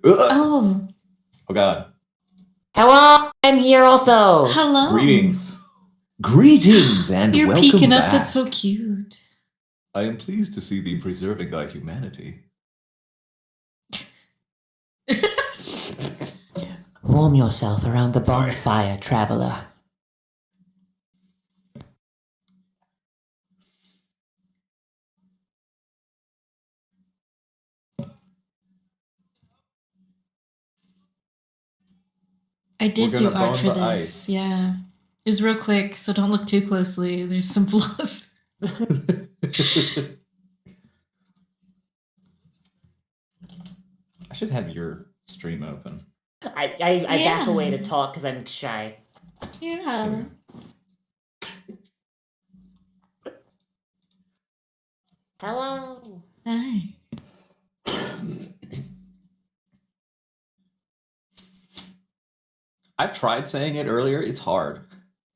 Oh. Oh God. Hello, I'm here also. Hello. Greetings and You're welcome peeking back. up. That's so cute. I am pleased to see thee preserving thy humanity. Warm yourself around the Sorry. bonfire, traveler. I did We're do gonna art bone for the this. ice. Yeah. It was real quick, so don't look too closely. There's some flaws. I should have your stream open. I back Yeah. away to talk because I'm shy. Yeah. Hello. Hi. I've tried saying it earlier. It's hard.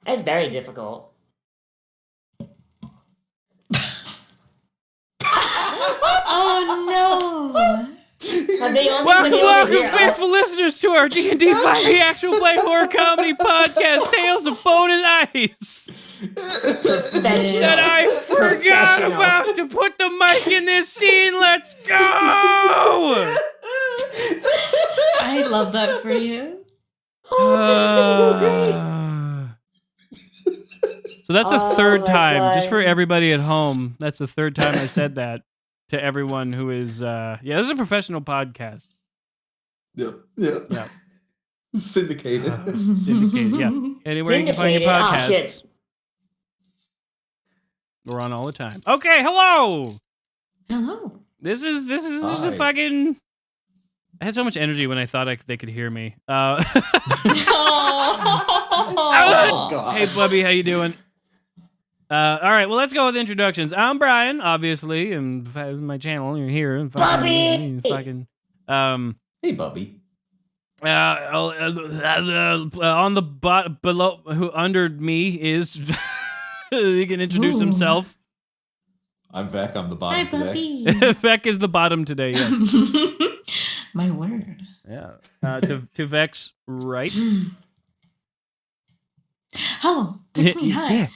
It's very difficult. Oh no. Welcome, faithful listeners, to our D&D 5e actual play horror comedy podcast, Tales of Bone and Ice. That I forgot about to put the mic in this scene. Let's go! I love that for you. So that's the third my time, God. just for everybody at home, that's the third time I said that to everyone who is, this is a professional podcast. Yep. Yeah. Syndicated. Syndicated, yeah. Anywhere you can find your Syndicated? Ah, podcasts. shit. We're on all the time. Okay, hello! Hello. This is Hi. a fucking... I had so much energy when I thought they could hear me. Oh, God. Hey, Bubby, how you doing? All right, well, let's go with introductions. I'm Brian, obviously, and my channel, you're here. And Bubby! Fucking, Hey, Bubby. on the below, who under me is, he can introduce Ooh. himself. I'm Vec. I'm the Hi, bottom today. puppy. Vec is the bottom today, yeah. My word. Yeah. To Vec's right. Oh, that's me. Hi. Yeah.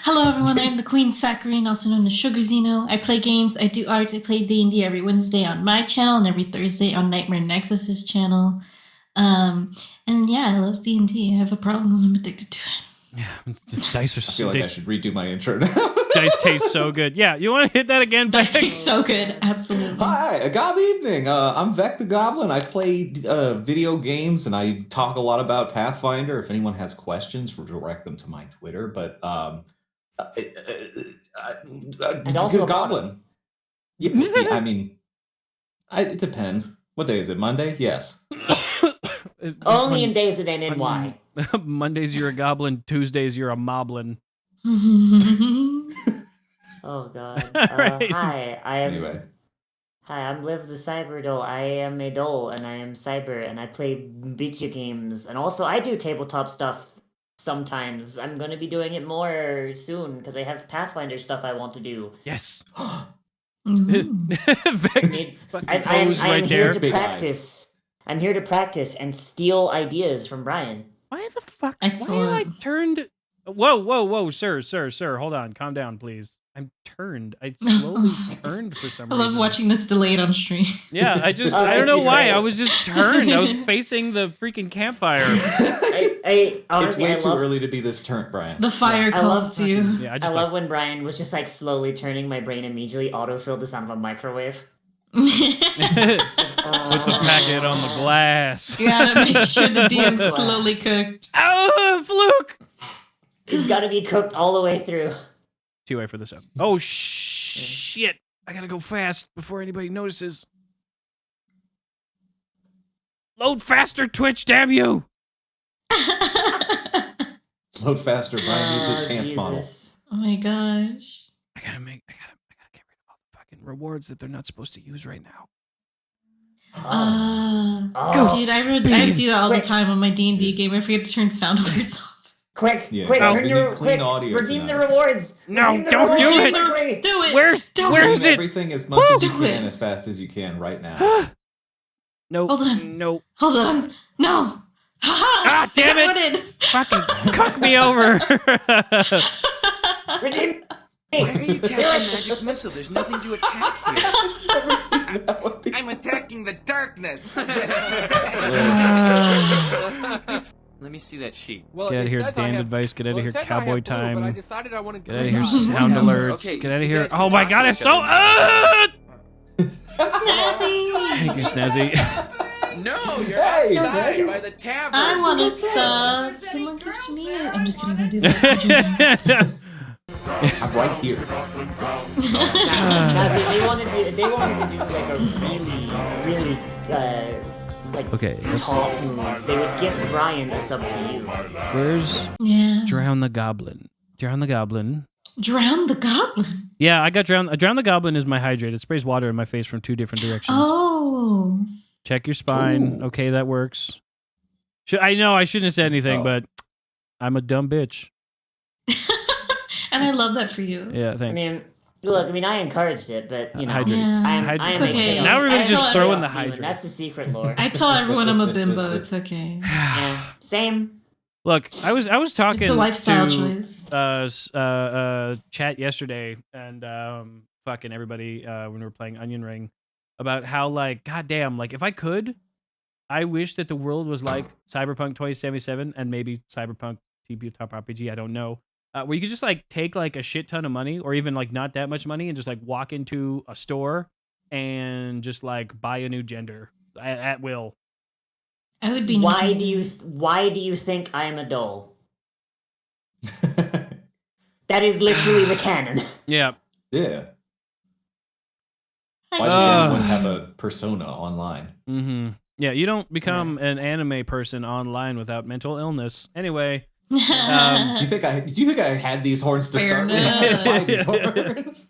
Hello, everyone. I'm the Queen Saccharine, also known as Sugar Zeno. I play games. I do art. I play D&D every Wednesday on my channel and every Thursday on Nightmare Nexus's channel. And yeah, I love D&D. I have a problem. I'm addicted to it. Yeah, dice are I feel like I dice, should redo my intro now. dice taste so good. Yeah, you want to hit that again, Dice Vec? tastes so good. Absolutely. Hi, good evening. I'm Vec the Goblin. I play video games and I talk a lot about Pathfinder. If anyone has questions, direct them to my Twitter. But also a Goblin. Yeah, I mean, it depends. What day is it? Monday? Yes. Only in days that end in Y. Mondays you're a goblin, Tuesdays you're a moblin. Oh God. Alright. Hi, Anyway. I'm Liv the Cyber-Doll. I am a doll, and I am cyber, and I play video games, and also I do tabletop stuff sometimes. I'm gonna be doing it more soon, because I have Pathfinder stuff I want to do. Yes. Mhm. Vec fucking I'm pose right here there. to Big eyes. practice. I'm here to practice and steal ideas from Brian. Why the fuck? Why Excellent. am I turned? Whoa, sir. Hold on, calm down, please. I'm turned. I slowly turned for some I reason. love watching this delayed on stream. Yeah, I don't know why. I was just turned. I was facing the freaking campfire. I honestly, It's way I too love, early to be this turnt, Brian. The fire I calls love to you. Yeah, I I just love when Brian was just like slowly turning my brain immediately auto-filled the sound of a microwave. put the packet on the glass. You gotta make sure the DM's slowly cooked. Oh, fluke! It's gotta be cooked all the way through. 2-way for this up. Oh shit! I gotta go fast before anybody notices. Load faster, Twitch! Damn you! Load faster. Brian needs his Oh, pants model. Jesus. Oh my gosh. I gotta get rid of all the fucking rewards that they're not supposed to use right now. Oh. Dude, I do that all the time on my D&D game. I forget to turn sound alerts off. Quick, Yeah, quick, guys, turn we your need clean quick, audio redeem the tonight. rewards. No, Redeem the don't do rewards it. quickly. Do it. Where is Redeem it? everything as much as you Do can, it. as fast as you can right now. Nope. Hold on. Nope. Hold on. No. Ah, damn it! Fucking cuck me over. Redeem. Why are you casting magic missile? There's nothing to attack here. I've never seen that one. I'm attacking the darkness. Let me see that sheet. Well, Get out of it here, says I damned have- advice. Get out well, of it here, says I have cowboy blue, time. But I decided I want to Get out of here, sound Yeah. alerts. Okay, Get out of you here. guys can Oh my talk god, to it's each so. other. Snazzy. Thank you, Snazzy. No, you're Hey, outside man. by the tavern. I want to sub. Someone gives to me. I'm just kidding. I do that. I'm right here. Now, see, they wanted to do like a really, like Okay, let's tall move. They would gift Brian a sub to you. Where's Yeah. Drown the Goblin? Drown the Goblin. Drown the goblin. Yeah, I got Drown. Drown the Goblin is my hydrate. It sprays water in my face from 2 different directions. Oh. Check your spine. Ooh. Okay, that works. I know I shouldn't have said anything, Oh. but I'm a dumb bitch. And I love that for you. Yeah, I thanks. mean, look, I encouraged it, but you know, Hydrates. Yeah. I am Hydrates. a It's okay. chaos. Now everybody's I am just a throwing chaos the demon. hydrate. That's the secret lore. I tell everyone I'm a bimbo. It's okay. Yeah, same. Look, I was talking It's a lifestyle to choice. chat yesterday and fucking everybody when we were playing Onion Ring about how like goddamn like if I could, I wish that the world was like Cyberpunk 2077 and maybe Cyberpunk TP Top RPG. I don't know. Where you could just like take like a shit ton of money or even like not that much money and just like walk into a store and just like buy a new gender at will. I would be. Why do you think I am a doll? That is literally the canon. Yeah. Yeah. I Why just- does anyone have a persona online? Mm-hmm. Yeah, you don't become an anime person online without mental illness. Anyway, Do you think I had these horns to Fair start with? enough. I had to buy these horns.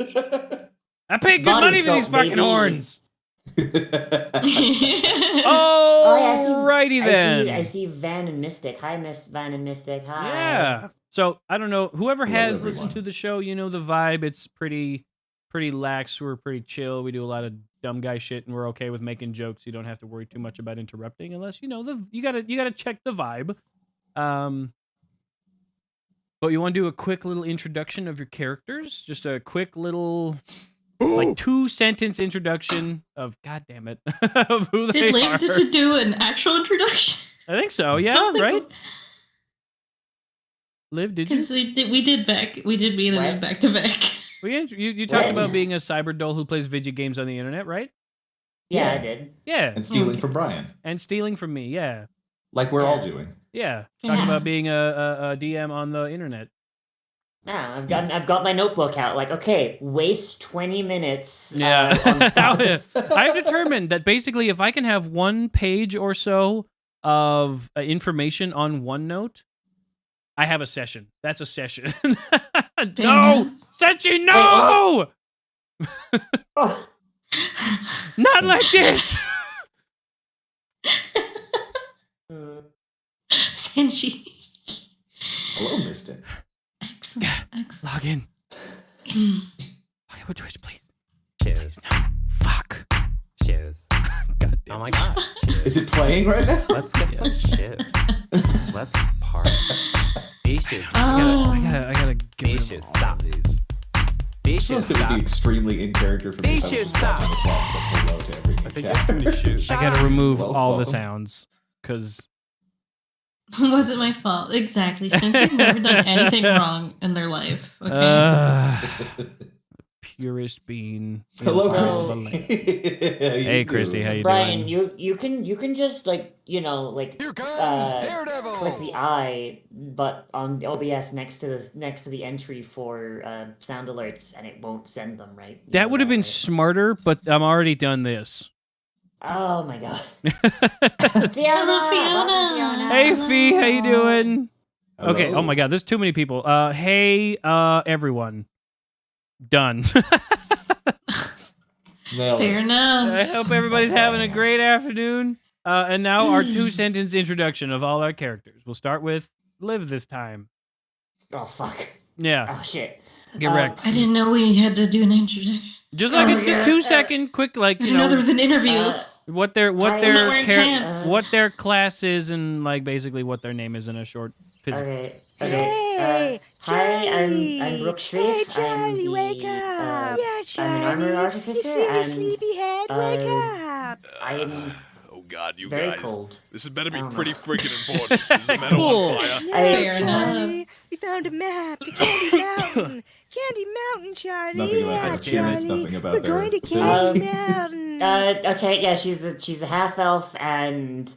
I paid good Body money for these sculpt, fucking baby. horns. Oh, yeah, Alrighty then. I see Van and Mystic. Hi, Miss Van and Mystic. Hi. Yeah. So I don't know. Whoever Hello, has listened everyone. to the show, you know the vibe. It's pretty lax. We're pretty chill. We do a lot of dumb guy shit, and we're okay with making jokes. You don't have to worry too much about interrupting, unless you know you gotta check the vibe. But you want to do a quick little introduction of your characters? Just a quick little, like 2-sentence introduction of God damn it, of who they Did are. Liv to do an actual introduction? I think so. Yeah, right. Liv, did you? Because we did me and What? Liv back to back. You talked What? about being a cyber doll who plays video games on the internet, right? Yeah, Yeah. I did. Yeah, And stealing Okay. from Brian, and stealing from me. Yeah, like we're all Yeah. doing. yeah. Talking Yeah. about being a DM on the internet. Yeah, I've got my notebook out. Like, okay, waste 20 minutes. Yeah. On stuff. I've determined that basically, if I can have 1 page or so of information on OneNote, I have a session. That's a session. No, Senshi, no, Oh, not like this. Senshi. Hello, Mystic. Excellent. Excellent. Log in. Mm. Okay, what Twitch, please. Cheers. Fuck. Cheers. God damn. Oh my god. Is it playing right now? Let's get some shit. Let's party. Dishes. Oh. I gotta get rid Dishes. of all Stop. of these. It's Dishes. supposed to be Stop. extremely in character for me. These if I was shoes just watching suck. the chat, so hello to every I think chat. that's too many shoes. I gotta remove Well, all the welcome. sounds because Wasn't my fault. Exactly. Senshi's never done anything wrong in their life. Okay. purest bean. Hello, in all So- the land. Chrissy. Hey, Chrissy, how you Brian, doing? you can just like click the eye, but on OBS next to the entry for sound alerts, and it won't send them. Right? You That know would have been right? smarter, but I'm already done this. Oh my god. Hello, Fiona. Fiona. Welcome, Fiona. Hey, Fee, how you doing? Okay. Hello. Oh my God, there's too many people. Hey, everyone. Done. Nailed Fair it. enough. I hope everybody's having a great afternoon. And now our 2-sentence introduction of all our characters. We'll start with Liv this time. Oh fuck. Yeah, Oh shit. get wrecked. I didn't know we had to do an introduction. Just like Oh, a yeah. 2-second quick, like I you didn't know there know. was an interview. what their I'm not wearing pants. what their class is and like basically what their name is in a short physical. Okay. Hey, Hi, Charlie. I'm Brooke Hey, Shreve. Charlie, I'm wake up. Yeah, Charlie. I'm an armor You artificer, silly and sleepyhead, wake up. I'm Oh God, you very guys! cold. This had better be Oh, pretty no. freaking important. Is the meadow Cool. on fire? Yeah, Fair Charlie. enough. We found a map to Candy Mountain. Candy Mountain, Charlie. Nothing about yeah, that. She admits Charlie. nothing about We're their going to ability. Candy Mountain. Okay, yeah, she's a half elf, and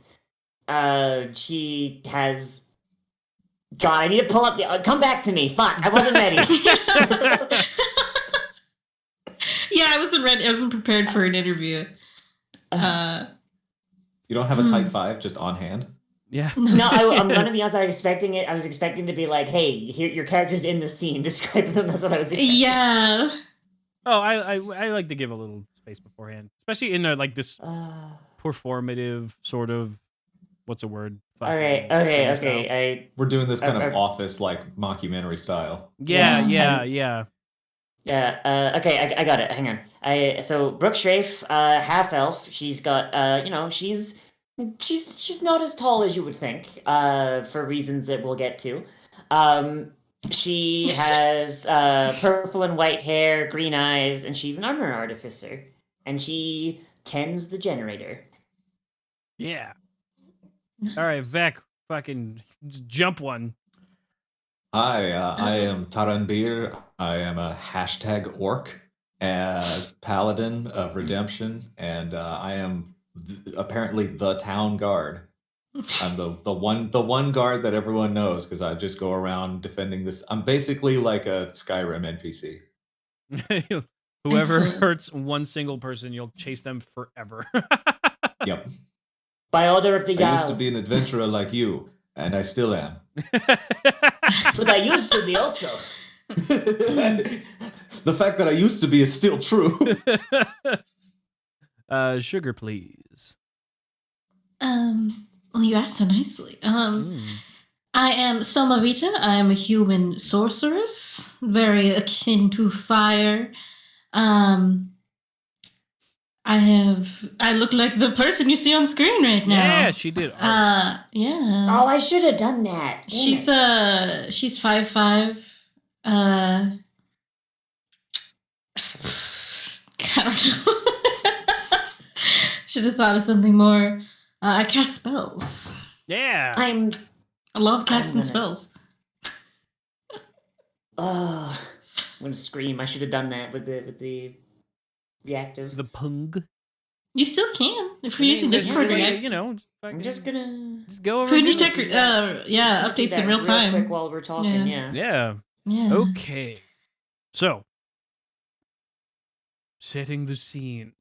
she has. God, I need to pull up the. Come back to me. Fuck, I wasn't ready. Yeah, I wasn't ready. I wasn't prepared for an interview. You don't have a type 5 just on hand? Yeah. No, I'm gonna be honest. I was expecting to be like, "Hey, here, your character's in the scene. Describe them." That's what I was expecting. Yeah. Oh, I like to give a little space beforehand, especially in like this performative sort of what's a word? Okay. We're doing this kind of Uh, office like mockumentary style. Yeah. Yeah, okay, I got it. Hang on. So Brooke Shreve, half elf. She's got she's not as tall as you would think, for reasons that we'll get to. She has purple and white hair, green eyes, and she's an armor artificer. And she tends the generator. Yeah. All right, Vec, fucking jump one. Hi, I am Taranbir. I am a hashtag orc, paladin of redemption, and I am apparently the town guard. I'm the one guard that everyone knows because I just go around defending this. I'm basically like a Skyrim NPC. Whoever Excellent. hurts one single person, you'll chase them forever. Yep. By order of the I used to Jarl. be an adventurer like you, and I still am. But I used to be also. The fact that I used to be is still true. Sugar, please. Well, you asked so nicely. I am Somavita. I am a human sorceress, very akin to fire. I look like the person you see on screen right now. Yeah, she did. Yeah. Oh, I should have done that. Damn She's 5'5". I don't know. Should have thought of something more. I cast spells. Yeah. I'm I love casting gonna- spells. I'm gonna scream. I should have done that with the reactive. The pung. You still can if you're using Just, Discord. yeah, you know, I'm just gonna just go over. Food and do check. it. do Updates that in real time. quick while we're talking. Yeah. Yeah. Yeah. Okay. So, setting the scene,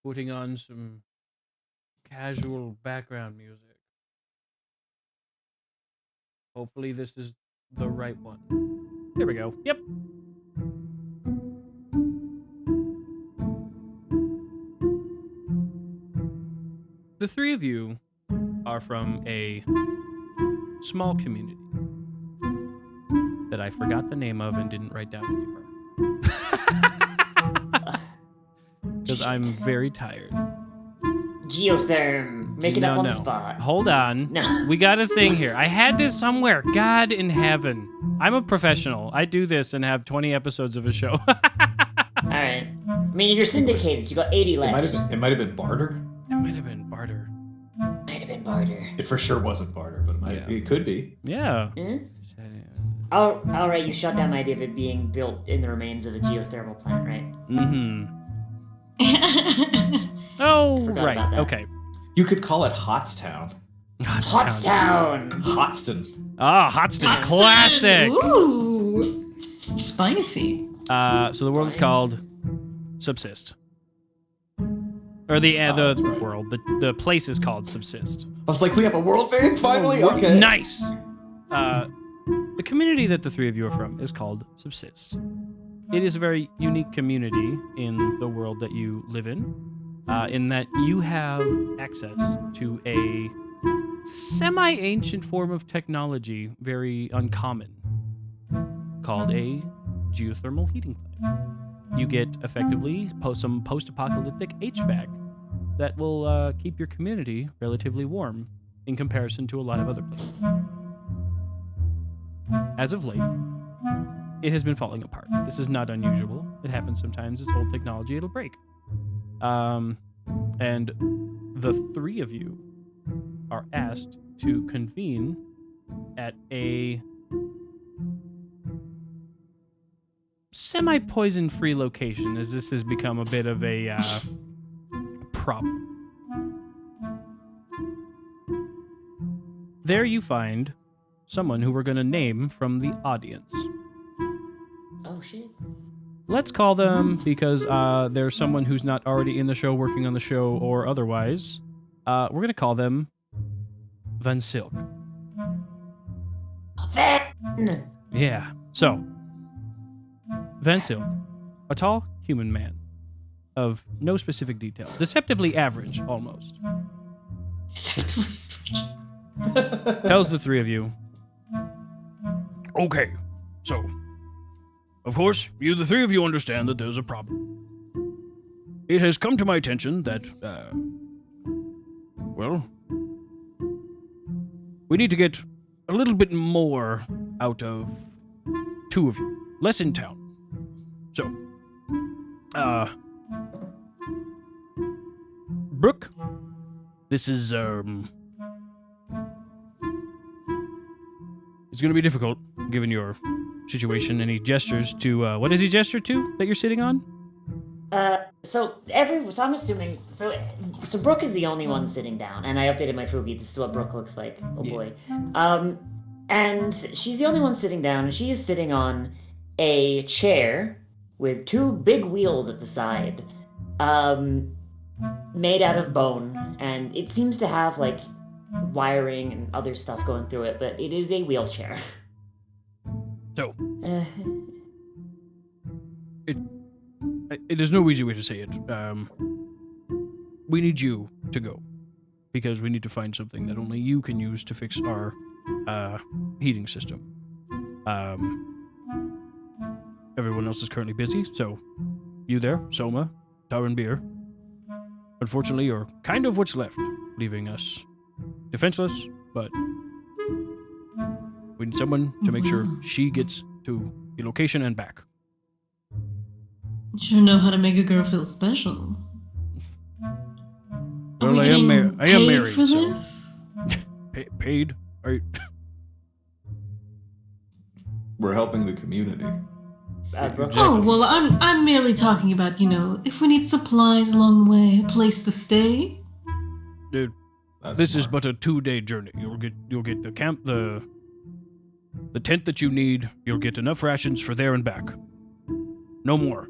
putting on some casual background music. Hopefully, this is the right one. There we go. Yep. The three of you are from a small community that I forgot the name of and didn't write down anywhere. Because I'm very tired. Geotherm. Make it up on No. the spot. Hold on. No. We got a thing here. I had this somewhere. God in heaven. I'm a professional. I do this and have 20 episodes of a show. All right. I mean, you're syndicated. You got 80 It left. might have been barter. It might have been barter. Might have been barter. It for sure wasn't barter, but it could be. Yeah. Hmm? Oh, all right. You shot down my idea of it being built in the remains of a geothermal plant, right? Mm-hmm. Oh, Forgot right. about that. Okay. You could call it Hotstown. Hotstown. Hotston. Ah, Hotston. Classic. Ooh, spicy. So the world is called Subsist. Or the that's right. world. The place is called Subsist. I was like, we have a world fan finally? Okay. Nice. The community that the three of you are from is called Subsist. It is a very unique community in the world that you live in that you have access to a semi-ancient form of technology, very uncommon, called a geothermal heating plant. You get effectively some post-apocalyptic HVAC that will keep your community relatively warm in comparison to a lot of other places. As of late, it has been falling apart. This is not unusual. It happens sometimes. It's old technology. It'll break. And the three of you are asked to convene at a semi-poison-free location, as this has become a bit of a problem. There you find someone who we're going to name from the audience. Oh, shit. Let's call them, because there's someone who's not already in the show, working on the show, or otherwise. We're going to call them Van Silk. Van! Yeah. So, Van Silk, a tall human man of no specific detail, deceptively average almost, tells the three of you, okay, so, of course, the three of you understand that there's a problem. It has come to my attention that, we need to get a little bit more out of two of you, less in town. So, Brooke, this is, it's gonna be difficult, given your situation, and he gestures to, what does he gesture to that you're sitting on? So I'm assuming, so Brooke is the only one sitting down, and I updated my Fugi, this is what Brooke looks like, oh boy. And she's the only one sitting down, and she is sitting on a chair with two big wheels at the side, made out of bone, and it seems to have, like, wiring and other stuff going through it, but it is a wheelchair. So, there's no easy way to say it. We need you to go, because we need to find something that only you can use to fix our heating system. Everyone else is currently busy, so you there, Soma, Tara and Beer. Unfortunately, you're kind of what's left, leaving us defenseless, but we need someone to make sure she gets to the location and back. You know how to make a girl feel special. Well, I am married, for so this? paid? Are you... We're helping the community. Brooke. Oh, well, I'm merely talking about, if we need supplies along the way, a place to stay. Dude, this is but a 2-day journey. You'll get the camp, the tent that you need. You'll get enough rations for there and back. No more.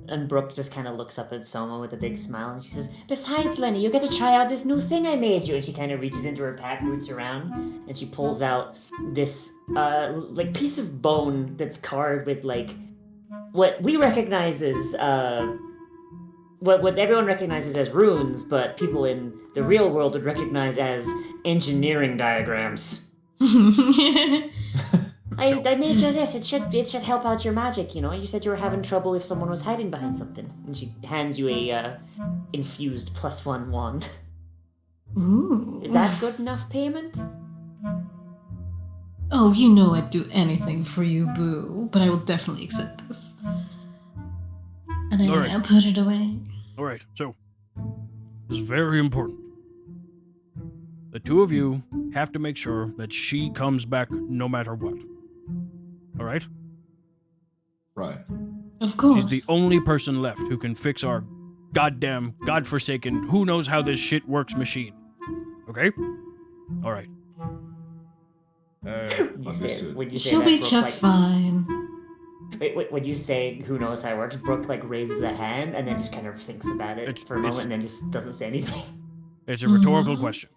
And Brooke just kind of looks up at Soma with a big smile, and she says, "Besides, Lenny, you get to try out this new thing I made you." And she kind of reaches into her pack, roots around, and she pulls out this, piece of bone that's carved with, what we recognize as, what everyone recognizes as runes, but people in the real world would recognize as engineering diagrams. I made you this. It should help out your magic, You said you were having trouble if someone was hiding behind something. And she hands you a infused +1 wand. Ooh. Is that good enough payment? Oh, I'd do anything for you, boo. But I will definitely accept this. And I'll put it away. All right, so this is very important. The two of you have to make sure that she comes back no matter what. All right? Right. Of course. She's the only person left who can fix our goddamn, godforsaken, who knows how this shit works machine. Okay? All right. She'll be just fine. Wait, when you say who knows how it works, Brooke raises a hand and then just kind of thinks about it for a moment and then just doesn't say anything. It's a rhetorical question.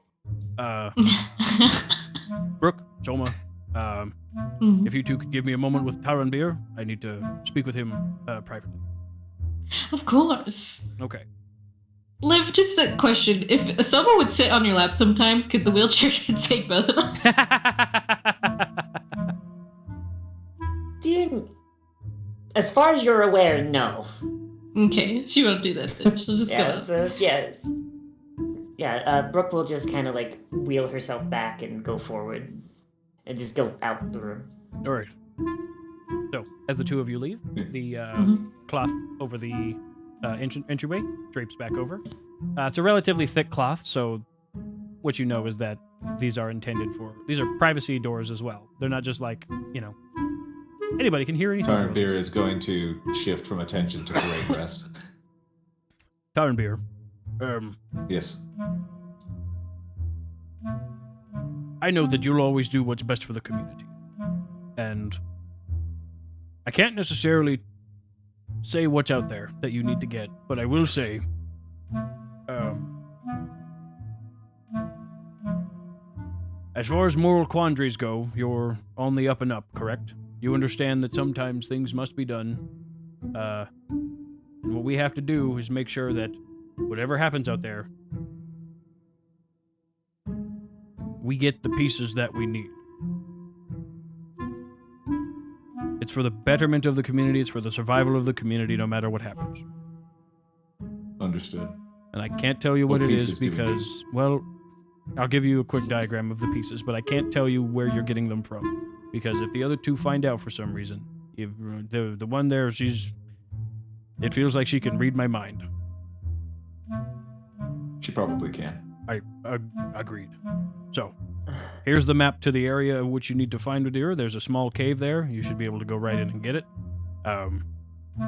Brooke, Soma, if you two could give me a moment with Tara and Beer, I need to speak with him privately. Of course. Okay. Liv, just a question. If someone would sit on your lap sometimes, could the wheelchair take both of us? As far as you're aware, no. Okay, she won't do that then. She'll just go Yeah, up. so yeah. Brooke will just kind of like wheel herself back and go forward, and just go out the room. All right. So, as the two of you leave, the cloth over the entryway drapes back over. It's a relatively thick cloth, so what you know is that these are privacy doors as well. They're not just like, anybody can hear anything. Tarnbeer is going to shift from attention to great rest. Tarnbeer. Yes. I know that you'll always do what's best for the community. And I can't necessarily say what's out there that you need to get, but I will say, as far as moral quandaries go, you're on the up and up, correct? You understand that sometimes things must be done. And what we have to do is make sure that whatever happens out there, we get the pieces that we need. It's for the betterment of the community, it's for the survival of the community, no matter what happens. Understood. And I can't tell you what it is pieces do we because, well, I'll give you a quick diagram of the pieces, but I can't tell you where you're getting them from. Because if the other two find out for some reason, the one there, it feels like she can read my mind. She probably can. I agreed. So, here's the map to the area which you need to find Udyr. There's a small cave there. You should be able to go right in and get it.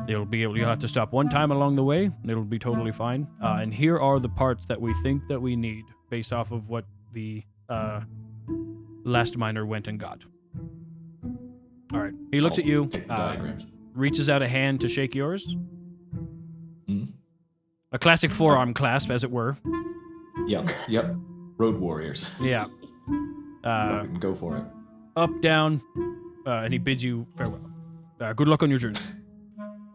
You'll have to stop one time along the way, and it'll be totally fine. And here are the parts that we think that we need, based off of what the last miner went and got. All right. He looks at you, Take the diagrams. reaches out a hand to shake yours. Hmm? A classic forearm clasp, as it were. Yep. Road warriors. Yeah. Fucking go for it. Up, down, and he bids you farewell. Good luck on your journey.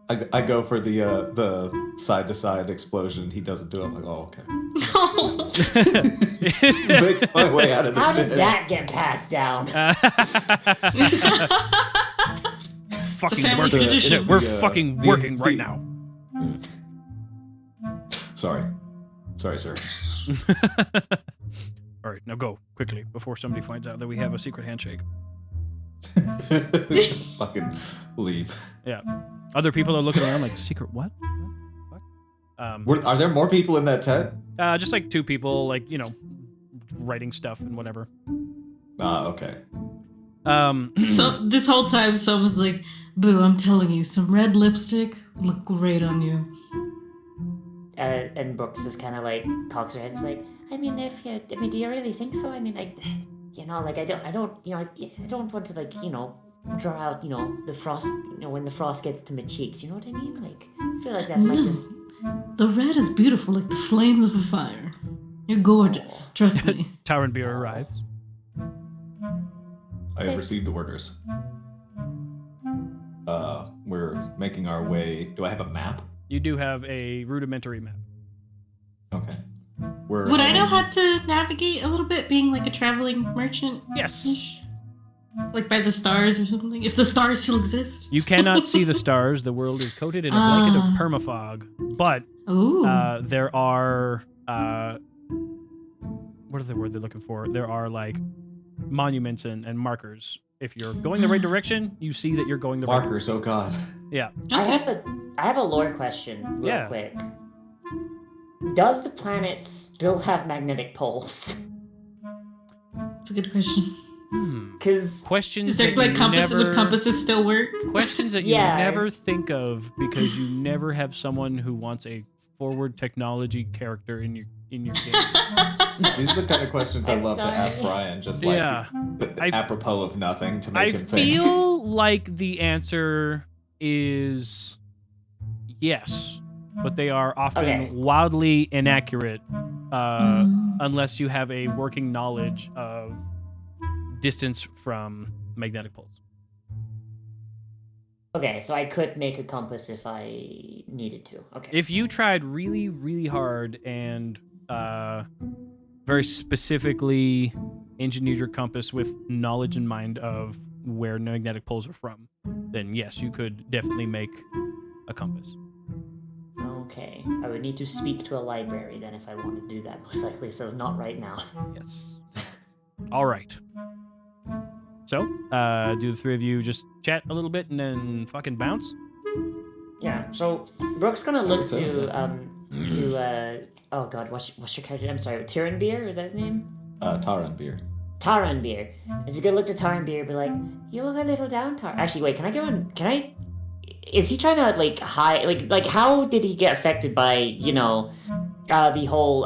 I go for the side to side explosion. He doesn't do it. I'm like, oh, okay. Make my way out of the How tent. did that get passed down? Fucking family working. tradition. We're fucking working right now. Sorry, sir. All right, now go quickly before somebody finds out that we have a secret handshake. Fucking leave. Yeah. Other people are looking around like, secret what? Are there more people in that tent? Just like two people, like, writing stuff and whatever. Okay. So this whole time, someone's like, "Boo! I'm telling you, some red lipstick look great on you." And Brooks just kind of like cocks her head. It's like, do you really think so? I don't want to draw out, the frost, when the frost gets to my cheeks. You know what I mean? Like, I feel like that might No. just. The red is beautiful, like the flames of a fire. You're gorgeous. Trust me. Tauren Beer arrives. I have received orders. We're making our way. Do I have a map? You do have a rudimentary map. Okay. Would I know how to navigate a little bit, being like a traveling merchant? Yes. Like by the stars or something? If the stars still exist? You cannot see the stars. The world is coated in a blanket of permafog. But Ooh. there are... what are the word they're looking for? There are, like, monuments and markers. If you're going the right direction, you see that you're going the right Markers, oh god. Yeah. I have a lore question, real quick. Does the planet still have magnetic poles? That's a good question. Because Questions Is there that like you compass? never... Would compasses still work? Questions that you Yeah. never think of because you never have someone who wants a forward technology character in your game. These are the kind of questions I I'm love to ask sorry. Brian, just like apropos of nothing to make I him think. feel like the answer is yes, but they are often Okay. wildly inaccurate unless you have a working knowledge of distance from magnetic poles. Okay, so I could make a compass if I needed to. Okay. If you tried really, really hard and very specifically engineered your compass with knowledge in mind of where magnetic poles are from, then yes, you could definitely make a compass. Okay, I would need to speak to a library then if I wanted to do that, most likely. So not right now. Yes. All right. So, do the three of you just chat a little bit and then fucking bounce? Yeah. So Brooke's gonna look So, oh god, what's your character? I'm sorry, Tyranbeer, is that his name? Taranbeer. Taranbeer. And she's gonna look to Taranbeer and be like, "You look a little downtrodden." Actually, wait, can I go in? Can I? Is he trying to like hide? Like how did he get affected by the whole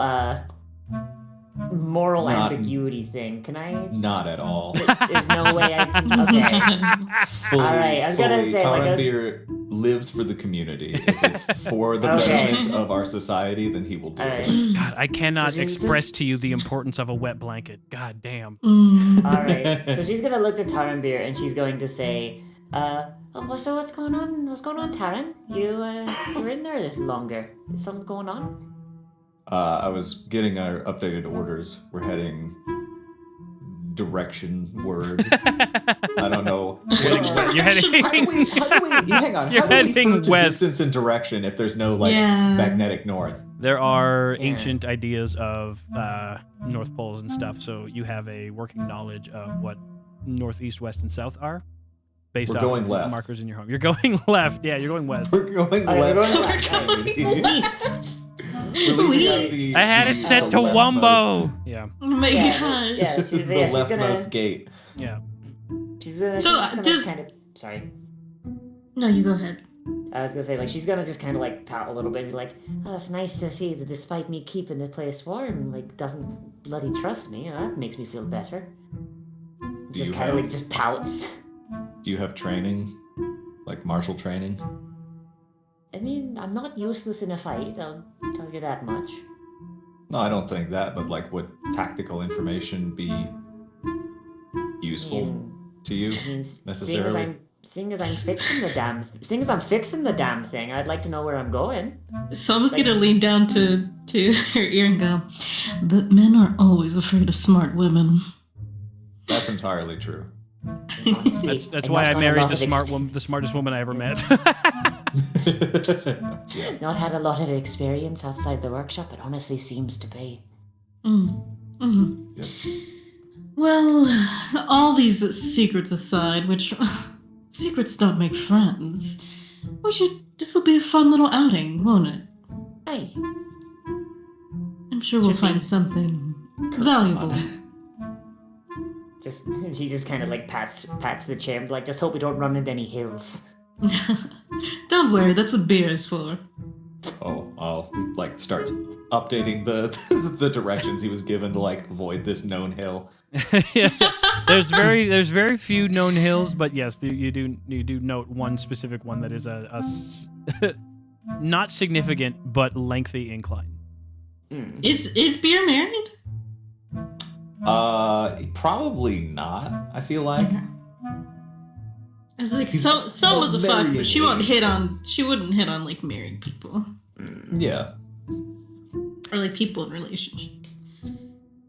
moral Not- ambiguity thing? Can I? Not at all. There's no way I can. Okay. Fully, Alright, I was gonna fully, say, like, I was- Taranbeer lives for the community. If it's for the Okay. betterment of our society, then he will do Alright. it. God, I cannot So she's- express to you the importance of a wet blanket. God damn. Mm. Alright. So she's gonna look to Taranbeer and she's going to say, so what's going on? What's going on, Taran? You're in there a little longer. Is something going on? I was getting our updated orders. We're heading direction word. I don't know. You're heading. Hang on. You're how do we heading refer to west. distance and direction if there's no Yeah. magnetic north? There are Yeah. ancient ideas of North Poles and stuff, so you have a working knowledge of what northeast, west, and south are, based We're off going of left. markers in your home. You're going left. Yeah, you're going west. We're going Oh, you're left. going left. East. We're leaving out the- I had it set the to leftmost- Wumbo. Yeah, Oh my Yeah, god. yeah, the she's leftmost gonna. gate. yeah. She's So, just gonna does- kind of. Sorry. No, you go ahead. I was gonna say, like, she's gonna just kind of like pout a little bit and be like, "Oh, it's nice to see that despite me keeping the place warm, like, doesn't bloody trust me. That makes me feel better." Just you kind of have- like just pouts. Do you have training? Like martial training? I mean, I'm not useless in a fight. I'll tell you that much. No, I don't think that, but like would tactical information be useful to you? I mean, seeing necessarily. as I'm fixing the damn thing, I'd like to know where I'm going. Someone's Like- gonna lean down to her ear and go, "But men are always afraid of smart women." That's entirely true. Honestly, That's I've why not I got a married lot the of smart exp- woman, the smartest woman I ever met. Yeah. Not had a lot of experience outside the workshop. It honestly seems to be. Yep. Well, all these secrets aside, which secrets don't make friends, this will be a fun little outing, won't it? Hey, I'm sure we'll Should be. find something valuable. she just kind of like pats the chair, like, just hope we don't run into any hills. Don't worry, that's what beer is for. Oh, I'll like starts updating the the directions he was given to like avoid this known hill. Yeah. There's very few known hills, but yes, you do note one specific one that is not significant but lengthy incline. Is beer married? Probably not. I feel like It's like He's some was a fuck, very but she wouldn't engaged. hit on like married people yeah. or like people in relationships.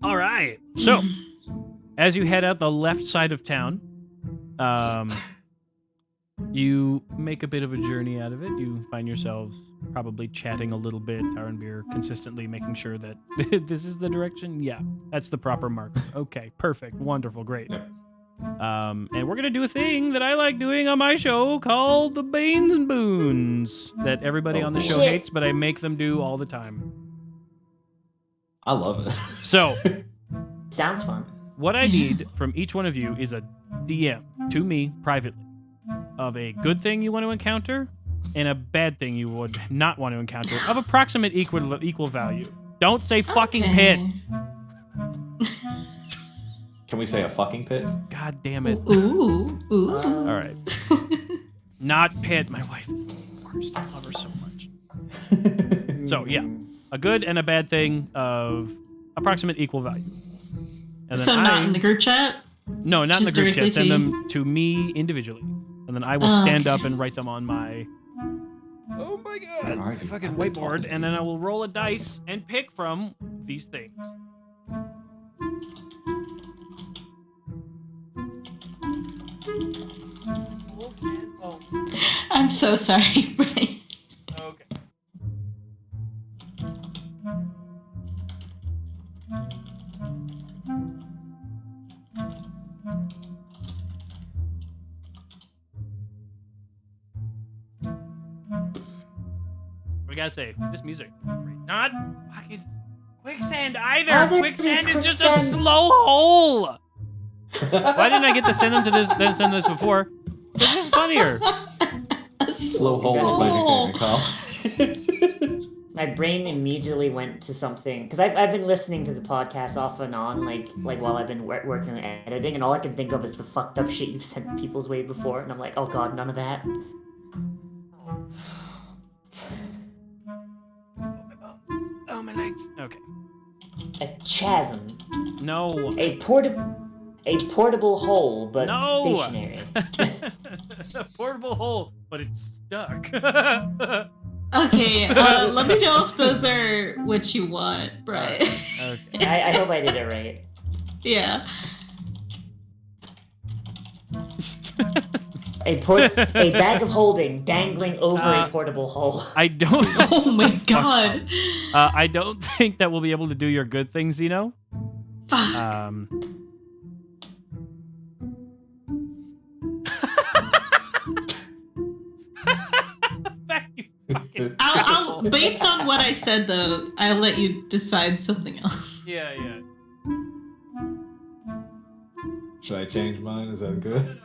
All right. So, as you head out the left side of town, you make a bit of a journey out of it. You find yourselves probably chatting a little bit, Taranbeer consistently making sure that this is the direction. Yeah, that's the proper marker. Okay, perfect, wonderful, great. Yep. And we're gonna do a thing that I like doing on my show called the Banes and Boons that everybody Oh, on the boy. show hates, but I make them do all the time. I love it. So. Sounds fun. What I need from each one of you is a DM to me privately of a good thing you want to encounter and a bad thing you would not want to encounter of approximate equal value. Don't say fucking pit. Can we say a fucking pit? God damn it. Ooh. All right. Not pit. My wife is the worst. I love her so much. So, yeah. A good and a bad thing of approximate equal value. And So not in the group chat? No, not in the Just group directly chat. Send to them to me individually. And then I will Oh, stand okay. up and write them on my... Oh my god! Where are My you? fucking I've been whiteboard, talking and to then you. I will roll a dice and pick from these things. I'm so sorry, Brian. Okay. We gotta say, this music is great. Not fucking quicksand either. How's it Quicksand is just a quicksand? slow hole. Why didn't I get to send them to this? Then send this before. This is funnier. Slow hole was my nickname, Kyle. My brain immediately went to something because I've been listening to the podcast off and on, like while I've been working on editing, and all I can think of is the fucked up shit you've sent people's way before, and I'm like, oh god, none of that. Oh, my legs. Okay. A chasm, No. a portable hole, but No. stationary. A portable hole, but it's stuck. Okay, let me know if those are what you want, right? Okay. I hope I did it right. Yeah. A bag of holding dangling over a portable hole. I don't. Oh my god. I don't think that we'll be able to do your good thing, Zeno. Fuck. Back, you fucking. I'll based on what I said though, I'll let you decide something else. Yeah. Should I change mine? Is that good?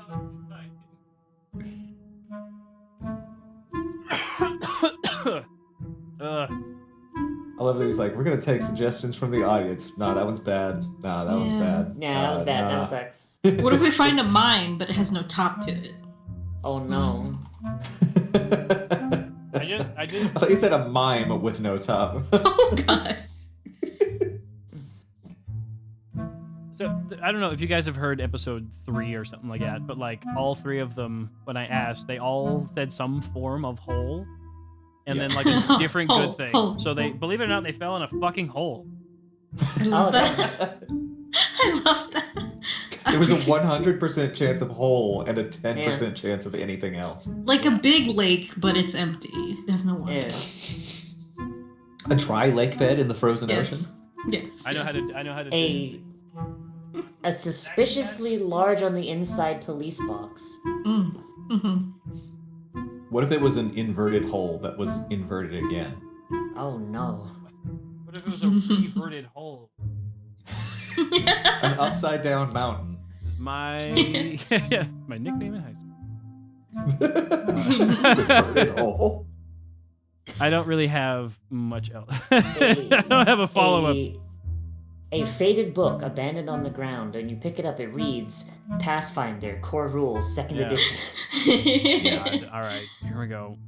I love that he's like, we're gonna take suggestions from the audience. Nah, that one's bad. Nah, that one's Yeah. bad. Yeah, that was bad. Nah. That sucks. What if we find a mine but it has no top to it? Oh no. I just. I thought you said a mime with no top. Oh god. So I don't know if you guys have heard episode 3 or something like that, but like all 3 of them, when I asked, they all said some form of hole, and Yeah. then like a different Hole, good thing. hole, So they, hole. believe it or not, they fell in a fucking hole. I love that. I love that. It was a 100% chance of hole and a 10% chance of anything else. Like a big lake, but it's empty. There's no water. Yeah. A dry lake bed in the frozen Yes. ocean? Yes. I know how to. A suspiciously large on the inside police box. Mm-hmm. What if it was an inverted hole that was inverted again? Oh no. What if it was a reverted hole? An upside down mountain. Is my my nickname in high school. Inverted hole. I don't really have much else. I don't have a follow-up. A faded book abandoned on the ground, and you pick it up, it reads Pathfinder, Core Rules, 2nd Yeah. edition. God, all right, here we go.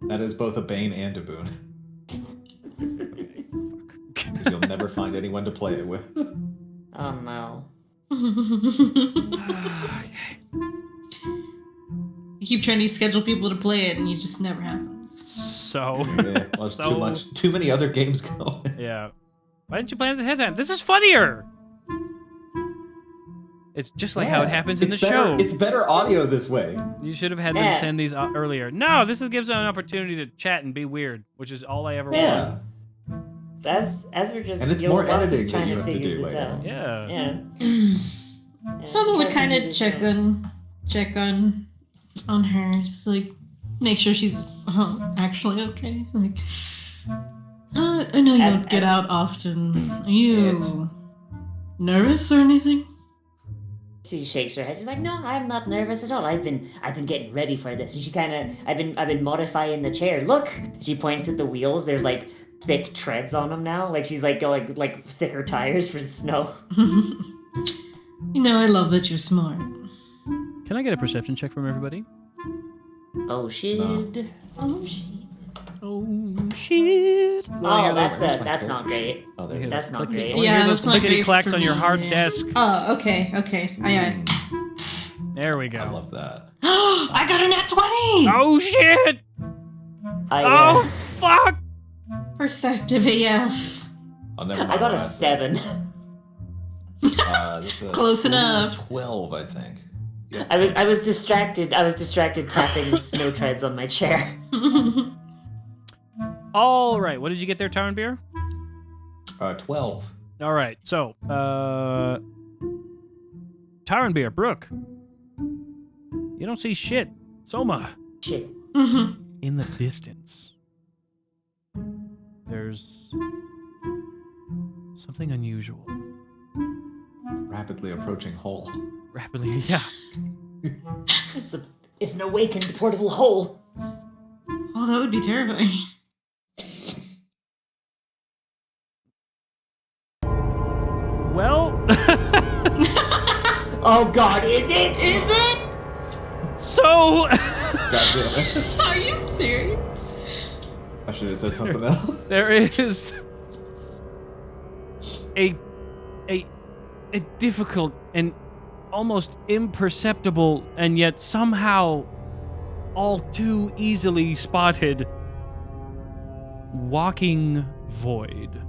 That is both a bane and a boon. 'Cause you'll never find anyone to play it with. Oh no. You keep trying to schedule people to play it, and it just never happens. So, Yeah, well, there's too many other games going. yeah. Why didn't you plan this ahead of time? This is funnier. It's just like how it happens in the It's better- show. It's better audio this way. You should have had them Yeah. send these earlier. No, this gives them an opportunity to chat and be weird, which is all I ever Yeah. want. So as we're just And it's Yo more Buck is editing that trying you to have to figure do this later. out. Yeah. Yeah. Someone would trying kind to of do this check out. on her, just like make sure she's actually okay. Like, I know you As- don't get as- out often. Are you nervous or anything? She shakes her head. She's like, "No, I'm not nervous at all. I've been getting ready for this." And she kind of, I've been modifying the chair. Look, she points at the wheels. There's like thick treads on them now. Like she's like thicker tires for the snow. You know, I love that you're smart. Can I get a perception check from everybody? Oh shit! No. Oh shit. Oh shit! Oh, Where's my that's not character? great. Oh, there it is. That's not great. I wanna Yeah, hear those that's not clickety great clacks for on your me, hard yeah. desk. Oh, okay. Aye. There we I go. love that. I got a nat 20! Oh shit! Oh fuck! Perceptive AF. I'll never I mind got a that. 7. That's a Close enough. 12, I think. Yep. I was distracted. I was distracted tapping snow treads on my chair. All right, what did you get there, Tarn Beer? 12. All right, so Tarn Beer, Brooke, you don't see shit. Soma, Shit. in the distance, there's something unusual. Rapidly approaching hole. Rapidly, yeah. It's an awakened portable hole. Oh, that would be terrifying. Well, Oh God, is it? Is it? so God damn it. Are you serious? I should have said something else. there is a difficult and almost imperceptible and yet somehow all too easily spotted walking void.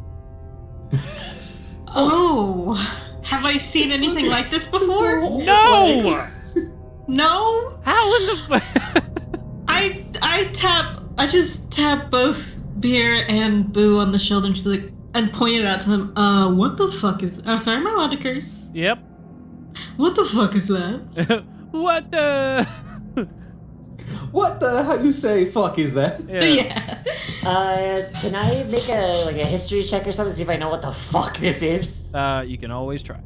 Oh, have I seen anything like this before? No! No? How in the I just tap both Beer and Boo on the shoulder and, and point it out to them. What the fuck is... Oh, sorry, am I allowed to curse? Yep. What the fuck is that? What the What the hell you say fuck is that? Yeah. Can I make a history check or something to see if I know what the fuck this is? You can always try.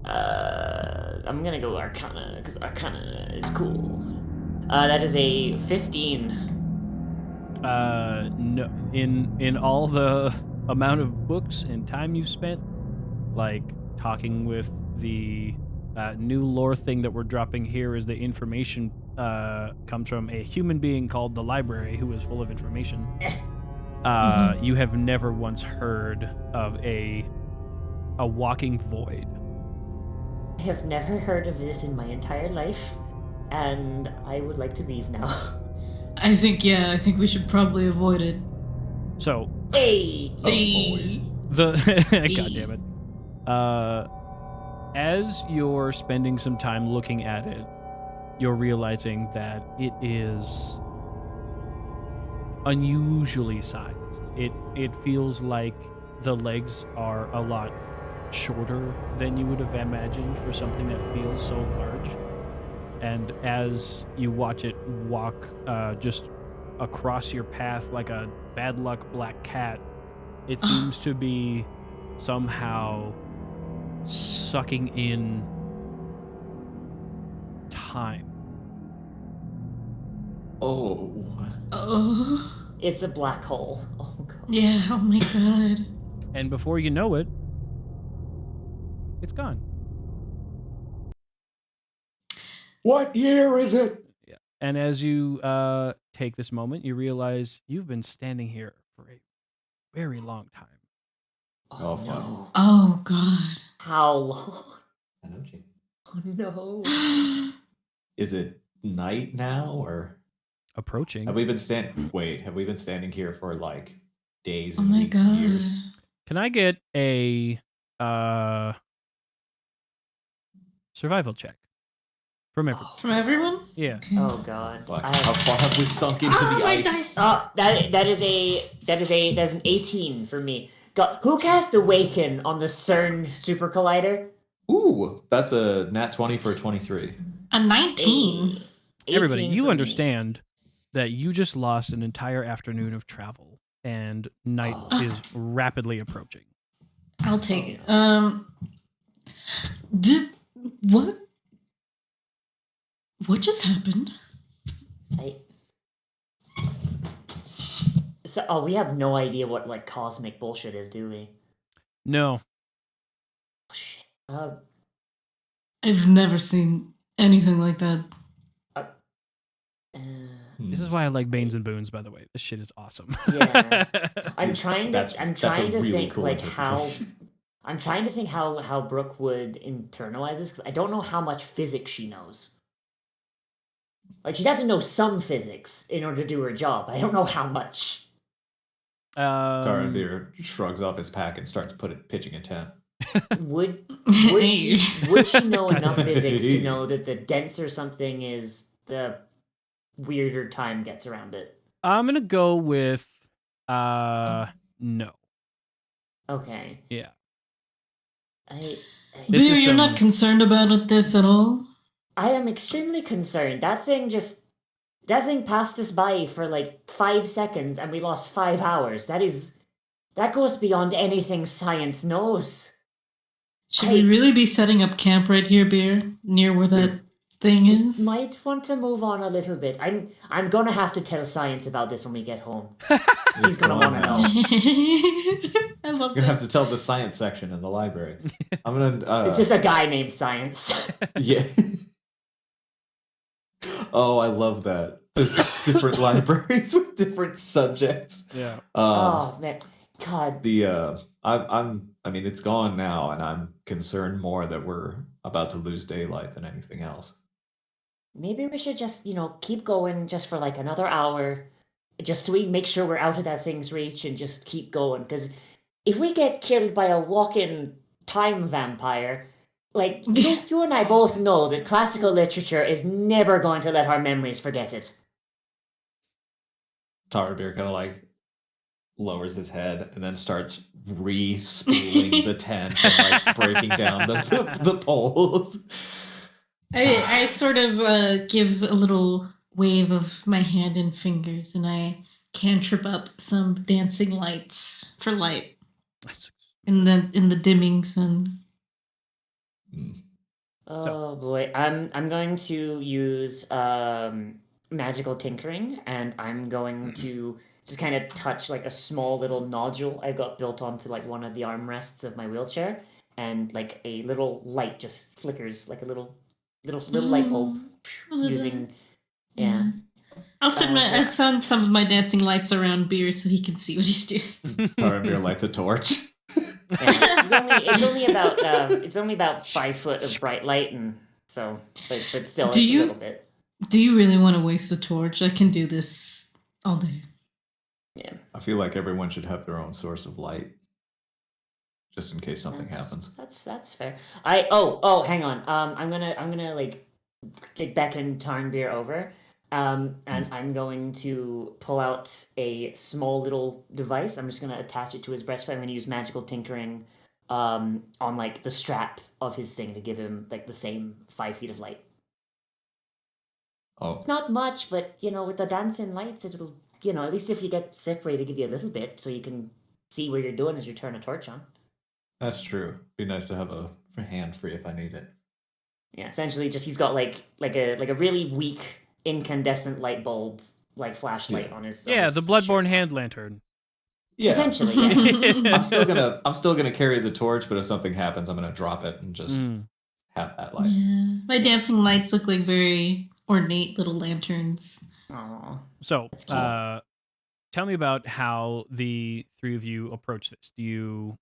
I'm gonna go Arcana because Arcana is cool. That is a 15. No, in all the amount of books and time you've spent, like talking with the new lore thing that we're dropping here is the information comes from a human being called the library who is full of information. You have never once heard of a walking void. I have never heard of this in my entire life, and I would like to leave now. I think we should probably avoid it. So Hey! the God damn it. As you're spending some time looking at it, you're realizing that it is unusually sized. It feels like the legs are a lot shorter than you would have imagined for something that feels so large. And as you watch it walk just across your path like a bad luck black cat, it seems to be somehow sucking in time. Oh. Oh. It's a black hole. Oh God. Yeah, oh my god. And before you know it, it's gone. What year is it? Yeah. And as you take this moment, you realize you've been standing here for a very long time. Oh, fuck. No. Oh god. How long? Energy. Oh no. Is it night now, or Approaching. have we been standing here for like days Oh and my weeks and years? god. Can I get a survival check from everyone? From everyone? Yeah. Okay. Oh God. Fuck. How far have we sunk into the my ice? dice. Oh, that's an 18 for me. God, who cast Awaken on the CERN Super Collider? Ooh, that's a nat 20 for a 23. A 19. 18 Everybody, for you me. understand that you just lost an entire afternoon of travel and night is rapidly approaching. I'll take it. What just happened? So, we have no idea what like cosmic bullshit is, do we? No. Oh, shit. I've never seen anything like that. This is why I like Banes and Boons, by the way. This shit is awesome. Yeah. I'm trying to That's a really think cool like how interpretation. I'm trying to think how Brooke would internalize this because I don't know how much physics she knows. Like she'd have to know some physics in order to do her job. I don't know how much. Beer shrugs off his pack and starts pitching a tent. Would she know enough physics to know that the denser something is, the weirder time gets around it? I'm gonna go with no. Okay. Yeah. Beer, This is you're some- not concerned about this at all? I am extremely concerned. That thing just That thing passed us by for like 5 seconds and we lost 5 hours. That goes beyond anything science knows. Should we really be setting up camp right here, Beer, near where that thing is? Might want to move on a little bit. I'm gonna have to tell science about this when we get home. He's gonna want to know. I love You're gonna have that. to tell the science section in the library. I'm gonna. It's just a guy named Science. Yeah. Oh, I love that. There's different libraries with different subjects. Yeah. Oh man, God. I mean, it's gone now, and I'm concerned more that we're about to lose daylight than anything else. Maybe we should just, keep going just for like another hour, just so we make sure we're out of that thing's reach and just keep going. Because if we get killed by a walking time vampire, like, you and I both know that classical literature is never going to let our memories forget it. Tarbeer kind of like lowers his head and then starts re-spooling the tent and like breaking down the poles. I sort of give a little wave of my hand and fingers, and I cantrip up some dancing lights for light in the dimming sun. Oh boy, I'm going to use magical tinkering, and I'm going to just kind of touch like a small little nodule I got built onto like one of the armrests of my wheelchair, and like a little light just flickers, like a little light bulb using yeah. I'll send some of my dancing lights around Beer so he can see what he's doing. Tarbeer lights a torch. Yeah, it's only about 5 foot of bright light, and so but still it's a little bit. Do you really want to waste the torch? I can do this all day. Yeah. I feel like everyone should have their own source of light, just in case something happens. That's fair. Hang on. I'm gonna like beckon Tarnbeer over. And I'm going to pull out a small little device. I'm just going to attach it to his breastplate. I'm going to use magical tinkering on like the strap of his thing to give him like the same 5 feet of light. Oh. It's not much, but with the dancing lights, it'll at least if you get separated, give you a little bit so you can see what you're doing as you turn a torch on. That's true. Be nice to have a hand free if I need it. Yeah, essentially, just he's got like a really weak incandescent light bulb, like flashlight on his. Yeah, the Bloodborne hand lantern. Yeah, essentially. Yeah. I'm still gonna carry the torch, but if something happens, I'm gonna drop it and just have that light. Yeah, my dancing lights look like very ornate little lanterns. Aww. So, tell me about how the three of you approach this. Do you?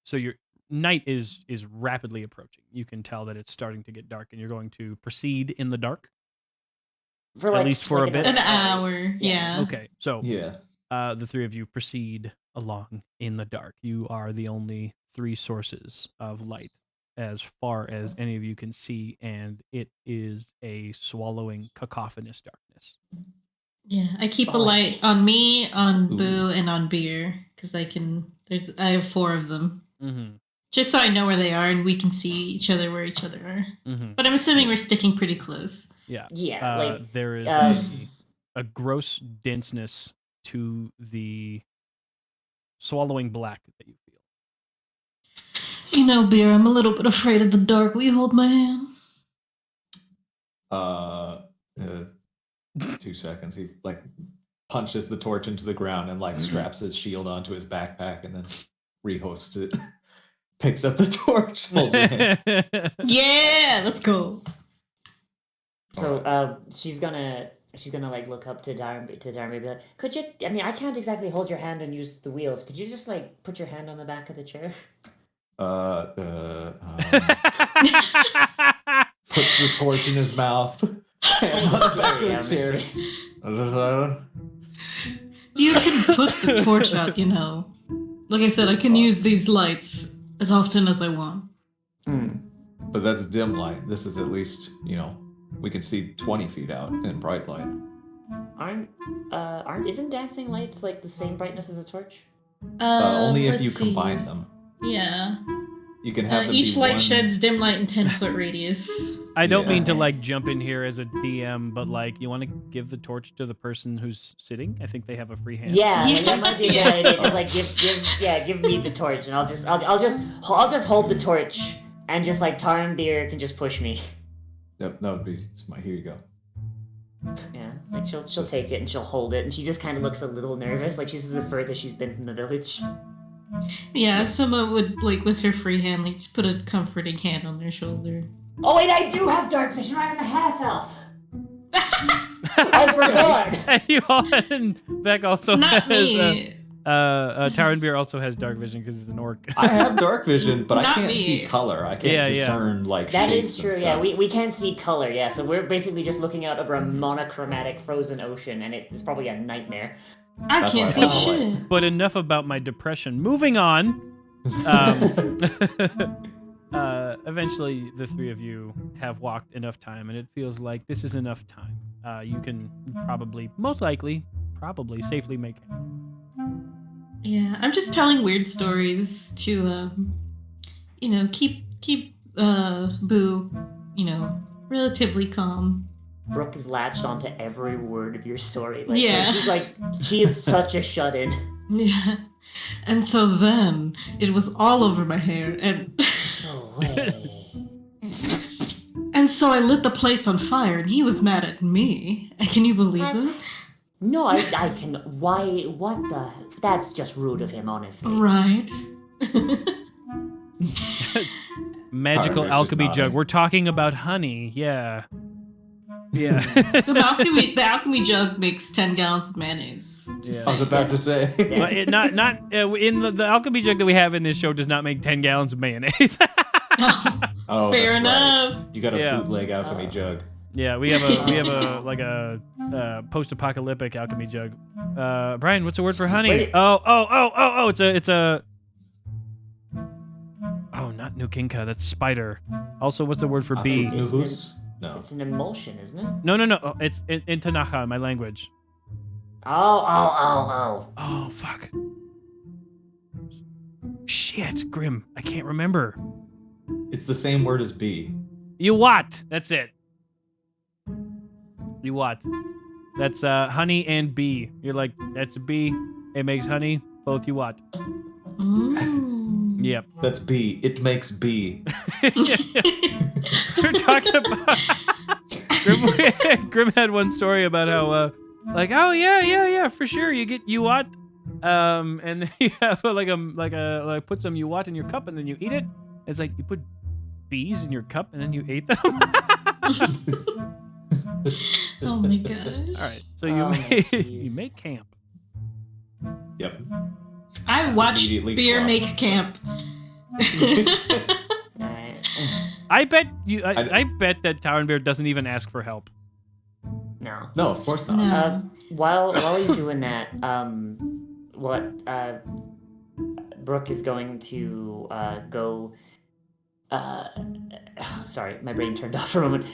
So your night is rapidly approaching. You can tell that it's starting to get dark, and you're going to proceed in the dark. For at least for a bit. An hour, yeah. Okay, so yeah, the three of you proceed along in the dark. You are the only three sources of light as far as any of you can see, and it is a swallowing, cacophonous darkness. Yeah, I keep a light on me, on Boo, and on Beer because I have 4 of them. Mm-hmm. Just so I know where they are and we can see each other where each other are. Mm-hmm. But I'm assuming we're sticking pretty close. Yeah. Yeah. There is a gross denseness to the swallowing black that you feel. Beer, I'm a little bit afraid of the dark. Will you hold my hand? 2 seconds. He punches the torch into the ground and straps his shield onto his backpack and then rehosts it. Picks up the torch. Holds your hand. Yeah, let's go. So she's gonna look up to Darby and be like, could you? I mean, I can't exactly hold your hand and use the wheels. Could you just put your hand on the back of the chair? Puts the torch in his mouth. Hand on the back of the chair. You can put the torch out, Like I said, I can use these lights as often as I want. But that's dim light. This is at least, we can see 20 feet out in bright light. Isn't dancing lights like the same brightness as a torch? Only if you combine them. Yeah. You can have them each be light one... sheds dim light in 10-foot radius. I don't Yeah. mean to like jump in here as a DM, but like, you want to give the torch to the person who's sitting? I think they have a free hand. Yeah, like, that might be a good Yeah. idea. Just like give me the torch, and I'll just hold the torch, and just like Taran Beer can just push me. Yep, that would be smart. Here you go. Yeah, like she'll take it and she'll hold it, and she just kind of looks a little nervous, like this is the furthest she's been from the village. Yeah, someone would, like, with her free hand, like, just put a comforting hand on their shoulder. Oh wait, I do have dark vision. I'm a half elf. I forgot. And you all, and Beck also Not has. me. Taran Beer also has dark vision because he's an orc. I have dark vision, but I Not can't me. see color. I can't Yeah, yeah. discern like That shapes is and true. Yeah, stuff. we can't see color. Yeah, so we're basically just looking out over a monochromatic frozen ocean, and it's probably a nightmare. I That's can't why see I felt like- shit. But enough about my depression. Moving on. Eventually, the three of you have walked enough time, and it feels like this is enough time. You can probably, most likely, safely make it. Yeah, I'm just telling weird stories to, keep Boo, relatively calm. Brooke is latched onto every word of your story. Yeah. She is such a shut-in. Yeah. And so then it was all over my hair, and No way. and so I lit the place on fire, and he was mad at me. Can you believe it? No, I can. Why? What the? That's just rude of him, honestly. Right. Magical Tyler's just alchemy nodding. jug. We're talking about honey. Yeah. Yeah. The alchemy jug makes 10 gallons of mayonnaise. Yeah. I was about to say. But it not in the alchemy jug that we have in this show does not make 10 gallons of mayonnaise. Oh, Fair that's enough. Right. You got a Yeah. bootleg alchemy jug. Yeah, we have a post-apocalyptic alchemy jug. Brian, what's the word for honey? Wait. Oh, it's a Oh, not Nukinka, that's spider. Also, what's the word for bee? It's Nuhus? No. It's an emulsion, isn't it? No. Oh, it's in Tanaha, my language. Oh. Oh, fuck. Shit, Grim. I can't remember. It's the same word as bee. You what? That's it. You what? That's honey and bee. You're like, that's a bee. It makes honey. Both you what? Mm. Yep. That's bee. It makes bee. We're talking about Grim had one story about how oh yeah for sure you get you what and then you have like put some you what in your cup and then you eat it. It's like you put bees in your cup and then you ate them. Oh my gosh. All right, so Oh, jeez. you make camp. Yep. I watched Immediately Beer cross. make camp. Alright. I bet you. I bet that Tower and Bear doesn't even ask for help. No. No, of course not. No. While he's doing that, Brooke is going to go. Sorry, my brain turned off for a moment.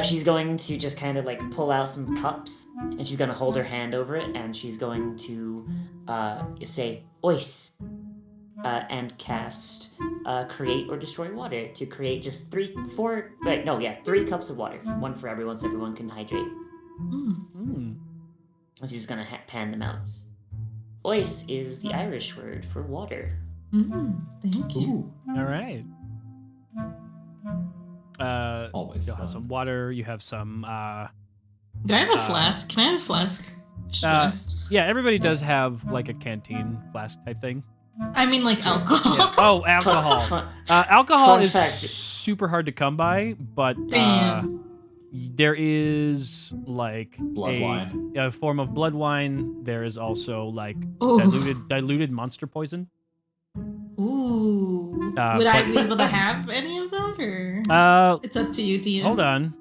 She's going to just kind of like pull out some cups, and she's gonna hold her hand over it, and she's going to say "ois," and cast create or destroy water to create just 3 cups of water, one for everyone, so everyone can hydrate. Mm. Hmm. She's just gonna pan them out. Ois is the Irish word for water. Thank you. Ooh. All right. Always You'll have fun. some water. You have some. Do I have a flask? Can I have a flask? Just asked. Yeah, everybody does have like a canteen flask type thing. I mean, like alcohol. Oh, alcohol. Fun- Alcohol Fun is fact. super hard to come by, but Damn. there is like Blood wine. a form of blood wine. There is also like Ooh. diluted monster poison. Ooh. Would I but- be able to have any of that, or it's up to you, DM? Hold on.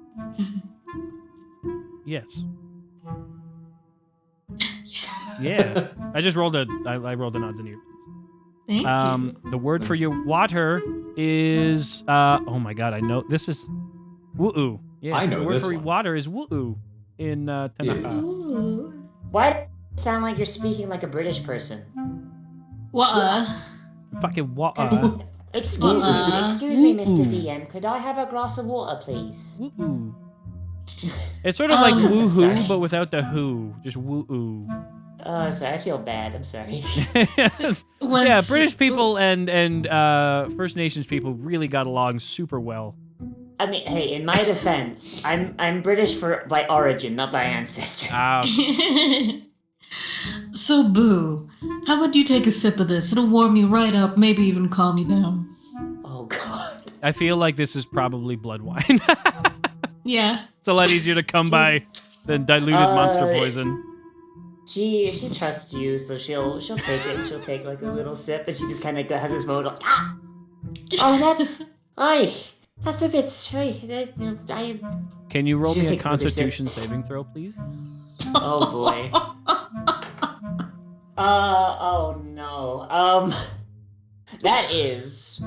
Yes. Yeah. I just rolled I rolled an odds and evens. Thank you. The word for your water is oh my god, I know this is woo. Yeah, I know the word this for one. water is woo in Tanaha. Ooh. Why do you sound like you're speaking like a British person? What? Fucking water. Excuse Uh-uh. me, Mr. DM. Could I have a glass of water, please? Woo-oo. It's sort of like woohoo, sorry. but without the who. Just woo-oo. Sorry, I feel bad. I'm sorry. Yeah, Once- British people and First Nations people really got along super well. I mean, hey, in my defense, I'm British by origin, not by ancestry. So, Boo, how about you take a sip of this? It'll warm you right up, maybe even calm you down. Oh God. I feel like this is probably blood wine. Yeah. It's a lot easier to come by than diluted monster poison. She trusts you, so she'll take it. She'll take like a little sip, and she just kind of has this moment like, ah! Oh, that's a bit straight. Can you roll She me a takes another sip. Constitution saving throw, please? Oh boy. Oh no. That is.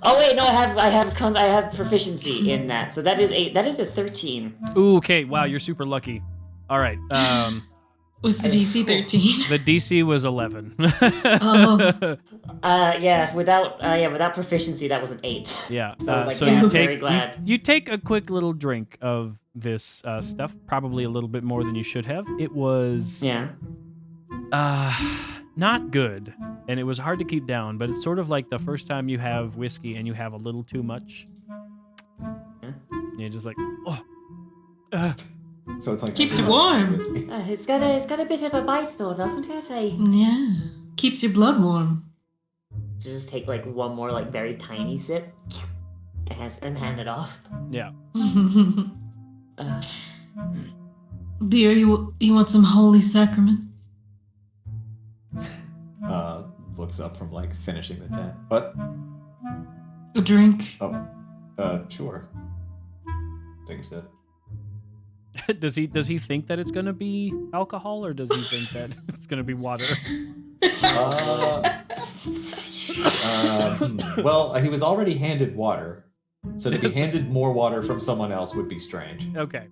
Oh wait, no, I have proficiency in that, so that is a 13. Ooh, okay. Wow, you're super lucky. All right. Was the DC 13? The DC was 11. Oh. Without proficiency, that was an 8. Yeah. So, So I'm you very take glad. you take a quick little drink of this stuff, probably a little bit more than you should have. It was Yeah. not good, and it was hard to keep down. But it's sort of like the first time you have whiskey and you have a little too much. Yeah. You're just like, oh. So it's like Keeps you warm. whiskey. It's got a bit of a bite though, doesn't it? Yeah. Keeps your blood warm. Just take like one more like very tiny sip, and hand it off. Yeah. Beer, you want some holy sacrament? Looks up from like finishing the tent. What? A drink? Oh, sure. Take a sip. Does he think that it's gonna be alcohol, or does he think that it's gonna be water? Well, he was already handed water, so to be handed more water from someone else would be strange. Okay.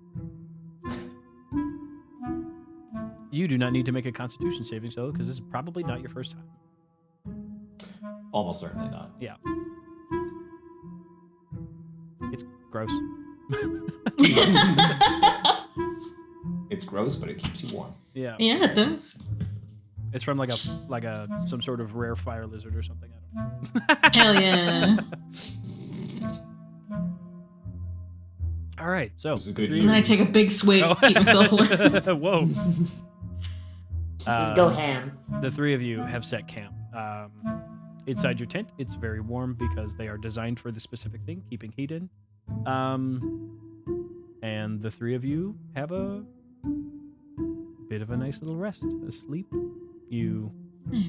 You do not need to make a Constitution saving throw because this is probably not your first time. Almost certainly not. Yeah. It's gross. It's gross, but it keeps you warm. Yeah. Yeah, it does. It's from like a some sort of rare fire lizard or something. I don't know. Hell yeah. All right. So This is good three- And I take a big swig, Oh. keep myself warm. Whoa. Just go ham. The three of you have set camp. Inside your tent, it's very warm because they are designed for the specific thing, keeping heat in. And the three of you have a bit of a nice little rest, a sleep. You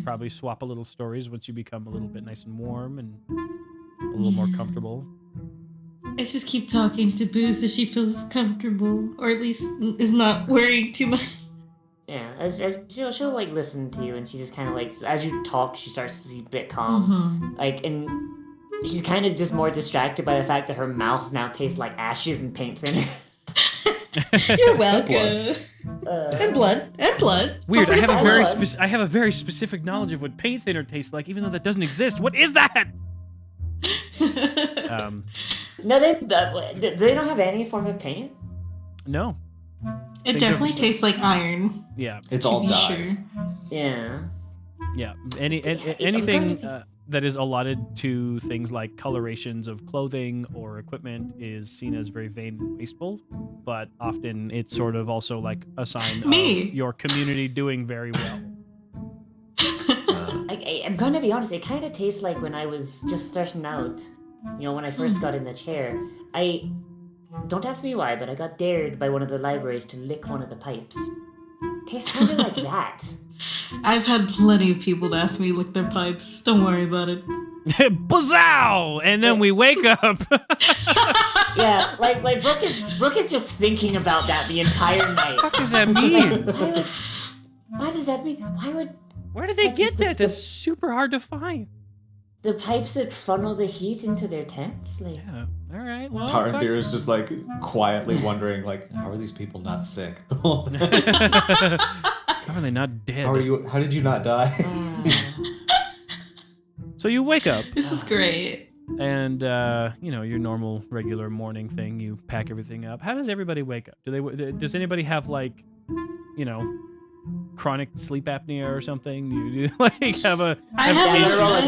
probably swap a little stories once you become a little bit nice and warm and a little more Yeah. comfortable. I just keep talking to Boo so she feels comfortable, or at least is not worrying too much. Yeah, as she'll like listen to you, and she just kind of like as you talk, she starts to see a bit calm. Like, and she's kind of just more distracted by the fact that her mouth now tastes like ashes and paint thinner. You're welcome. And blood. And blood. Weird. I have a very Blood. I have a very specific knowledge of what paint thinner tastes like, even though that doesn't exist. What is that? No, they don't have any form of paint. No. It Things definitely are- tastes like iron. Yeah. It's To all be dyes. sure. Yeah. Yeah. I'm Anything going that is allotted to things like colorations of clothing or equipment is seen as very vain and wasteful, but often it's sort of also like a sign Me. of your community doing very well. I'm gonna be honest. It kind of tastes like when I was just starting out. You know, when I first got in the chair. Don't ask me why, but I got dared by one of the libraries to lick one of the pipes. Tastes kind of like that. I've had plenty of people to ask me to lick their pipes. Don't worry about it. Bazow! And then we wake up. Yeah, like Brooke is just thinking about that the entire night. What does that mean? Why does that mean? Why would Where did they get that? That's super hard to find. the pipes that funnel the heat into their tents? Like, Yeah. All right. Well, Tarandir is just like quietly wondering, like, how are these people not sick? how are they not dead? How did you not die? So you wake up, This is great. and your normal, regular morning thing. You pack everything up. How does everybody wake up? Does anybody have like, chronic sleep apnea or something? You like have a? I have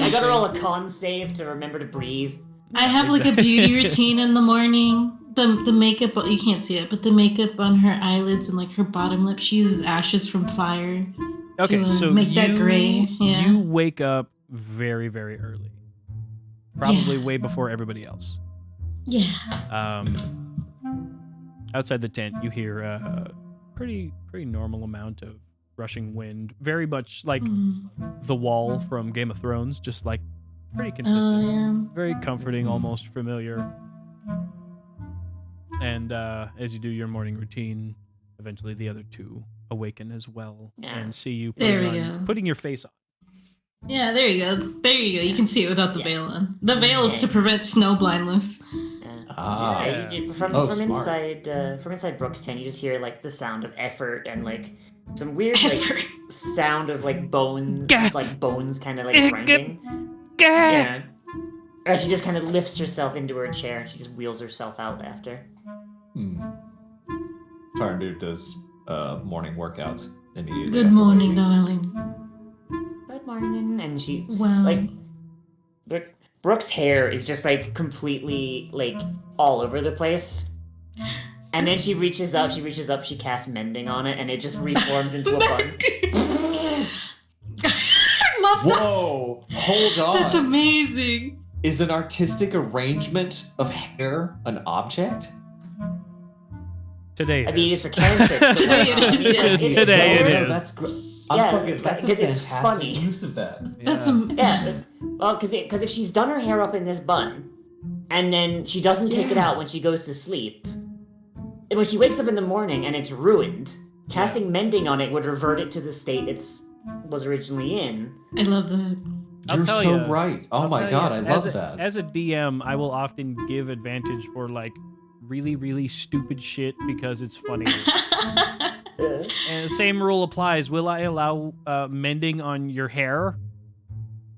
I gotta roll a, a con save to remember to breathe. I have like a beauty routine in the morning. The makeup, you can't see it, but the makeup on her eyelids and like her bottom lip, she uses ashes from fire Okay, to so make that gray. Yeah. You wake up very, very early. Probably way before everybody else. Yeah. Outside the tent, you hear a pretty normal amount of rushing wind. Very much like the wall from Game of Thrones, just like pretty consistent. Yeah. Very comforting, almost familiar. And as you do your morning routine, eventually the other two awaken as well and see you putting your face on. Yeah, there you go. There you go. You can see it without the veil on. The veil is to prevent snow blindness. From inside Brooks' tent, you just hear like the sound of effort and like some weird like sound of like bones kind of like grinding. Yeah. Or she just kind of lifts herself into her chair and she just wheels herself out after. Tarandir does morning workouts immediately. Good morning, darling. Good morning. And she Wow. Brooke's hair is just like completely like all over the place. And then she reaches up, she casts mending on it, and it just reforms into a bun. I love that. Whoa! Hold on. That's amazing. Is an artistic arrangement of hair an object? Today I mean, it's a cantrip. So Today it is, yeah. Today it is. That's great. That's a it's fantastic funny. use of that. Well, because if she's done her hair up in this bun, and then she doesn't take it out when she goes to sleep, and when she wakes up in the morning and it's ruined, casting mending on it would revert it to the state it was originally in. I love that. You're so right. Oh my god, I love that. As a DM, I will often give advantage for like really, really stupid shit because it's funny. And the same rule applies. Will I allow mending on your hair?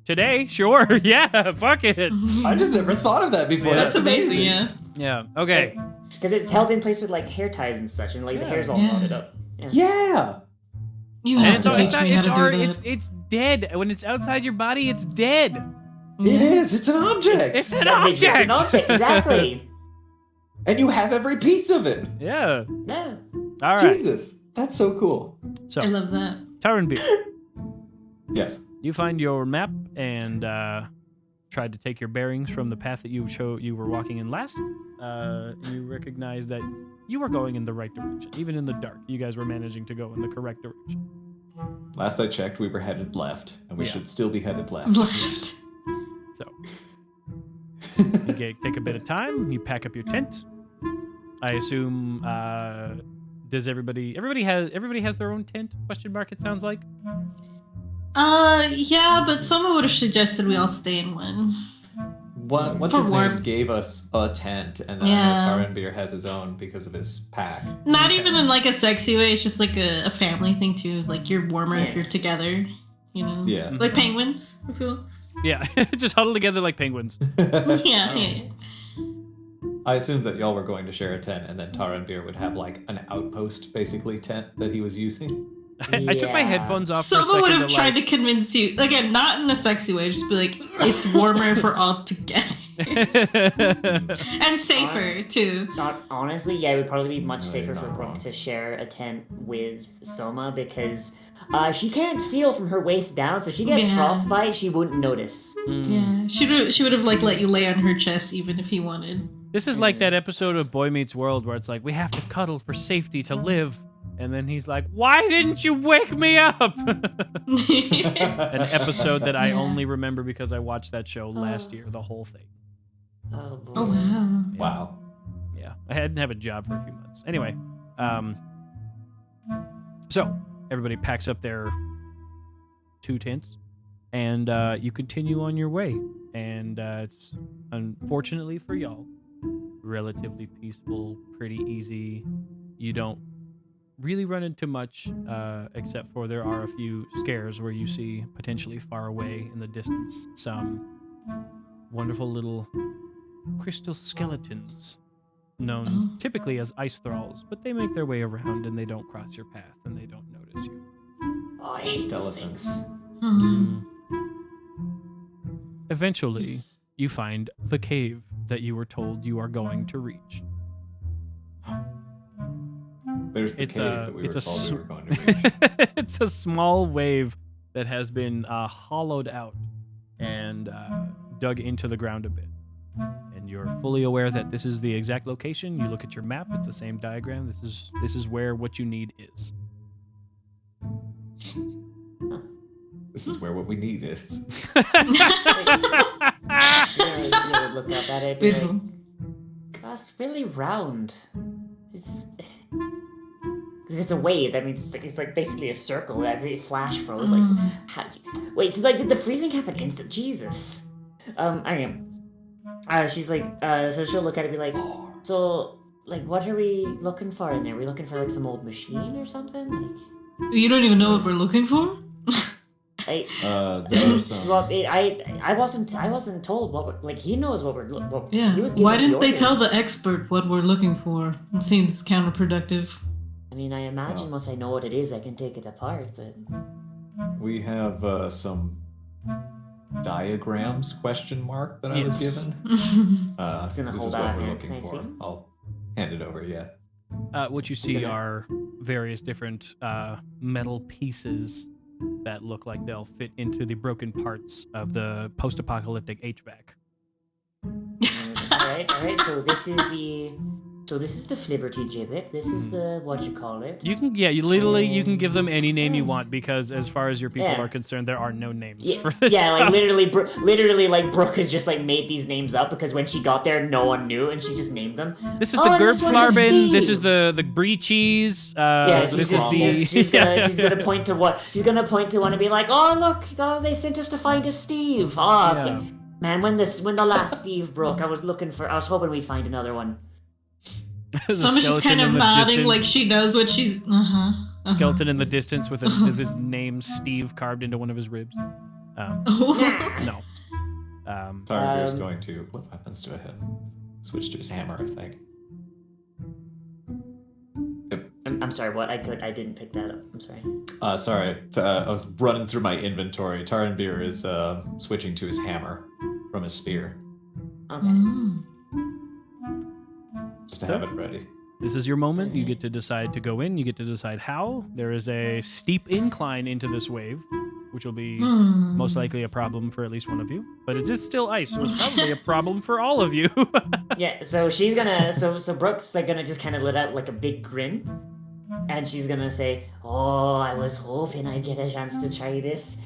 Today? Sure. Yeah, fuck it. I just never thought of that before. That's amazing, yeah. Yeah, okay. Because it's held in place with like hair ties and such, and like the hair's all knotted up. Yeah. You have to teach me how to do that. It's dead. When it's outside your body, it's dead. It is. It's an object. It's an object. It's an object, exactly. And you have every piece of it. Yeah. Yeah. All right. Jesus. That's so cool. So, I love that. Tarandir, Yes. you find your map and tried to take your bearings from the path that you were walking in last. You recognize that you were going in the right direction. Even in the dark, you guys were managing to go in the correct direction. Last I checked, we were headed left, and we should still be headed left. Left. So, you take a bit of time. You pack up your tent. I assume. Does everybody has their own tent? Question mark. It sounds like. Yeah, but someone would have suggested we all stay in one. What's For his name warmth. gave us a tent, and then Tarandir has his own because of his pack. Not even in like a sexy way. It's just like a family thing too. Like you're warmer if you're together. You know. Yeah. Like penguins. I feel. Yeah, just huddle together like penguins. Yeah. I assumed that y'all were going to share a tent, and then Tarandir would have like an outpost, basically tent that he was using. I took my headphones off Someone for a would second. have tried to convince you, again, not in a sexy way, just be like, it's warmer if we're all together. And safer, too. Honestly, yeah, it would probably be much safer for Brooke to share a tent with Soma because she can't feel from her waist down, so if she gets frostbite, she wouldn't notice. Yeah, she would have like let you lay on her chest even if he wanted. This is like that episode of Boy Meets World where it's like, we have to cuddle for safety to live. And then he's like, why didn't you wake me up? An episode that I only remember because I watched that show last year, the whole thing. Oh, boy. Oh, wow. Yeah. Wow. Yeah, I didn't have a job for a few months. Anyway, so everybody packs up their 2 tents, and you continue on your way. And it's, unfortunately for y'all, relatively peaceful, pretty easy. You don't really run into much, except for there are a few scares where you see potentially far away in the distance some wonderful little crystal skeletons known typically as ice thralls, but they make their way around and they don't cross your path and they don't notice you. Oh, I hate those Skeletons. things. Mhm. Eventually, you find the cave that you were told you are going to reach. There's the It's cave a- that we it's were a told s- we were going to reach. It's a small wave that has been hollowed out and dug into the ground a bit. And you're fully aware that this is the exact location. You look at your map; it's the same diagram. This is where what you need is. This is where what we need is. You look up at it, be like, Beautiful. that's really round. It's if it's a wave, that means it's like basically a circle. Every flash froze. Like, how, wait, so like, did the freezing happen instant? Jesus. I am. She's like, so she'll look at it and be like, so, like, what are we looking for in there? Are we looking for like some old machine or something? Like, You don't even know what we're looking for? I, There are some. well, I wasn't told what like he knows what we're what, Yeah. He was Why giving didn't they tell the orders. expert what we're looking for? It seems counterproductive. I mean, I imagine Oh. once I know what it is, I can take it apart. But We have some diagrams ? That I was Yes. given. It's gonna This hold is what out we're here. looking Can I see for. them? I'll hand it over. Yeah. What you see are various different metal pieces that look like they'll fit into the broken parts of the post-apocalyptic HVAC. all right. So this is the Flibberty Gibbet. This is the what you call it. You can, you can give them any name you want because, as far as your people Yeah. are concerned, there are no names Yeah, for this. yeah, like stuff. literally, like Brooke has just like made these names up because when she got there, no one knew, and she's just named them. This is Oh, the and this one's a Gerbflarben. This is Steve. the brie cheese. Yeah, this she's, is just, the. she's gonna point to what she's gonna point to one and be like, oh look, they sent us to find a Steve. Oh Yeah. man, when the last Steve broke, I was hoping we'd find another one. the Someone's just skeleton kind of in the nodding distance. like she knows what she's. Skeleton in the distance with his name Steve carved into one of his ribs. Oh. No. Targar's going to. What weapons do I have? Switch to his hammer, I think. I'm sorry, what? I didn't pick that up. I'm sorry. Sorry, I was running through my inventory. Taranbir is switching to his hammer from his spear, Okay. Mm. just to have it ready. This is your moment. You get to decide to go in. You get to decide how. There is a steep incline into this wave, which will be Hmm. most likely a problem for at least one of you. But it is still ice, so it's probably a problem for all of you. Yeah, so she's gonna so Brooke's like gonna just kind of let out like a big grin, and she's gonna say, "Oh, I was hoping I'd get a chance to try this.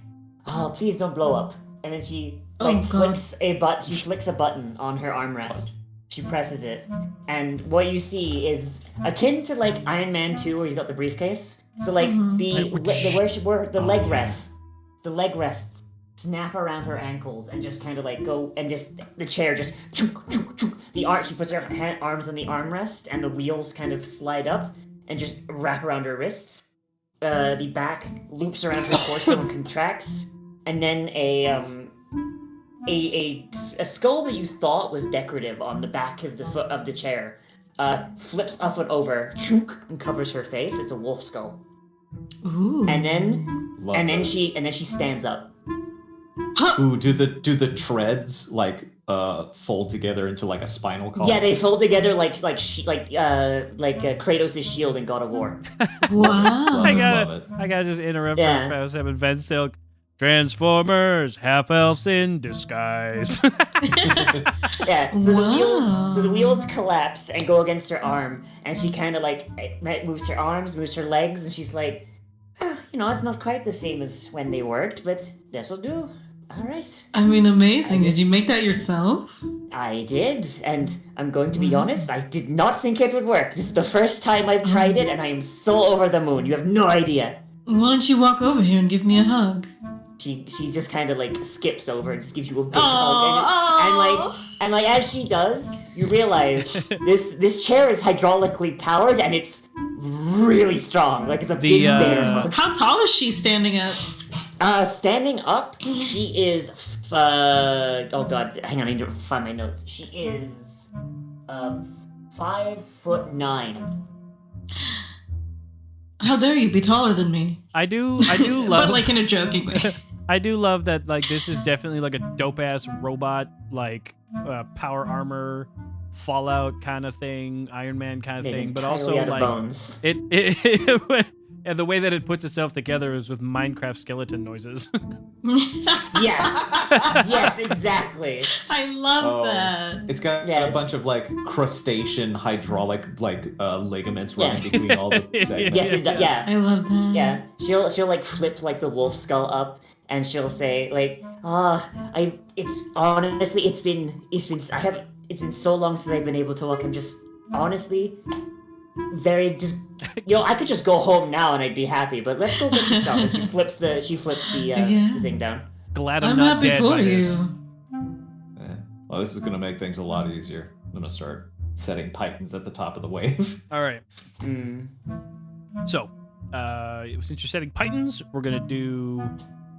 Oh, please don't blow up." And then she like God. She flicks a button on her armrest. She presses it, and what you see is akin to like Iron Man 2, where he's got the briefcase. So like the leg rests snap around her ankles and just kind of like go, and just the chair just chunk, chunk, chunk. She puts her arms on the armrest, and the wheels kind of slide up and just wrap around her wrists. The back loops around her torso and contracts, and then a skull that you thought was decorative on the back of the foot of the chair flips up and over, chunk, and covers her face. It's a wolf skull. Ooh. And then Love and then that. she stands up. Ooh, do the treads like fold together into like a spinal column? Yeah, they fold together like Kratos' shield in God of War. Wow. I gotta just interrupt Yeah. for 7 Van Silk. Transformers, half elves in disguise. Yeah, so Wow. the wheels collapse and go against her arm, and she kind of like moves her arms, moves her legs, and she's like, it's not quite the same as when they worked, but this'll do. All right. I mean, amazing. I Did you just- make that yourself? I did, and I'm going to be honest, I did not think it would work. This is the first time I've tried it, and I am so over the moon. You have no idea. Why don't you walk over here and give me a hug? She just kind of like skips over and just gives you a big Aw, hug, and like as she does, you realize this chair is hydraulically powered and it's really strong. Like it's a big bear hug. How tall is she standing up? Standing up, she is. Oh god, hang on, I need to find my notes. She is 5'9". How dare you be taller than me? I do love But like in a joking way. I do love that, like, this is definitely like a dope-ass robot, like, power armor, Fallout kind of thing, Iron Man kind of Made thing, but entirely also, out of like, bones. and the way that it puts itself together is with Minecraft skeleton noises. Yes, exactly. I love that. It's got a bunch of like crustacean hydraulic ligaments running between all the segments. Yes, yeah. I love that. Yeah, she'll like flip like the wolf skull up, and she'll say like, it's honestly, it's been so long since I've been able to walk. I'm just honestly I could just go home now and I'd be happy. But let's go get the stuff. And she flips the thing down. Glad I'm not happy dead for by this. you. Yeah. Well, this is gonna make things a lot easier. I'm gonna start setting pythons at the top of the wave. All right. Mm. So, since you're setting pythons, we're gonna do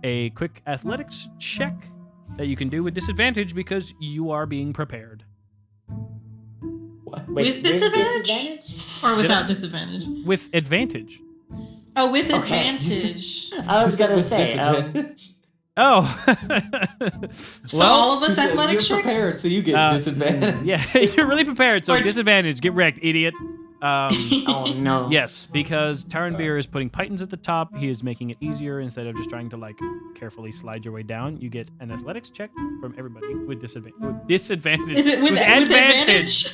a quick athletics check that you can do with disadvantage because you are being prepared. What? Wait, With disadvantage? Or without disadvantage? With advantage. Oh, with Okay. advantage. I was gonna With say, disadvantage? Oh. So all of us You said athletic you're checks? prepared, so you get disadvantage. Yeah, you're really prepared. So Or- disadvantage. Get wrecked, idiot. oh no. Yes, because Taranbeer is putting pythons at the top. He is making it easier instead of just trying to like carefully slide your way down. You get an athletics check from everybody with disadvantage. With disadvantage. With advantage?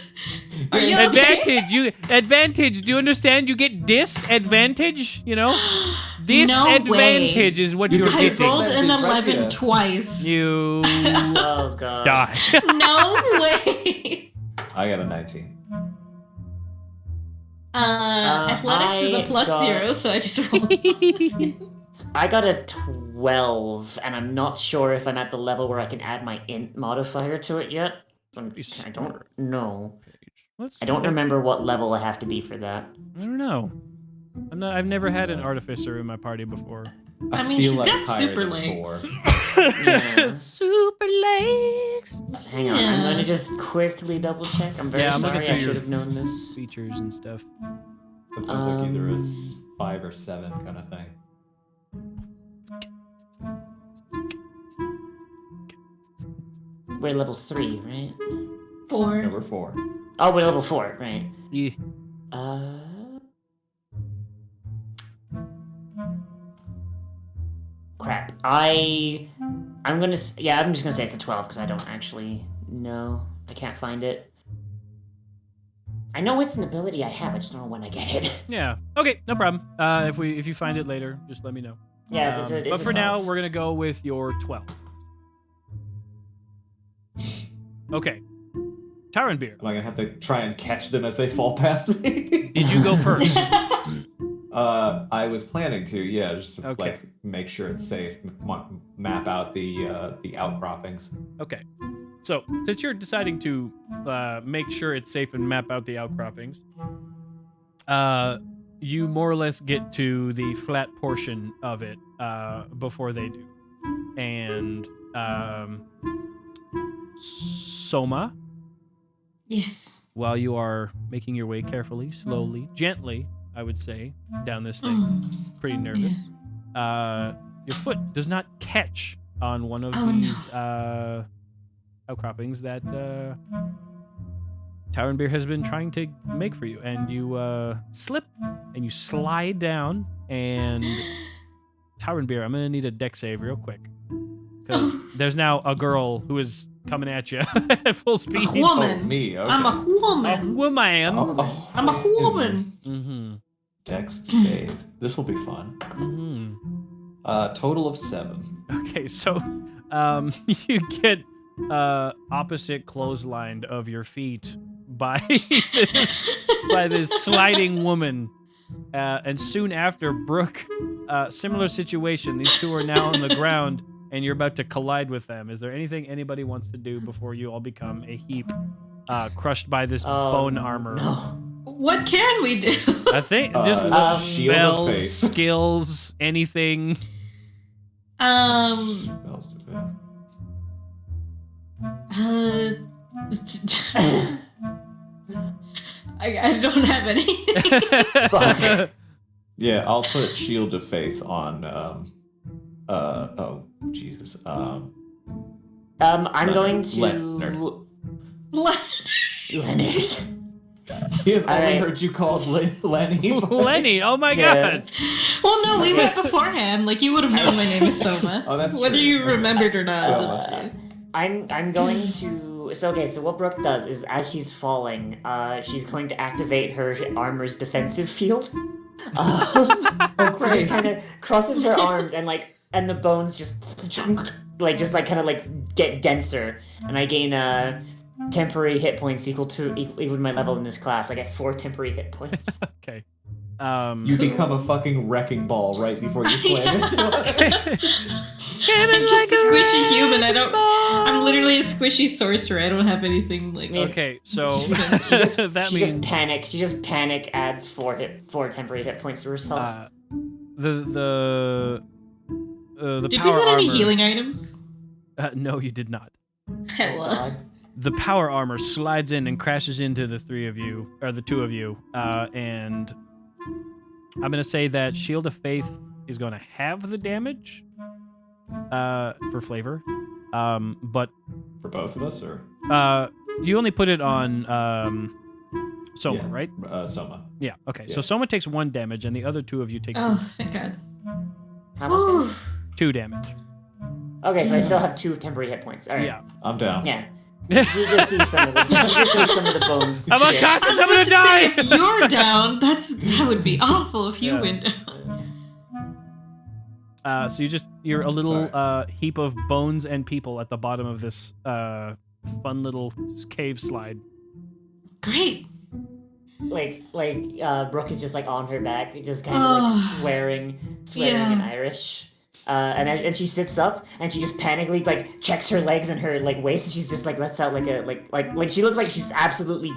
Are you okay? Advantage. Do you understand? You get disadvantage. You know, No disadvantage way. is what You you're can I getting. rolled an Disadvantage, right 11 here. twice. You Oh god. die. No way. I got a 19. Athletics is a I plus got- 0, so I just rolled. I got a 12, and I'm not sure if I'm at the level where I can add my int modifier to it yet. I don't know. I don't remember what level I have to be for that. I don't know. I've never had an artificer in my party before. I mean, feel she's like got higher super than legs. 4. Yeah. Super legs. Hang on, I'm Yeah. gonna just quickly double check. I'm very Yeah, I'm looking sorry, through I your- should have known this. Features and stuff. That sounds like either a 5 or 7 kind of thing. We're level 3, right? 4. Number 4. Oh, we're level 4, right? Yeah. Crap. I'm just gonna say it's a 12 because I don't actually know. I can't find it. I know it's an ability I have. I just don't know when I get it. Yeah. Okay, no problem. If you find it later, just let me know. Yeah, it's But a for now, 12. we're gonna go with your 12. Okay. Taranbeer, Am I gonna have to try and catch them as they fall past me? did you go first? I was planning to, yeah, just to, Okay. like make sure it's safe, map out the outcroppings. Okay. So, since you're deciding to make sure it's safe and map out the outcroppings, you more or less get to the flat portion of it before they do. And Soma, Yes. while you are making your way carefully, slowly, gently, I would say, down this thing, Mm. pretty nervous, your foot does not catch on one of Oh, these outcroppings that Taranbeer has been trying to make for you, and you slip and you slide down. And Taranbeer, I'm gonna need a deck save real quick because there's now a girl who is coming at you at full speed. A woman. Oh, me. Okay. I'm a A woman. woman. Oh, I'm a woman. Mm-hmm. Dex save. This will be fun. Mm-hmm. Total of 7. Okay, so you get opposite clotheslined of your feet by this sliding woman. And soon after, Brooke, similar situation. These two are now on the ground, and you're about to collide with them. Is there anything anybody wants to do before you all become a heap, crushed by this bone armor? No. What can we do? I think just Shield of spells, Faith. skills, anything. Spells of Faith. I don't have anything. Fuck. Yeah, I'll put Shield of Faith on. Oh Jesus. I'm Leonard. going to Leonard. Leonard. He has only Alright. heard you called Lenny. Lenny, oh my Yeah. god. Well, no, we met beforehand. Like, you would have known my name is Soma. Oh, that's Whether true. you remembered or not So, is up to you. I'm going to. So okay. So what Brooke does is, as she's falling, she's going to activate her armor's defensive field. Oh, She just kind of crosses her arms and the bones just kind of get denser, and I gain temporary hit points equal to my level in this class. I get 4 temporary hit points. Okay. You become a fucking wrecking ball right before you slam into it. I'm just a squishy human. I'm literally a squishy sorcerer. I don't have anything like. Okay, so that She means just panic adds 4 temporary hit points to herself. the Did we power get armor. any healing items? No, you did not. Hella. The power armor slides in and crashes into the 3 of you, or the 2 of you, and I'm gonna say that Shield of Faith is gonna have the damage, for flavor, but For both of us, or you only put it on Soma, Yeah. right? Soma. Yeah. Okay. Yeah. So Soma takes 1 damage, and the other 2 of you take Oh, thank God. How much Whew. damage? 2 damage. Okay, so I still have 2 temporary hit points. All right. Yeah. I'm down. Yeah. You just see some of the bones. I'm shit. unconscious. I'm I gonna was about die. to say, if you're down, that would be awful if you Yeah. went down. So you're a little heap of bones and people at the bottom of this fun little cave slide. Great. Brooke is just on her back, just kind of swearing Yeah. in Irish. And she sits up and she just panically checks her legs and her waist, and she's just lets out she looks like she's absolutely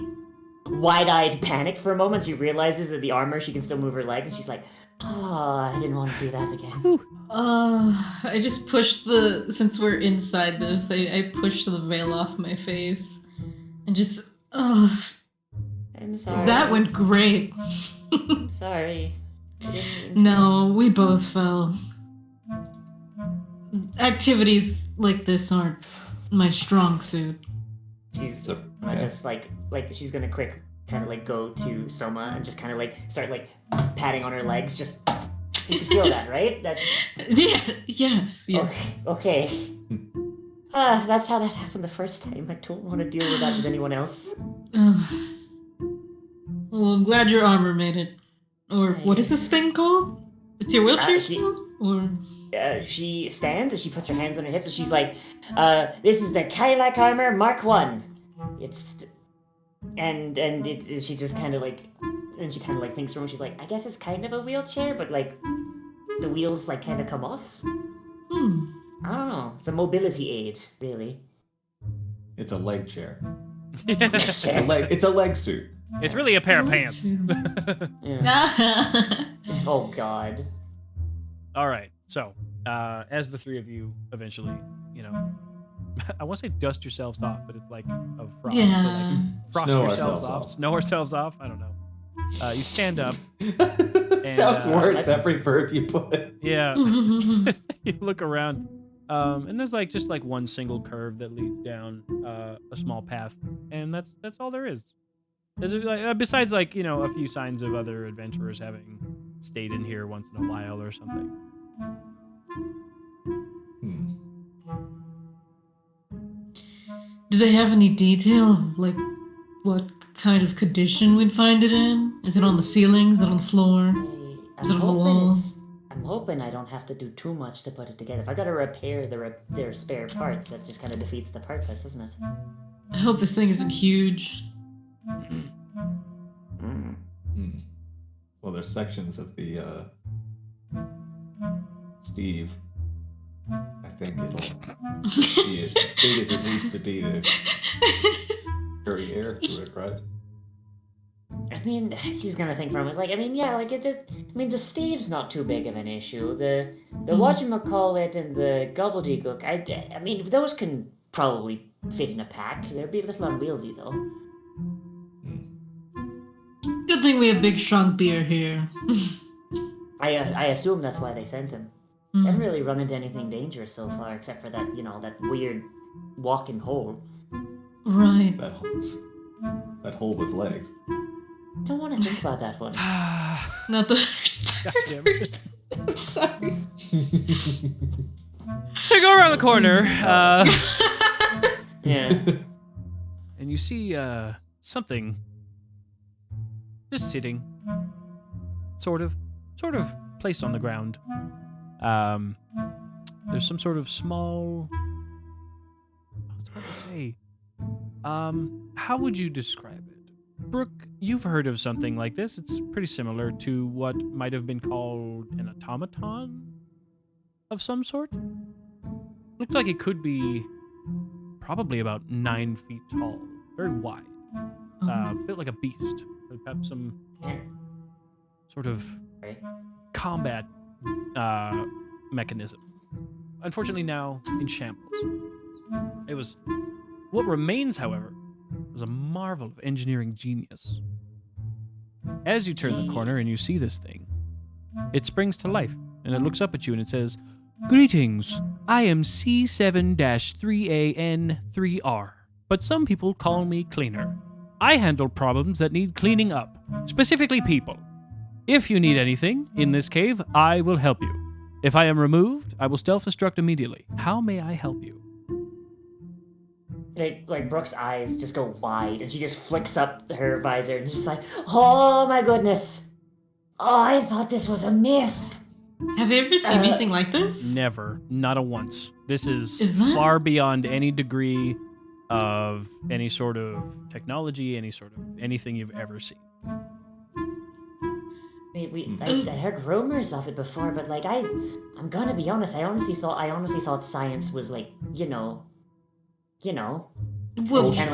wide-eyed panicked for a moment. She realizes that the armor, she can still move her legs. She's like, I didn't want to do that again. I just pushed since we're inside this, I pushed the veil off my face and just, I'm sorry. that went great. I'm sorry. I didn't mean to. No, we both fell. Activities like this aren't my strong suit. She's So, gonna okay. just she's gonna quick kind of go to Soma and just kind of start patting on her legs. Just you can feel that, right? That's Yeah, yes. okay. That's how that happened the first time. I don't want to deal with that with anyone else. Well, I'm glad your armor made it. Or what is this thing called? It's your wheelchair she- spell? Or She stands and she puts her hands on her hips and she's like, this is the Kailak armor Mark 1. It's she just kind of and she kind of thinks for a moment. She's like, I guess it's kind of a wheelchair, but the wheels kind of come off. I don't know. It's a mobility aid, really. It's a leg chair. It's It's a leg suit. It's really a pair of pants. Yeah. Oh God. All right. So, as the 3 of you eventually, I want to say dust yourselves off, but it's like a frost. Yeah. Frost Snow yourselves ourselves off. off. Snow ourselves off. I don't know. You stand up. Sounds worse I- every verb you put. Yeah. You look around. And there's just one single curve that leads down a small path, and that's all there is. There's besides a few signs of other adventurers having stayed in here once in a while or something. Hmm. Do they have any detail of what kind of condition we'd find it in? Is it on the ceiling? Is it on the floor? Is it on the walls? I'm hoping I don't have to do too much to put it together. If I gotta repair their spare parts, that just kind of defeats the purpose, doesn't it? I hope this thing isn't huge. Hmm. Well, there's sections of the Steve. I think it'll be as big as it needs to be to carry air through it, right? I mean, she's gonna think for a moment. Like, I mean, yeah, like the stave's not too big of an issue. The whatchamacallit and the gobbledygook, I mean, those can probably fit in a pack. They'd be a little unwieldy though. Good thing we have big, strong beer here. I assume that's why they sent him. Mm. Haven't really run into anything dangerous so far, except for that, that weird walking hole. Right. That hole with legs. Don't want to think about that one. Not the first God damn time. it. I'm sorry. So you go around the corner, Yeah. and you see something just sitting, sort of placed on the ground. There's some sort of small. It's hard to say. How would you describe it? Brooke, you've heard of something like this. It's pretty similar to what might have been called an automaton of some sort. Looks like it could be probably about 9 feet tall, very wide, built like a beast. Perhaps some sort of combat mechanism. Unfortunately, now in shambles. It was what remains, however, was a marvel of engineering genius. As you turn the corner and you see this thing, it springs to life and it looks up at you and it says, "Greetings, I am C7-3AN3R, but some people call me Cleaner. I handle problems that need cleaning up, specifically people. If you need anything in this cave, I will help you. If I am removed, I will self-destruct immediately. How may I help you?" Like Brooke's eyes just go wide, and she just flicks up her visor, and she's like, "Oh my goodness! Oh, I thought this was a myth." Have you ever seen anything like this? Never. Not a once. This is that- far beyond any degree of any sort of technology, any sort of anything you've ever seen. I heard rumors of it before, but like I'm gonna be honest, I honestly thought science was like, Well, kinda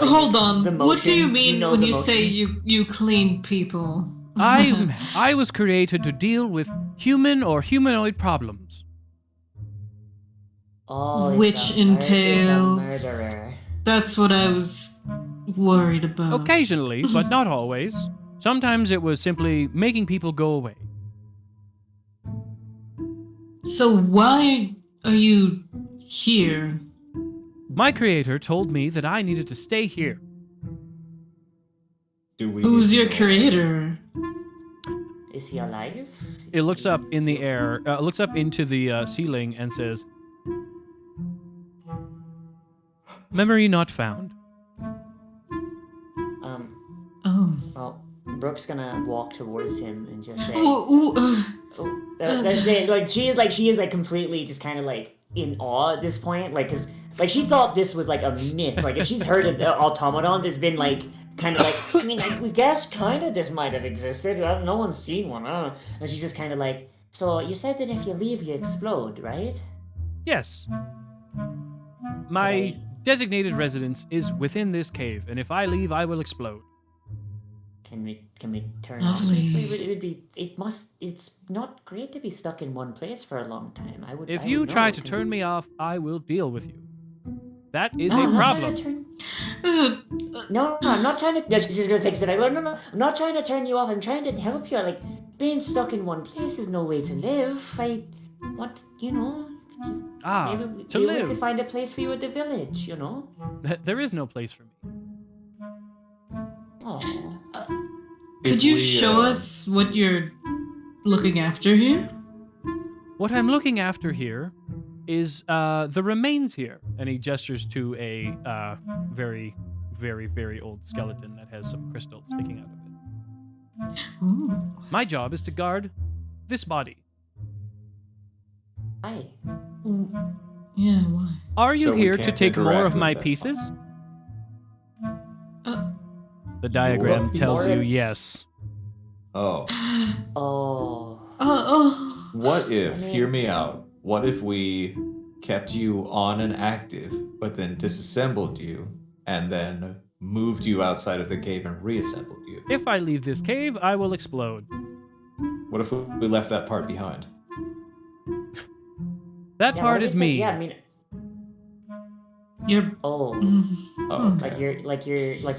like hold on. the What do you motion, mean the when you say motion. you clean people? I was created to deal with human or humanoid problems. Oh, Which it's a entails- murderer. That's what I was worried about. Occasionally, but not always. Sometimes it was simply making people go away. So why are you here? My creator told me that I needed to stay here. Who's your creator? Is he alive? It looks up in the air, looks up into the ceiling and says, "Memory not found." Oh. Well, Brooke's gonna walk towards him and just say, she is completely just kind of like in awe at this point, like, cause like she thought this was like a myth. Like if she's heard of automatons, it's been like kind of like, I mean, like, we guess kind of this might have existed. No one's seen one. I don't know. And she's just kind of like, so you said that if you leave, you explode, right? Yes. My designated residence is within this cave, and if I leave, I will explode. Can we turn Lovely. it's not great to be stuck in one place for a long time. If I you would try know. to turn me off, I will deal with you. That is No, a I'm not problem. trying to No, I'm not trying to. No, she's just gonna take a step back. No, I'm not trying to turn you off. I'm trying to help you. Like, being stuck in one place is no way to live. Maybe To we live. could find a place for you at the village. There is no place for me. Oh, Could you show us what you're looking after here? What I'm looking after here is the remains here. And he gestures to a very, very, very old skeleton that has some crystal sticking out of it. Ooh. My job is to guard this body. hi. Yeah, why? Are you So we here to can't take more interact of with my that pieces? Uh, The diagram Your tells you pieces? yes. Oh. Oh. What if, I mean- hear me out, what if we kept you on and active, but then disassembled you, and then moved you outside of the cave and reassembled you. If I leave this cave, I will explode. What if we left that part behind? That Yeah, part what is if it- me. Yeah, I mean, You're. oh, Oh, Hmm. okay. like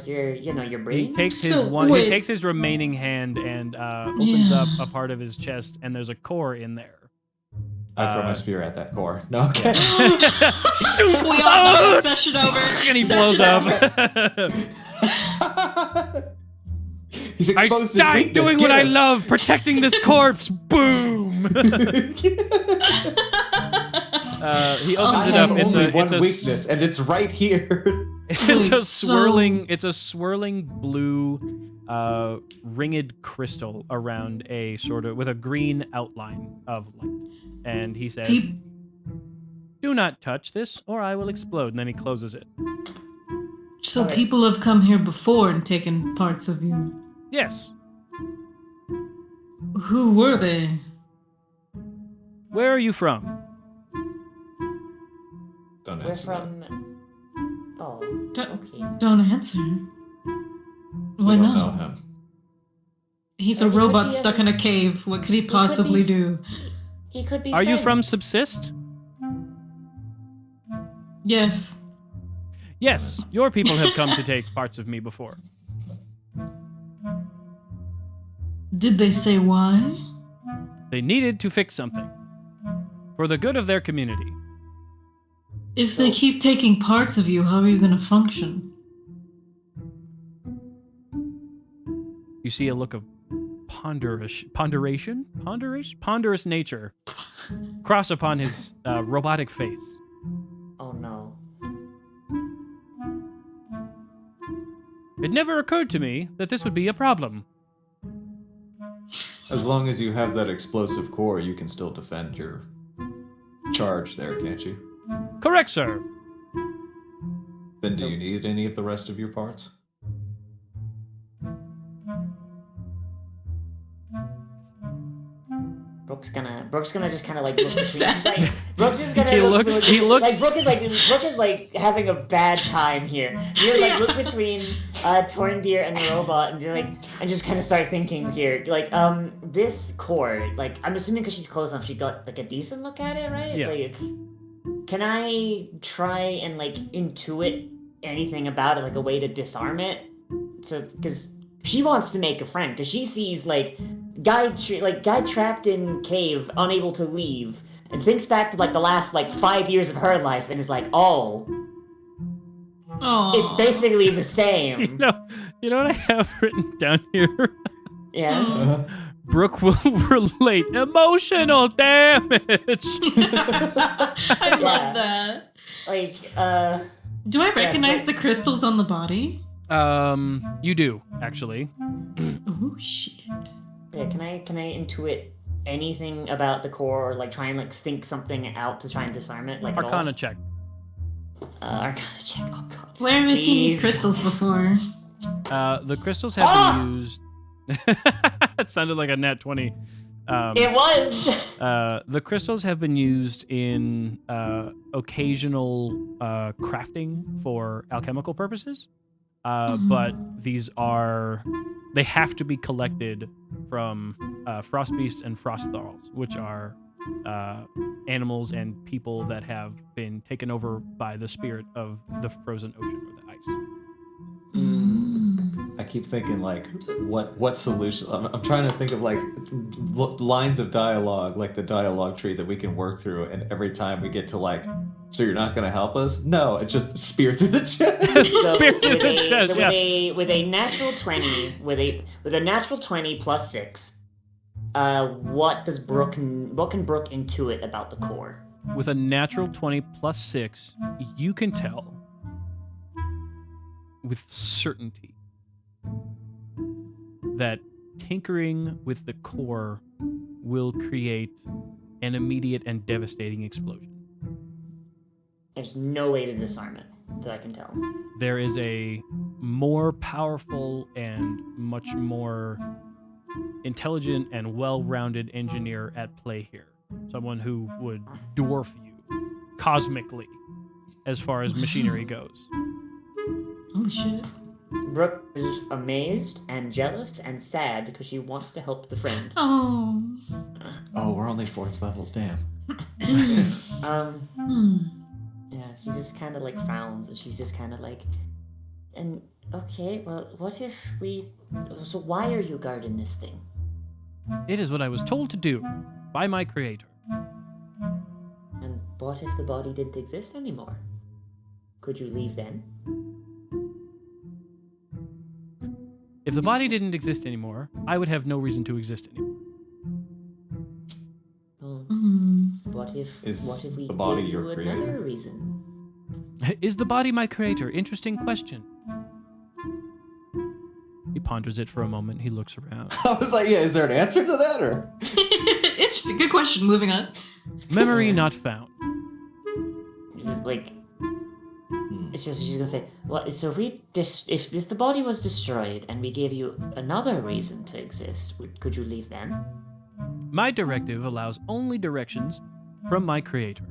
your, you know, your brain. He takes his So, He wait. takes his remaining hand and opens Yeah. up a part of his chest, and there's a core in there. I throw my spear at that core. No, okay. Shoot! We all session over. And he blows Session up. over. He's I exposed his died weakness. doing Get what I him. love, protecting this corpse. Boom! He opens I it have up. It's only a one it's a weakness, and it's right here. it's a Wait, swirling so- it's a swirling blue ringed crystal around a sort of with a green outline of light. And he says, Peop- "Do not touch this or I will explode." And then he closes it. So Alright. people have come here before and taken parts of you. Yes. Who were they? Where are you from? Don't We're answer from. Oh, Don't, okay. don't answer. that. Why We don't not? know him. He's Or a he could robot be stuck a- in a cave. What could he could be possibly f- do? He could be. Are you from friends. Subsist? Yes. Yes, your people have come to take parts of me before. Did they say why? They needed to fix something for the good of their community. If they keep taking parts of you, how are you going to function? You see a look of ponderous nature cross upon his robotic face. Oh no. It never occurred to me that this would be a problem. As long as you have that explosive core, you can still defend your charge there, can't you? Correct, sir. Then do you need any of the rest of your parts? Brooke's gonna just kind of like look This is between. He's sad. like, Brooke's just gonna. He look- looks- he looks- Like Brooke is like having a bad time here. You're like look between Tornbeer and the robot and just kind of start thinking here. Like this core. Like I'm assuming because she's close enough, she got like a decent look at it, right? Yeah. Like, can I try and like intuit anything about it, like a way to disarm it? So because she wants to make a friend because she sees like guy trapped in cave, unable to leave, and thinks back to like the last like 5 years of her life and is like, oh, Oh, it's basically the same. You know what I have written down here? Yes. Brooke will relate emotional damage. I love that. Like, Do I recognize so- the crystals on the body? You do actually. Oh shit. yeah, can I intuit anything about the core or like try and like think something out to try and disarm it? Like Arcana check. Arcana check. Oh god. Where have I seen these Please. crystals before? The crystals have been used. It sounded like a nat 20. It was. The crystals have been used in occasional crafting for alchemical purposes, but they have to be collected from frost beasts and frost thralls, which are animals and people that have been taken over by the spirit of the frozen ocean or the ice. I keep thinking like, what solution? I'm trying to think of like lines of dialogue, like the dialogue tree that we can work through, and every time we get to like, so you're not going to help us? No, it's just spear through the chest. So, Spirit with, of the a, chest, so yeah. with a natural 20, with a natural 20 plus 6, what can Brooke intuit about the core? With a natural 20 plus 6, you can tell with certainty that tinkering with the core will create an immediate and devastating explosion. There's no way to disarm it that I can tell. There is a more powerful and much more intelligent and well-rounded engineer at play here. Someone who would dwarf you cosmically as far as machinery goes. Holy shit. Brooke is amazed and jealous and sad because she wants to help the friend. Oh. Oh, we're only 4th level. Damn. Yeah, she just kind of like frowns and she's just kind of like, and okay, well, what if we? So why are you guarding this thing? It is what I was told to do by my creator. And what if the body didn't exist anymore? Could you leave then? If the body didn't exist anymore, I would have no reason to exist anymore. Well, what if we the body gave your you creator? another reason? Is the body my creator? Interesting question. He ponders it for a moment. He looks around. I was like, yeah, is there an answer to that, or? Interesting. Good question. Moving on. Memory not found. It's just like, it's just she's gonna say, well, so if the body was destroyed and we gave you another reason to exist, could you leave then? My directive allows only directions from my creator.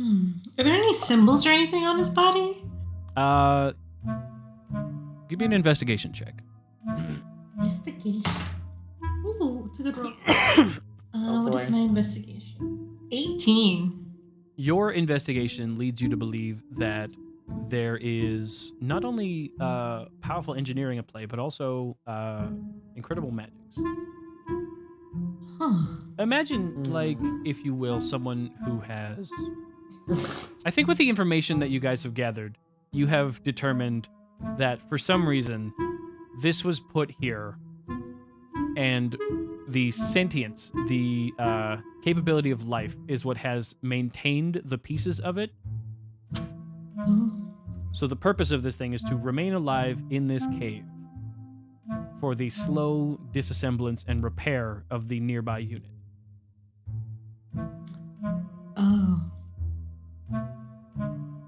Are there any symbols or anything on his body? Give me an investigation check. Investigation. Ooh, it's a good roll. What is boy. my investigation? 18. Your investigation leads you to believe that there is not only powerful engineering at play, but also incredible magics. Huh. Imagine, like, if you will, someone who has... I think with the information that you guys have gathered, you have determined that for some reason, this was put here, and the sentience, the capability of life, is what has maintained the pieces of it. Oh. So the purpose of this thing is to remain alive in this cave for the slow disassemblance and repair of the nearby unit. Oh.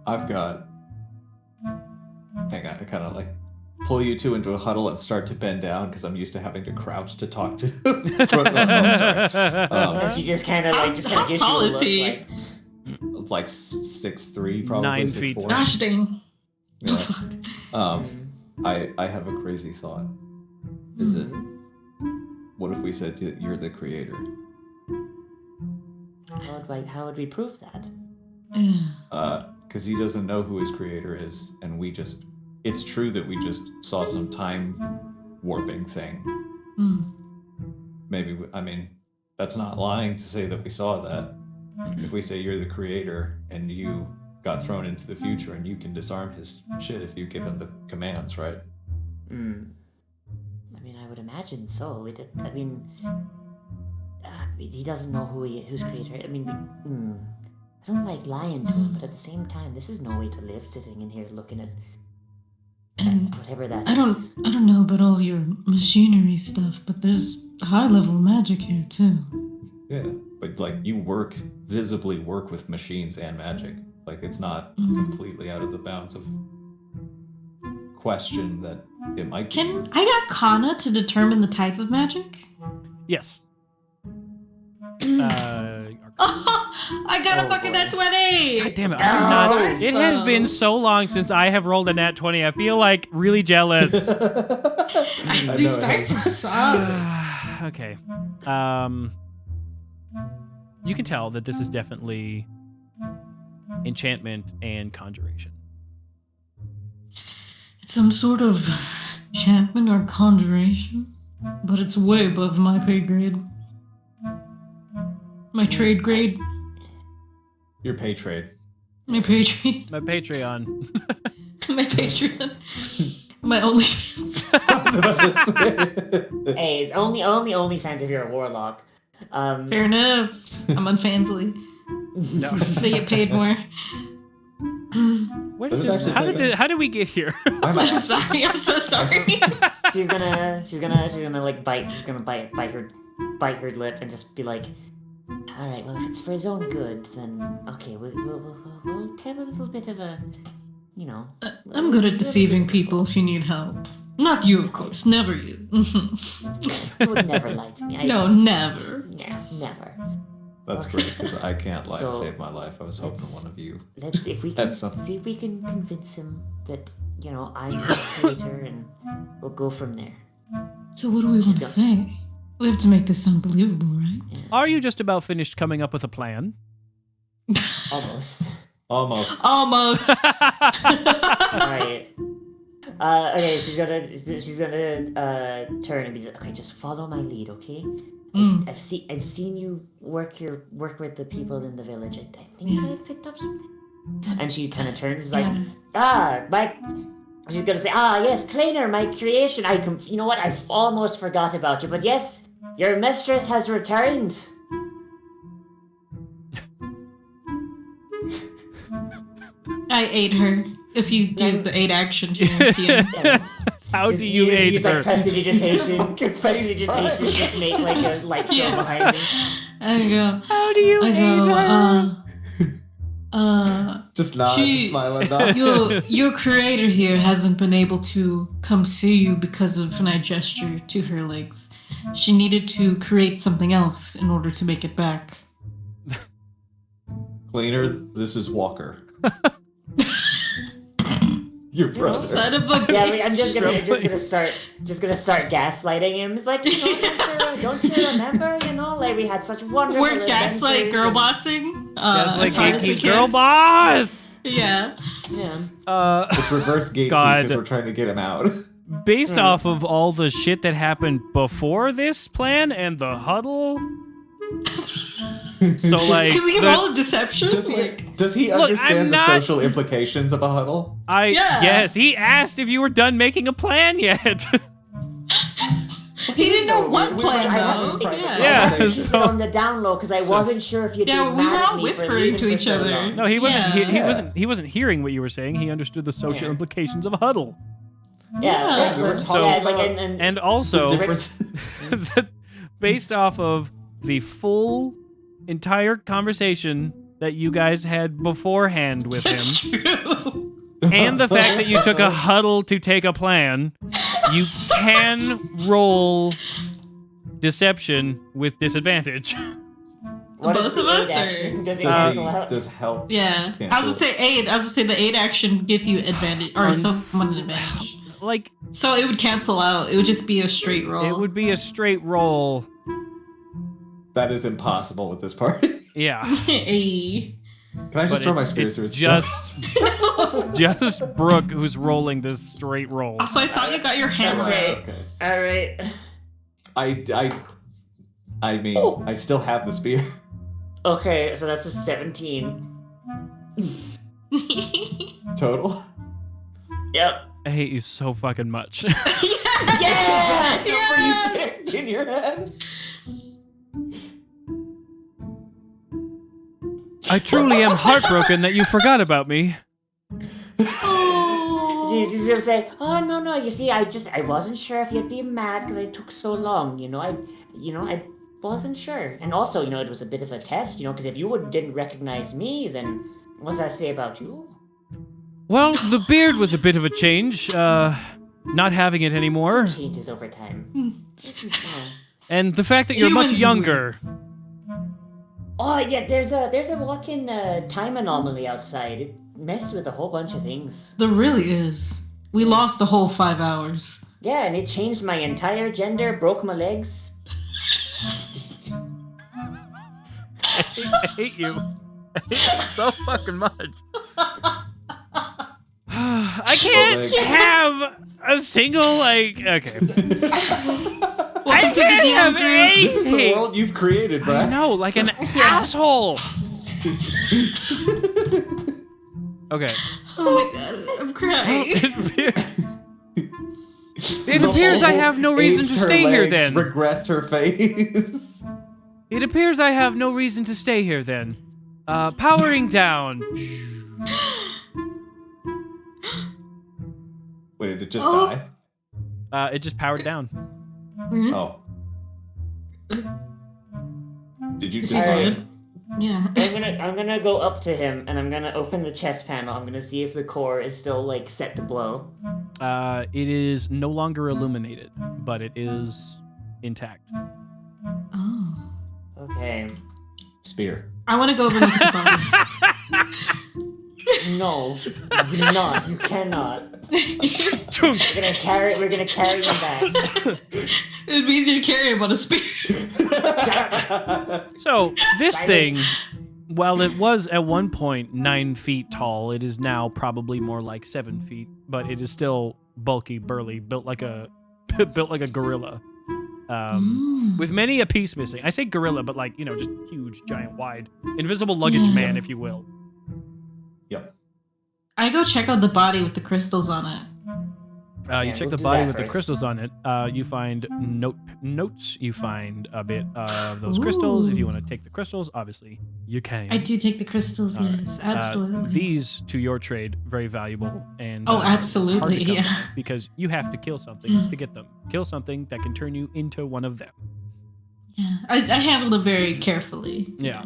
I've got. Hang on, I kind of like pull you two into a huddle and start to bend down because I'm used to having to crouch to talk to. And she just kind of like How gives tall you a is look he? Like 6'3", probably 9 6'4". feet. Gosh dang. Yeah. I have a crazy thought. Is it? What if we said that you're the creator? How would we prove that? Because he doesn't know who his creator is, and we just. It's true that we just saw some time warping thing. Maybe, I mean, that's not lying to say that we saw that. If we say you're the creator and you got thrown into the future and you can disarm his shit if you give him the commands, right? I mean, I would imagine so. He doesn't know who's creator. I mean, I don't like lying to him, but at the same time, this is no way to live, sitting in here looking at And whatever that I is. don't know about all your machinery stuff, but there's high level magic here too. Yeah, but like you visibly work with machines and magic. Like it's not completely out of the bounds of question that it might be. Can I got Kana to determine the type of magic? Yes. I got a fucking nat 20! God damn it. Oh, I'm not, nice, it has though. been so long since I have rolled a nat 20. I feel like really jealous. These dice are solid. Okay. You can tell that this is definitely enchantment and conjuration. It's some sort of enchantment or conjuration, but it's way above my pay grade. My trade grade. Your pay trade. My pay trade. My Patreon. My Patreon. My OnlyFans. Hey, it's only OnlyFans if you're a warlock. Fair enough. I'm on Fansly. No. They get paid more. What Does is it this? actually How did we get here? I'm sorry. I'm so sorry. she's gonna like bite. She's gonna bite her lip and just be like, all right, well, if it's for his own good, then okay, we'll tell a little bit of a, you know. I'm good at deceiving people if you need help. Not you, of course. Never you. You would never lie to me. No, never. Yeah, never. That's Okay. great because I can't So, save my life. I was hoping let's- one of you. Let's see if we can That's something. see if we can convince him that I'm the creator, and we'll go from there. So what do we want to got- say? We have to make this sound believable, right? Are you just about finished coming up with a plan? Almost. Almost. Almost. Alright. Okay, she's gonna turn and be like, okay, just follow my lead, okay? Mm. I've seen you work with the people in the village. I think Yeah. I've picked up something. And she kind of turns like, Yeah. she's gonna say, yes, Kleiner, my creation. You know what? I almost forgot about you, but yes, your mistress has returned. I ate her. If you do the 8 action here at the end. How do you just aid use her? like prestidigitation, just make like a light show Yeah. behind me. I go. How do you I aid go. her? Just nod, She- smile and nod. Your creator here hasn't been able to come see you because of, and I gesture to her legs. She needed to create something else in order to make it back. Cleaner, this is Walker. Your brother. Son of a Yeah, I mean, I'm just gonna Struggling. start gaslighting him. It's like, don't you remember? Like we had such wonderful. We're gaslight adventures girl and- bossing. Just like as hard as we gatekeep girl can. boss! Yeah. It's reverse gatekeep God. because we're trying to get him out. Based off of all the shit that happened before this plan and the huddle. So like Can we the- roll a deception? Does he Look, I'm understand the not- social implications of a huddle? Yeah. Yes, he asked if you were done making a plan yet. He didn't know what we plan were having though. private Yeah. Yeah, conversation. so- on the down low because I wasn't sure if you'd Yeah, be we mad were at all me for whispering leaving to for each so other. long. No, he wasn't. Yeah. He wasn't hearing what you were saying. He understood the social Yeah. implications of a huddle, Yeah, we were so- talking yeah, about like and and The also difference. based off of the full entire conversation that you guys had beforehand with That's him, true. and the fact that you took a huddle to take a plan, you can roll deception with disadvantage. what Both if the of us, aid or- action does it Does cancel he- out? does help? Yeah. Can't I was do gonna say 8. I was gonna say the 8 action gives you advantage or someone an advantage. Like, So it would cancel out. It would just be a straight roll. it would be a straight roll. That is impossible with this party. Yeah. Hey. Can I just But throw my it's spirit through its chest? just Brooke who's rolling this straight roll. So I thought you got your hammer Okay. out. Okay. All right. I mean, I still have the spear. Okay, so that's a 17. Total. Yep. I hate you so fucking much. Yeah! You in your head. I truly am heartbroken that you forgot about me. She's gonna say, "Oh no! You see, I wasn't sure if you'd be mad because it took so long. I wasn't sure. And also, it was a bit of a test. Because if you didn't recognize me, then what does that say about you?" Well, the beard was a bit of a change. Not having it anymore, Some changes over time. and the fact that you're much Humans younger. Oh yeah, there's a walk-in time anomaly outside. It messed with a whole bunch of things. There really is. We lost a whole 5 hours. Yeah, and it changed my entire gender, broke my legs. I hate you. I hate you so fucking much. I can't have a single okay. I can't have This is the anything. world you've created, I Brad. know, like an asshole. Okay. Oh my god, I'm crying. It appears I have no reason to Aged her stay here legs, then. Regressed her face. It appears I have no reason to stay here then. Powering down. Wait, did it just Oh. die? It just powered down. Oh. Did you Is he decide? dead? Yeah. I'm gonna go up to him and I'm gonna open the chest panel. I'm gonna see if the core is still set to blow. It is no longer illuminated, but it is intact. Oh. Okay. Spear. I want to go over and look at the body. No, you're not. You cannot. Chunk. We're gonna carry you back. It'd be easier to carry him on a spear. So this Silence. thing, while it was at one point 9 feet tall, it is now probably more like 7 feet. But it is still bulky, burly, built like a gorilla, with many a piece missing. I say gorilla, but like just huge, giant, wide, invisible luggage Yeah. man, if you will. Yep. I go check out the body with the crystals on it. You check we'll the do body that with the first. crystals on it. You find notes. You find a bit of those crystals. If you want to take the crystals, obviously you can. I do take the crystals, All right. yes, absolutely. These, to your trade, very valuable and Oh, hard to absolutely, come yeah. by because you have to kill something to get them. Kill something that can turn you into one of them. Yeah, I handled them very carefully. Yeah.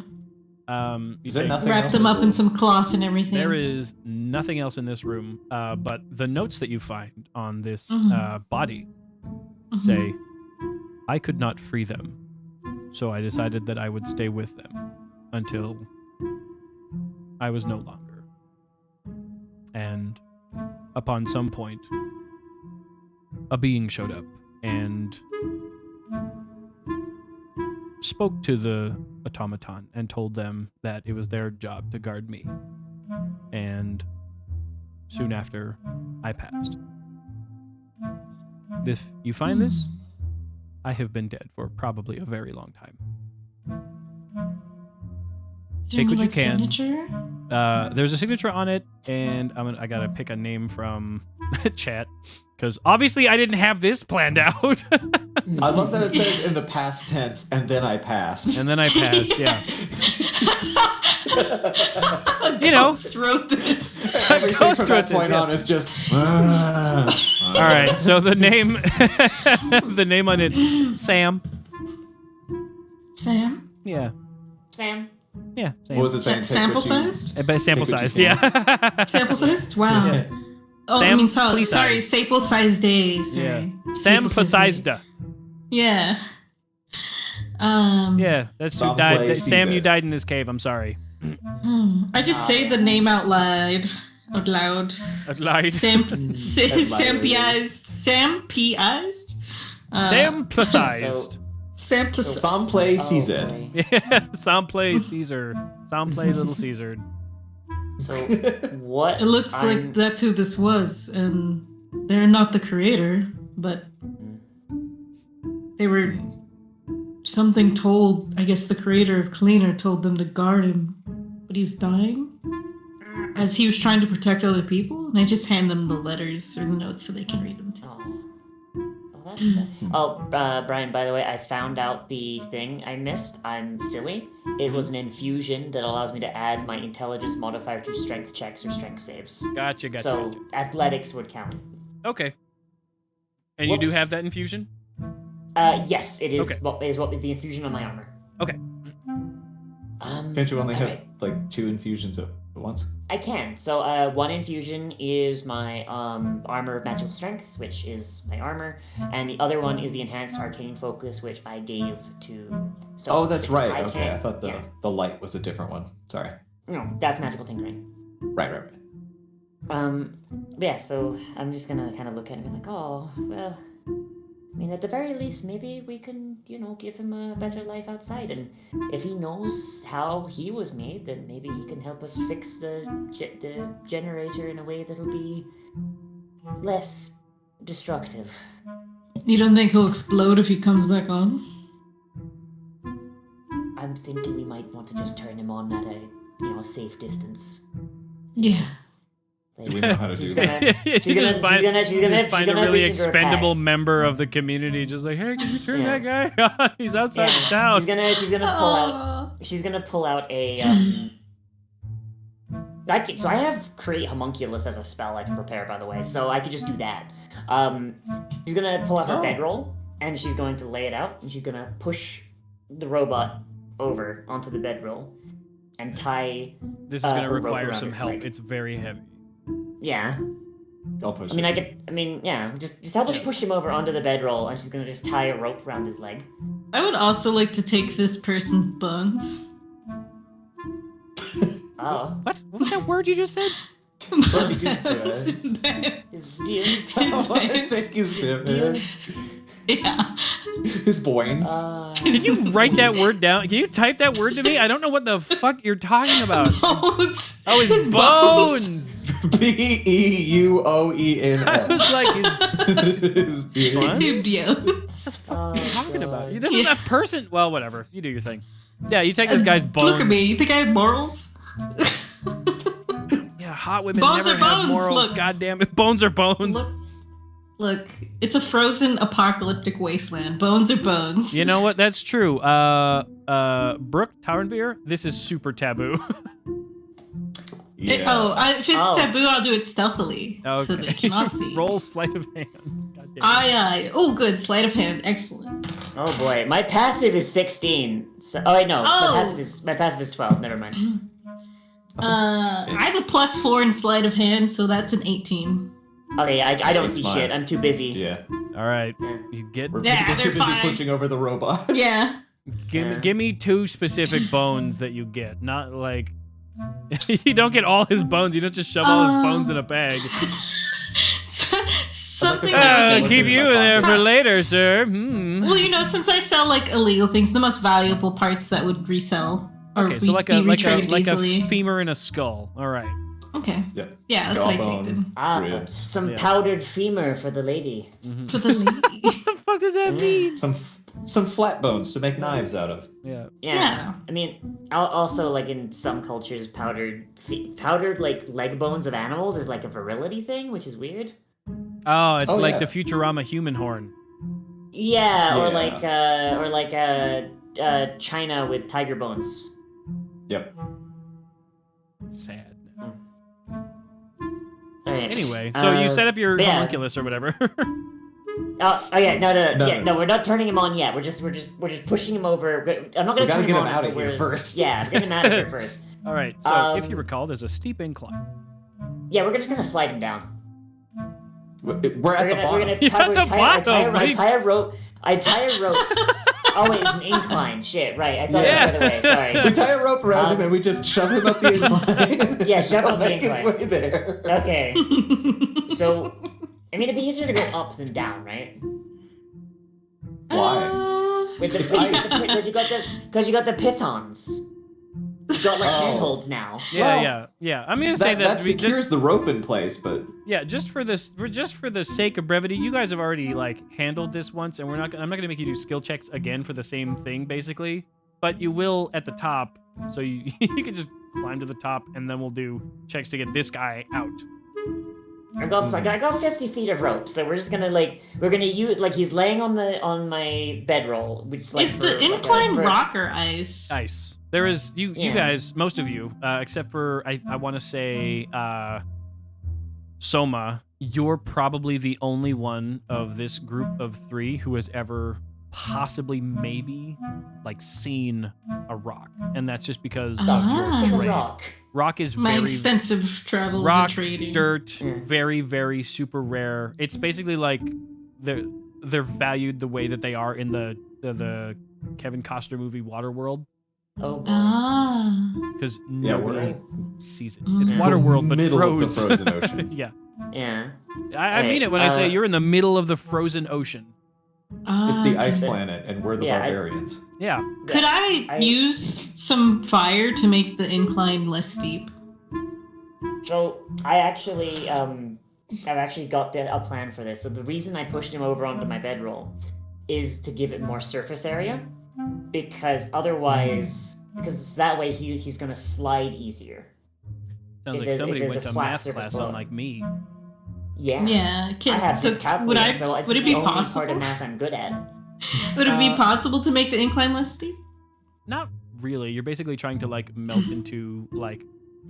You Is there take- nothing Wrap else them in up the in room? some cloth and everything. There is nothing else in this room, but the notes that you find on this body Mhm. say, I could not free them, so I decided that I would stay with them until I was no longer. And upon some point, a being showed up and spoke to the automaton and told them that it was their job to guard me. And soon after, I passed. If you find this, I have been dead for probably a very long time. Is there take any, what you can. signature? There's a signature on it, and I gotta pick a name from chat, because obviously I didn't have this planned out. I love that it says in the past tense, and then I passed. And then I passed, yeah. You know. wrote this. Everything Ghost from wrote that this, point yeah. on is just. All right, so the name, the name on it, Sam. Sam? Yeah, Sam. yeah. Sam. What was it saying? Take Sample what you- sized? But sample Take what you sized, can. yeah. Sample sized? Wow. Yeah. Oh, Sam I mean, sorry, Plee-sized. sample sized day. Sorry. Yeah. Sam Sample-sized day. Pasizda. Yeah. Yeah, that's who Some died. place Sam, he's you at. died in this cave. I'm sorry. I just say the name out loud. Out loud. I lied. Sam Sam P-ized. Sam P-ized? Sam Pasized. Sam Pl- Some place he's Oh, in. boy. Yeah, Sam play Caesar. Sam play Little Caesar. So what? It looks like I'm- that's who this was, and they're not the creator, but they were something told. I guess the creator of Cleaner told them to guard him, but he was dying as he was trying to protect other people. And I just hand them the letters or the notes so they can read them too. Oh, that's. Brian. By the way, I found out the thing I missed. I'm silly. It was an infusion that allows me to add my intelligence modifier to strength checks or strength saves. Gotcha. So athletics would count. Okay. And you do Whoops. have that infusion? Yes, it is. Okay. What is the infusion on my armor? Okay. Can't you only have alright. like 2 infusions at once? I can. So one infusion is my armor of magical strength, which is my armor, and the other one is the enhanced arcane focus, which I gave to. So Oh, that's because right. Okay, can't- I thought yeah. the light was a different one. Sorry. No, that's magical tinkering. Right. Yeah, so I'm just gonna kind of look at it and be like, oh, well, I mean, at the very least, maybe we can, give him a better life outside. And if he knows how he was made, then maybe he can help us fix the generator in a way that'll be less destructive. You don't think he'll explode if he comes back on? I'm thinking we might want to just turn him on at a safe distance. Yeah. Like, We know how to she's do gonna, that. You she's just gonna, find, she's gonna, just find a gonna really reach into her pack. expendable member of the community, just like, hey, can you turn Yeah. that guy on? He's outside Yeah. town. She's gonna pull out. She's gonna pull out a. So I have create homunculus as a spell I can prepare, by the way, so I could just do that. She's gonna pull out her Oh. bedroll and she's going to lay it out and she's gonna push the robot over onto the bedroll and tie. This is going to her rope require around some its help. leg. It's very heavy. Yeah, I'll push I mean, it. just help us push him over onto the bedroll, and she's gonna just tie a rope around his leg. I would also like to take this person's bones. Oh. What was that word you just said? His views. I want to take his views. Yeah. His boings. Can you write that word down? Can you type that word to me? I don't know what the fuck you're talking about. Bones. Oh, his bones. Beuoens. I was like, His beard. buns? Hibios. Oh, Talking about you. This Yeah. is a person. Well, whatever. You do your thing. Yeah, you take this guy's bones. Look at me. You think I have morals? Yeah, hot women Bones never are have bones, morals. look. God damn it. Bones are bones. Look, it's a frozen apocalyptic wasteland. Bones are bones. You know what? That's true. Brooke Tauernbeer, this is super taboo. Yeah. If it's taboo, I'll do it stealthily, so Okay. they cannot see. Roll sleight of hand. God damn it. Aye. Oh, good. Sleight of hand. Excellent. Oh boy, my passive is 16. So, oh wait, no, Oh. my passive is 12. Never mind. I have a +4 in sleight of hand, so that's an 18. Okay, I don't It's see fine. shit. I'm too busy. Yeah. All right. You get. We're Yeah, too they're busy fine. pushing over the robot. Yeah. Give me 2 specific bones that you get. Not like. You don't get all his bones. You don't just shove all his bones in a bag. Something I'd like that to makes Keep in you my there pocket. for later, sir. Hmm. Well, since I sell like illegal things, the most valuable parts that would resell or Okay, so like be a retraded like easily. a femur and a skull. All right. Okay. Yeah. Yeah, that's what I take Jawbone, then. ribs. Some Yeah. powdered femur for the lady. For the lady. What the fuck does that mean? Some flat bones to make knives out of. Yeah. Yeah. I mean, also like in some cultures, powdered like leg bones of animals is like a virility thing, which is weird. Oh, it's Oh, like yeah. the Futurama human horn. Yeah, or Yeah. like China with tiger bones. Yep. Sad. Alright. Anyway, so you set up your yeah. homunculus or whatever. Oh yeah, no, No. we're not turning him on yet. We're just pushing him over. I'm not gonna We gotta turn get him him on out until of here we're- first. Yeah, get him out of here first. All right. So if you recall, there's a steep incline. Yeah, we're just gonna slide him down. We're at the We're bottom. gonna You're at the bottom, I tie a rope. Oh wait, it's an incline. Shit, right? I thought it was the other way. Sorry. We tie a rope around him and we just shove him up the incline. Yeah, shove He'll up the make his incline. way there. Okay. So, I mean, it'd be easier to go up than down, right? Why? With the It's because ice. you got the pitons. You got like Oh. handholds now. Yeah, yeah. I'm gonna say That we secures just the rope in place, but just for the sake of brevity, you guys have already like handled this once, and I'm not gonna make you do skill checks again for the same thing, basically. But you will at the top, so you you can just climb to the top, and then we'll do checks to get this guy out. I got 50 feet of rope, so we're just gonna use he's laying on my bedroll, which is like Is for, the like, incline for- rock or ice? Ice. There is you Yeah. guys, most of you, except for I want to say Soma. You're probably the only one of this group of 3 who has ever possibly maybe like seen a rock, and that's just because of Ah. It's a your trade. rock. Rock is My very extensive travels rock, and trading. dirt, Mm. very, very super rare. It's basically like they're valued the way that they are in the Kevin Costner movie Waterworld, Oh boy. Ah. because Yeah, we're nobody in sees it. Mm. It's The Waterworld, but middle of the froze. frozen ocean. Yeah, Yeah. I mean it when I say you're in the middle of the frozen ocean. It's the ice Okay. planet, and we're the Yeah, barbarians. Yeah. Could I use some fire to make the incline less steep? So I've actually got a plan for this. So the reason I pushed him over onto my bedroll is to give it more surface area, because that way he's gonna slide easier. Sounds If like there's- somebody if there's went a to flat math surface class, below. unlike me. Yeah. Yeah. I have so this calculator, so it's would it the be only possible? part of math I'm good at. Would it be possible to make the incline less steep? Not really. You're basically trying to like melt into like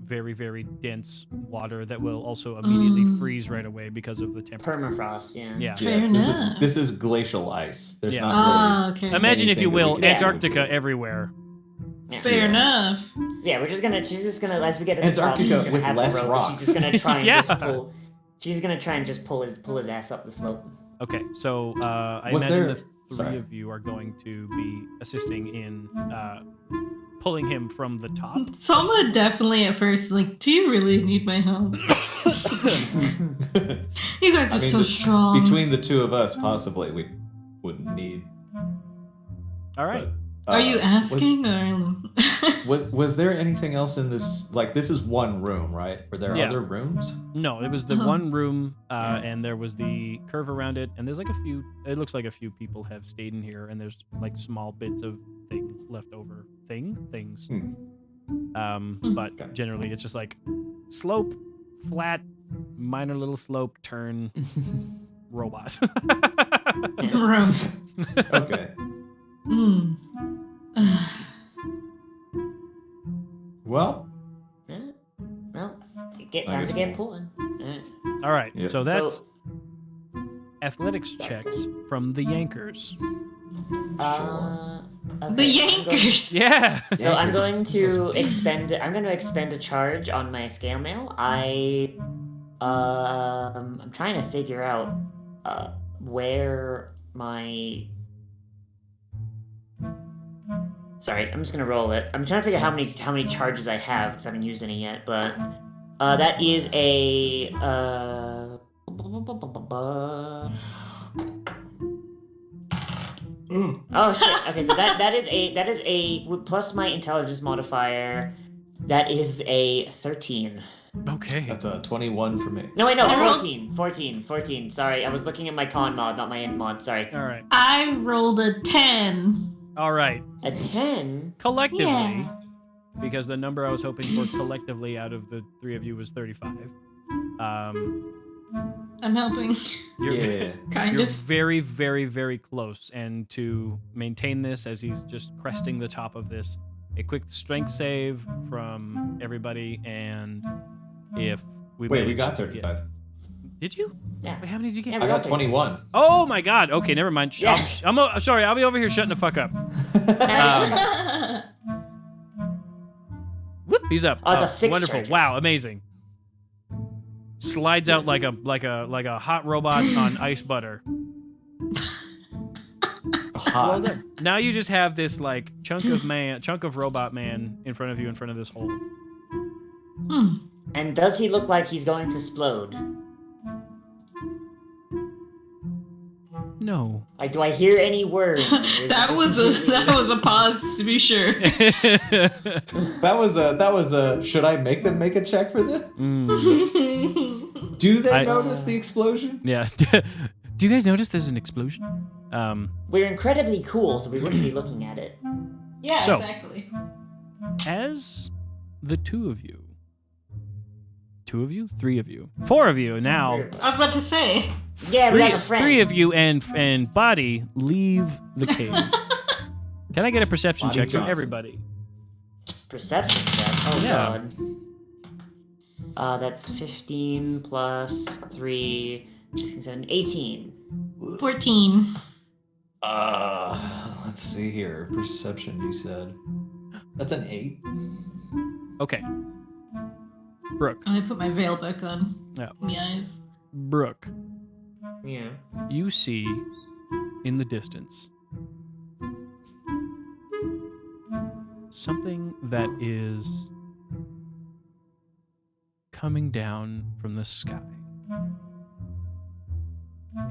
very, very dense water that will also immediately freeze right away because of the temperature. Permafrost, yeah. Yeah. Fair this enough. this is glacial ice. There's Yeah. not Ah, okay. Imagine, if you anything that we will, can Antarctica do. everywhere. Yeah. Fair Yeah. enough. Yeah, she's just gonna as we get to the top, she's Antarctica just gonna with have less the rope, and rocks. she's just gonna try and Yeah. just pull. She's gonna try and just pull his ass up the slope. Okay, so I Was imagine there- the 3 sorry. of you are going to be assisting in pulling him from the top. Soma definitely at first like, do you really need my help? You guys are so strong. Between the two of us, possibly we wouldn't need. All right. But, Are you asking or? Was there anything else in this? Like, this is one room, right? Were there Yeah. other rooms? No, it was the one room, and there was the curve around it, and there's like a few. It looks like a few people have stayed in here, and there's like small bits of left over things. But Okay. generally, it's just like slope, flat, minor little slope, turn, robot. Room. Okay. Well, Well, I time guess to get we'll- pulling. All right, Yep. so that's So- athletics checks from the Yankers. Okay, The Yankers. Yeah. So I'm Yankers. going to expend. I'm going to expend a charge on my scale mail. I'm trying to figure out where my. Sorry, I'm just gonna roll it. I'm trying to figure out how many charges I have because I haven't used any yet. But that is a. Oh shit. Okay, so that is a plus my intelligence modifier. That is a 13. Okay. that's a 21 for me. No, wait, no, I rolled- 14. Sorry, I was looking at my con mod, not my int mod. Sorry. All right. I rolled a 10. All right. A 10? Collectively, Yeah. because the number I was hoping for collectively out of the three of you was 35. I'm helping. You're, Yeah. Kind you're of. very, very, very close. And to maintain this as he's just cresting the top of this, a quick strength save from everybody. And if we Wait, we manage got to 35. Did you? Yeah. Wait, how many did you get? Yeah, I we got got 21. Oh my god. Okay, never mind. Yeah. Sorry, I'll be over here shutting the fuck up. Whoop, he's up. I got Up. 6 Wonderful. charges. Wow, amazing. Slides out like a hot robot on ice butter. Well Hot. done. Now you just have this like chunk of robot man in front of you in front of this hole. And does he look like he's going to explode? No. Like, do I hear any words? Or is it that just was completely- a pause to be sure. That was a. Should I make them make a check for this? Mm, Do they I- notice the explosion? yeah. Do you guys notice there's an explosion? We're incredibly cool, so we wouldn't be looking at it. Yeah, So- exactly. As the two of you, three of you, four of you now. I was about to say. Yeah, we have a friend. Three of you and Body leave the cave. Can I get a perception Body check from Johnson. everybody? Perception check. Oh Yeah. god. That's 15 plus 3, 16, 17, 18. 14. Let's see here. Perception, you said. That's an 8. Okay. Brooke. I put my veil back on. Yeah. My eyes. Brooke, Yeah. you see in the distance something that is coming down from the sky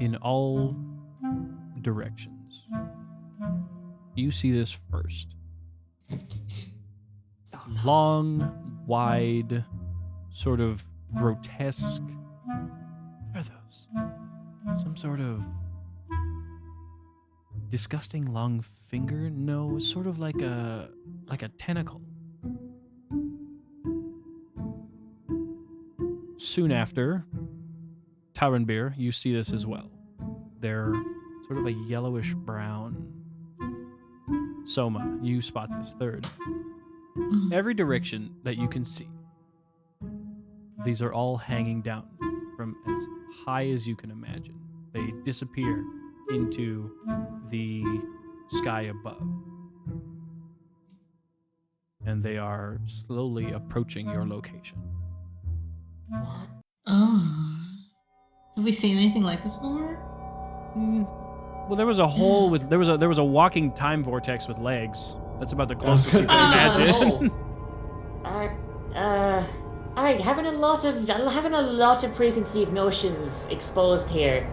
in all directions. You see this first. Long, wide, sort of grotesque. What are those? Some sort of disgusting long finger? No, sort of like a tentacle. Soon after, Taranbir, you see this as well. They're sort of a yellowish brown. Soma, you spot this third. Every direction that you can see, these are all hanging down from as high as you can imagine. They disappear into the sky above. And they are slowly approaching your location. Oh. Have we seen anything like this before? Well, there was a hole with there was a walking time vortex with legs. That's about the closest you can imagine. Alright, having a lot of preconceived notions exposed here.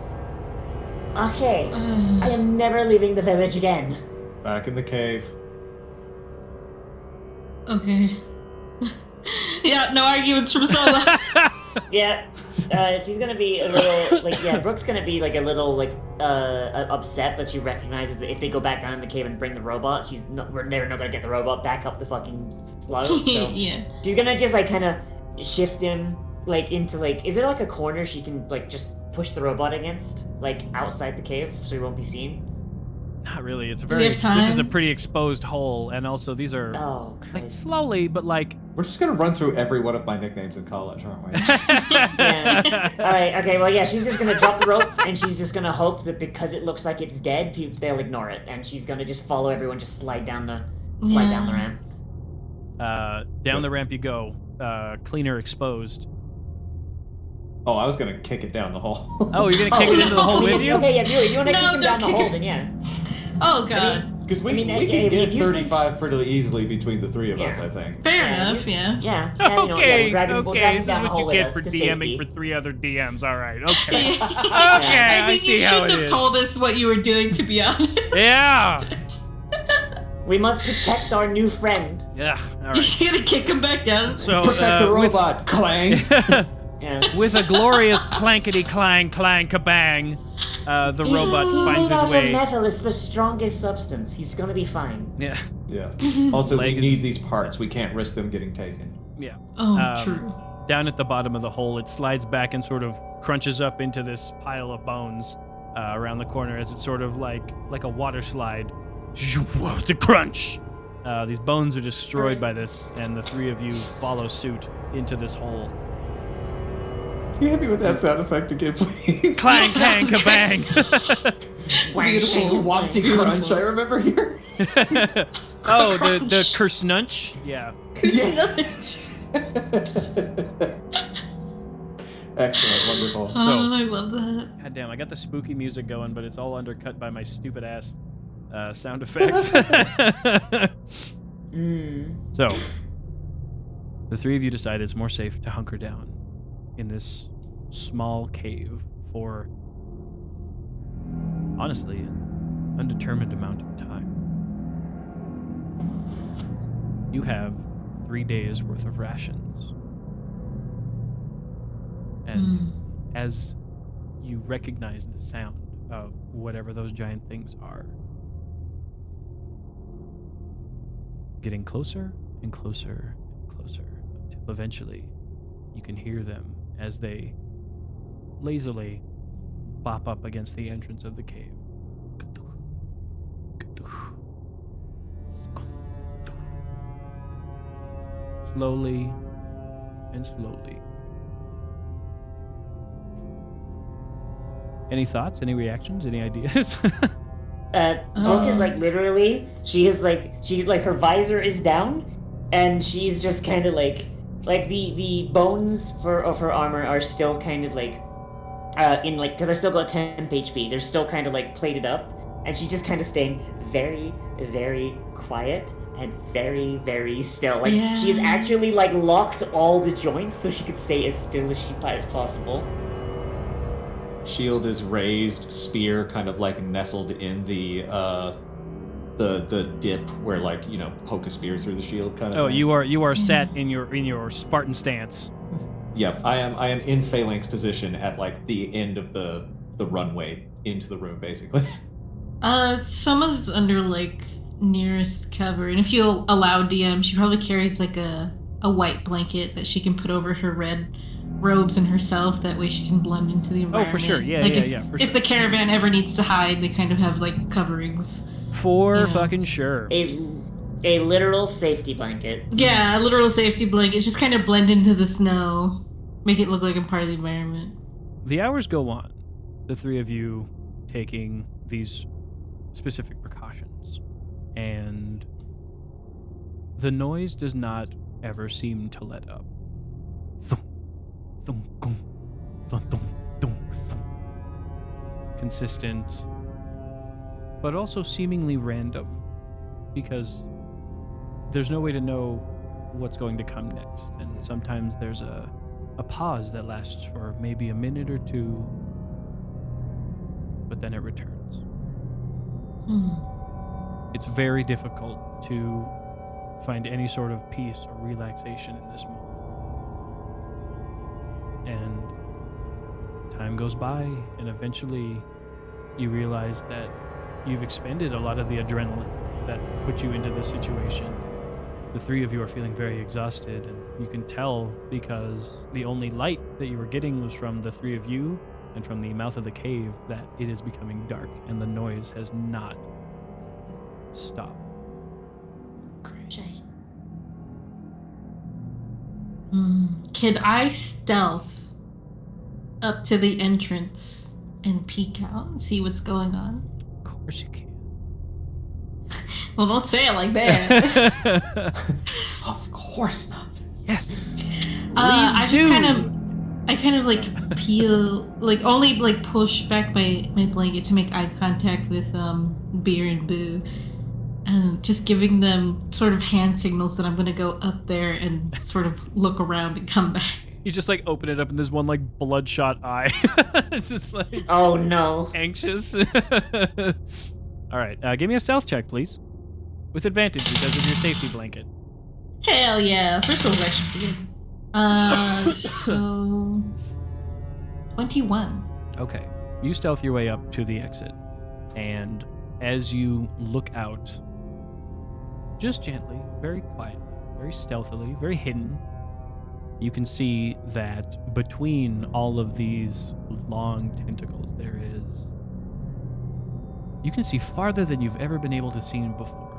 Okay, I am never leaving the village again. Back in the cave. Okay. Yeah, no arguments from Sola. Yeah, she's gonna be a little, like, yeah, Brooke's gonna be, like, a little, like, upset, but she recognizes that if they go back down in the cave and bring the robot, we're never not gonna get the robot back up the fucking slope, so Yeah. she's gonna just, like, kind of shift him, like, into, like, is there, like, a corner she can, like, just push the robot against, like, outside the cave, so he won't be seen? Not really. It's a Do we very. have time? This is a pretty exposed hole, and also these are Oh, like Christ. slowly, but like. We're just gonna run through every one of my nicknames in college, aren't we? Yeah. Alright, okay, well, yeah, she's just gonna drop the rope, and she's just gonna hope that because it looks like it's dead, they'll ignore it, and she's gonna just follow everyone, just slide down the ramp. Down the ramp you go. Cleaner exposed. Oh, I was gonna kick it down the hole. Oh, you're gonna kick it into the hole with you? Okay, yeah, if you wanna No, kick him down the don't hole, kick then it. yeah. Oh god. Because we I mean, can if get you 35 pretty easily between the three of us, Yeah. I think. Fair Yeah, enough, yeah. Yeah, yeah, you know, Okay, we'll drag him okay. This is down the what you hole with get us for to DMing safety. for 3 other DMs. All right, okay. Okay, I think see you how shouldn't it have is. told us what you were doing, to be honest. Yeah. We must protect our new friend. Yeah. All You're right. gonna kick him back down? So Protect the robot, clang! Yeah. with a glorious clankety clang clang kabang, the robot He's finds made his out way. of metal. It's the strongest substance. He's gonna be fine. Yeah. Yeah. Also, Leg we is- need these parts. We can't risk them getting taken. Yeah. Oh, true. Down at the bottom of the hole, it slides back and sort of crunches up into this pile of bones around the corner as it's sort of like a water slide. The crunch! These bones are destroyed by this, and the 3 of you follow suit into this hole. Can you hit me with that sound effect again, please? Clang, clang, kabang! Beautiful, wafty crunch, I remember here. Oh, the kersnunch? Yeah. Excellent, wonderful. Oh, I love that. God damn, I got the spooky music going, but it's all undercut by my stupid ass sound effects. So, the 3 of you decide it's more safe to hunker down in this small cave for, honestly, an undetermined amount of time. You have 3 days worth of rations. And as you recognize the sound of whatever those giant things are, getting closer and closer and closer until eventually you can hear them as they lazily bop up against the entrance of the cave. Slowly and slowly. Any thoughts? Any reactions? Any ideas? Brooke is like literally, she's like her visor is down, and she's just kind of like the bones of her armor are still kind of like in like, because I still got 10 HP, they're still kind of like plated up, and she's just kind of staying very, very quiet and very, very still. Like she's actually like locked all the joints so she could stay as still as possible. Shield is raised, spear kind of like nestled in the dip where, like, you know, poke a spear through the shield kind of Oh, thing. you are set in your Spartan stance. Yep, I am in phalanx position at like the end of the runway into the room, basically. Summer's under like nearest cover, and if you allow DM, she probably carries like a white blanket that she can put over her red robes and herself. That way she can blend into the environment. Oh, for sure. Yeah, like yeah, for sure. If the caravan ever needs to hide, they kind of have like coverings. For fucking sure. A literal safety blanket. Yeah, a literal safety blanket. Just kind of blend into the snow, make it look like I'm part of the environment. The hours go on, the 3 of you taking these specific precautions, and the noise does not ever seem to let up. Thump, thump, thump, thump, thump, thump, thump. Consistent, but also seemingly random, because there's no way to know what's going to come next. And sometimes there's a pause that lasts for maybe a minute or two, but then it returns. It's very difficult to find any sort of peace or relaxation in this moment. And time goes by, and eventually you realize that you've expended a lot of the adrenaline that put you into this situation. The three of you are feeling very exhausted, and you can tell because the only light that you were getting was from the three of you and from the mouth of the cave that it is becoming dark, and the noise has not stopped. Can I stealth up to the entrance and peek out and see what's going on? Of course you can. Well, don't say it like that. Of course not. Yes. I just kind of like peel, like only like push back my blanket to make eye contact with Beer and Boo, and just giving them sort of hand signals that I'm gonna go up there and sort of look around and come back. You just like open it up and there's one like bloodshot eye. It's just like, oh no, anxious. All right, give me a stealth check, please, with advantage because of your safety blanket. Hell yeah! First roll was actually good. So 21. Okay, you stealth your way up to the exit, and as you look out, just gently, very quietly, very stealthily, very hidden, you can see that between all of these long tentacles, there is... You can see farther than you've ever been able to see before.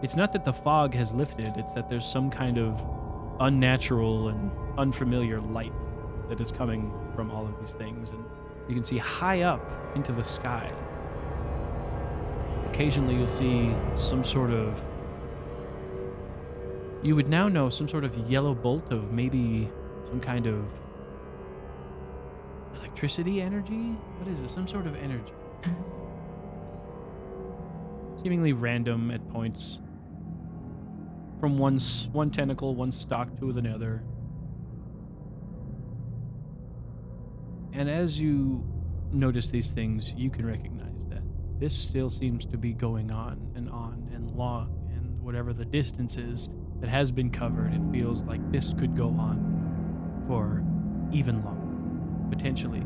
It's not that the fog has lifted, it's that there's some kind of unnatural and unfamiliar light that is coming from all of these things, and you can see high up into the sky. Occasionally you'll see some sort of... You would now know some sort of yellow bolt of maybe some kind of electricity energy? What is it? Some sort of energy. Seemingly random at points. From one tentacle, one stalk to another. And as you notice these things, you can recognize that this still seems to be going on and long, and whatever the distance is that has been covered, it feels like this could go on for even longer. Potentially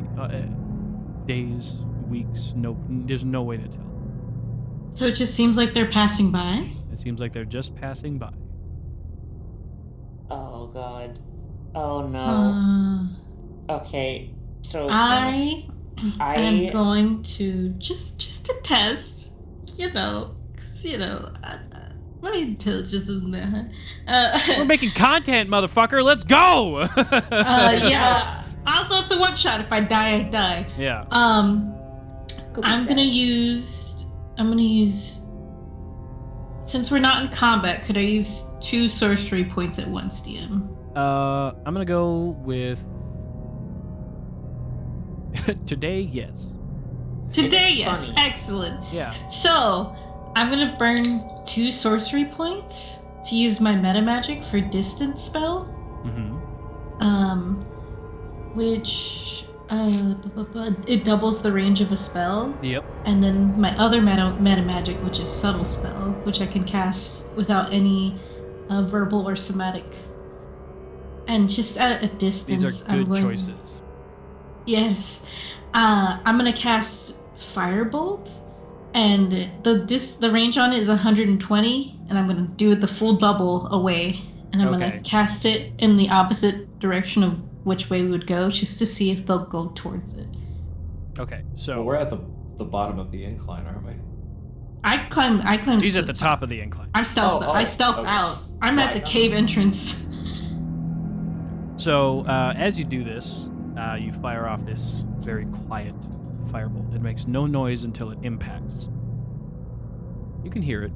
days, weeks, there's no way to tell. So it just seems like they're passing by? It seems like they're just passing by. Oh god. Oh no. Okay. So I am going to just to test, because my intelligence isn't that high. We're making content, motherfucker. Let's go. Yeah. Also, it's a one shot. If I die, I die. Yeah. I'm gonna use. Since we're not in combat, could I use 2 sorcery points at once, DM? I'm gonna go with today. Yes. Today, yes. Excellent. Yeah. So I'm gonna burn 2 sorcery points to use my meta magic for distance spell. Which it doubles the range of a spell. Yep. And then my other meta magic, which is subtle spell, which I can cast without any verbal or somatic, and just at a distance. These are good choices. Yes. I'm gonna cast Firebolt, and the range on it is 120, and I'm gonna do it the full double away, and I'm gonna cast it in the opposite direction of which way we would go, just to see if they'll go towards it. Okay, so well, we're at the bottom of the incline, aren't we? I climbed. She's at the top of the incline. I stealthed out. I'm at the cave entrance. So as you do this, you fire off this very quiet firebolt. It makes no noise until it impacts. You can hear it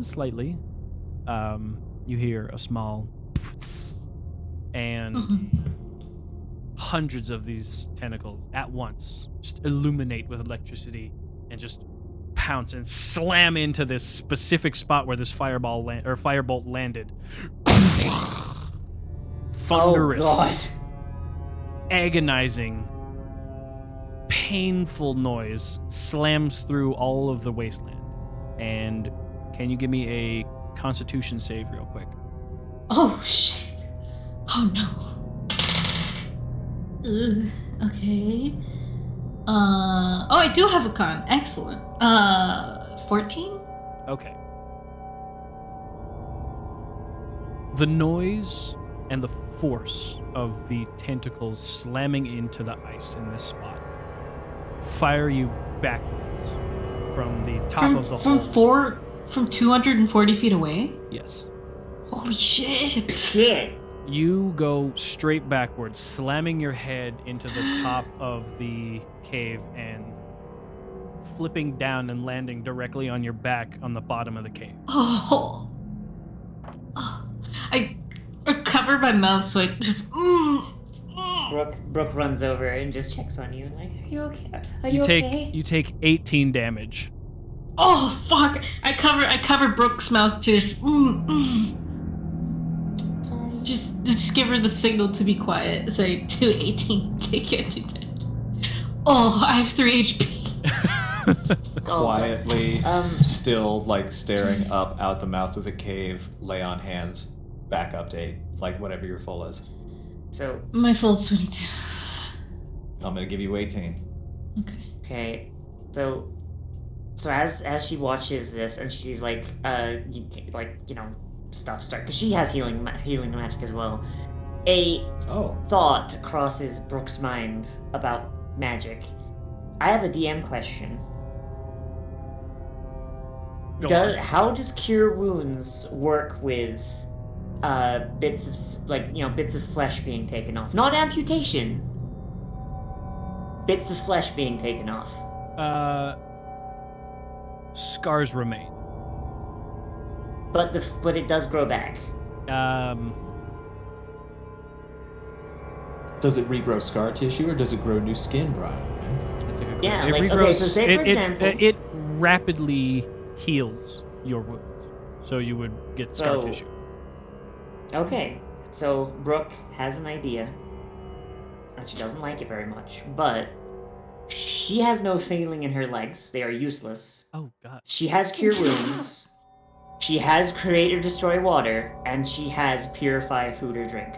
slightly. You hear a small and hundreds of these tentacles at once just illuminate with electricity and just pounce and slam into this specific spot where this firebolt landed. Thunderous, Oh god. agonizing, painful noise slams through all of the wasteland. And can you give me a Constitution save real quick? Oh shit. Oh no. Okay. Oh, I do have a con. Excellent. 14? Okay. The noise and the force of the tentacles slamming into the ice in this spot fire you backwards from the top of the hole. From 240 feet away? Yes. Holy shit. Shit. You go straight backwards, slamming your head into the top of the cave and flipping down and landing directly on your back on the bottom of the cave. Oh. I cover my mouth so I just. Brooke runs over and just checks on you. Like, are you okay? Are you okay? You take 18 damage. Oh fuck! I cover Brooke's mouth too. Just give her the signal to be quiet. Say 218. Take it. Oh, I have 3 HP. Quietly, still like staring up out the mouth of the cave. Lay on hands. Back up to 8. Like whatever your full is. So My full is 22. I'm gonna give you 18. okay. So as she watches this and she sees stuff start, because she has healing magic as well. A thought crosses Brooke's mind about magic. I have a DM question. How does Cure Wounds work with bits of flesh being taken off? Not amputation. Bits of flesh being taken off. Scars remain. But it does grow back. Does it regrow scar tissue or does it grow new skin, Brian? That's a good Yeah, question. okay, so say for example... It rapidly heals your wounds, so you would get scar tissue. Okay, so Brooke has an idea, and she doesn't like it very much, but she has no feeling in her legs. They are useless. Oh, God. She has Cure Wounds, she has Create or Destroy Water, and she has Purify Food or Drink.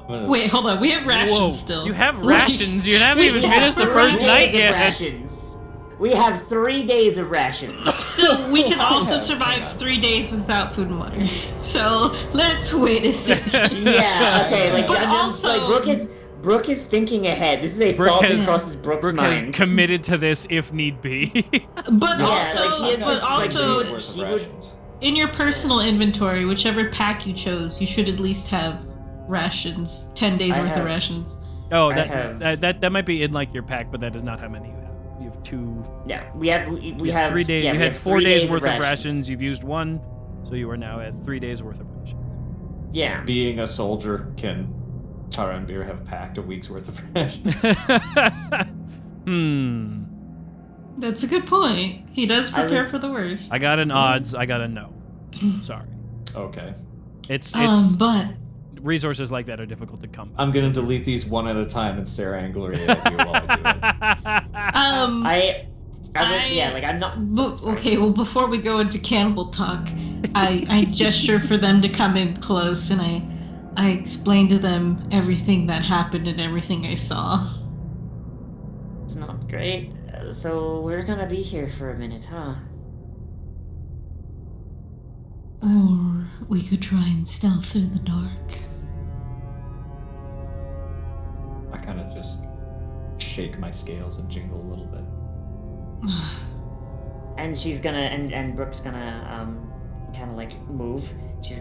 Wait, hold on. We have rations Whoa, still. you have rations? You haven't even finished the first night yet. Rations. We have 3 days of rations. So we can also survive 3 days without food and water. So let's wait a second. Yeah, okay. But also, Brooke is thinking ahead. This is a thought that crosses Brooke's mind. Brooke has committed to this if need be. But yeah, also, in your personal inventory, whichever pack you chose, you should at least have rations. 10 days worth of rations. Oh, that might be in like your pack, but that is not how many you have. You have 2. Yeah, we have 3 days. Yeah, you we had have 4 3 days worth of rations. You've used 1, so you are now at 3 days worth of rations. Yeah. Being a soldier, can Tara and Beer have packed a week's worth of rations? That's a good point. He does prepare for the worst. I got an odds. I got a no. Sorry. Okay. It's but resources like that are difficult to come by. I'm gonna delete these one at a time and stare angrily at you while I do it. I'm not. Okay, well, before we go into cannibal talk, I gesture for them to come in close, and I explain to them everything that happened and everything I saw. It's not great. So we're gonna be here for a minute, huh? Or we could try and stealth through the dark. I kind of just shake my scales and jingle a little bit. And she's gonna, and Brooke's gonna, kind of like move.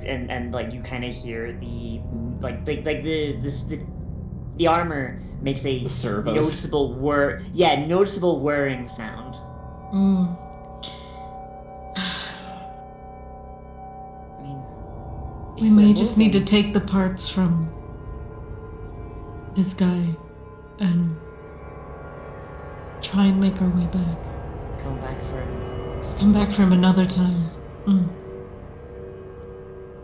And like you kind of hear the the armor makes a noticeable noticeable whirring sound. I mean, we may just need to take the parts from this guy and try and make our way back. come back for him. Come back for him another time. Mm.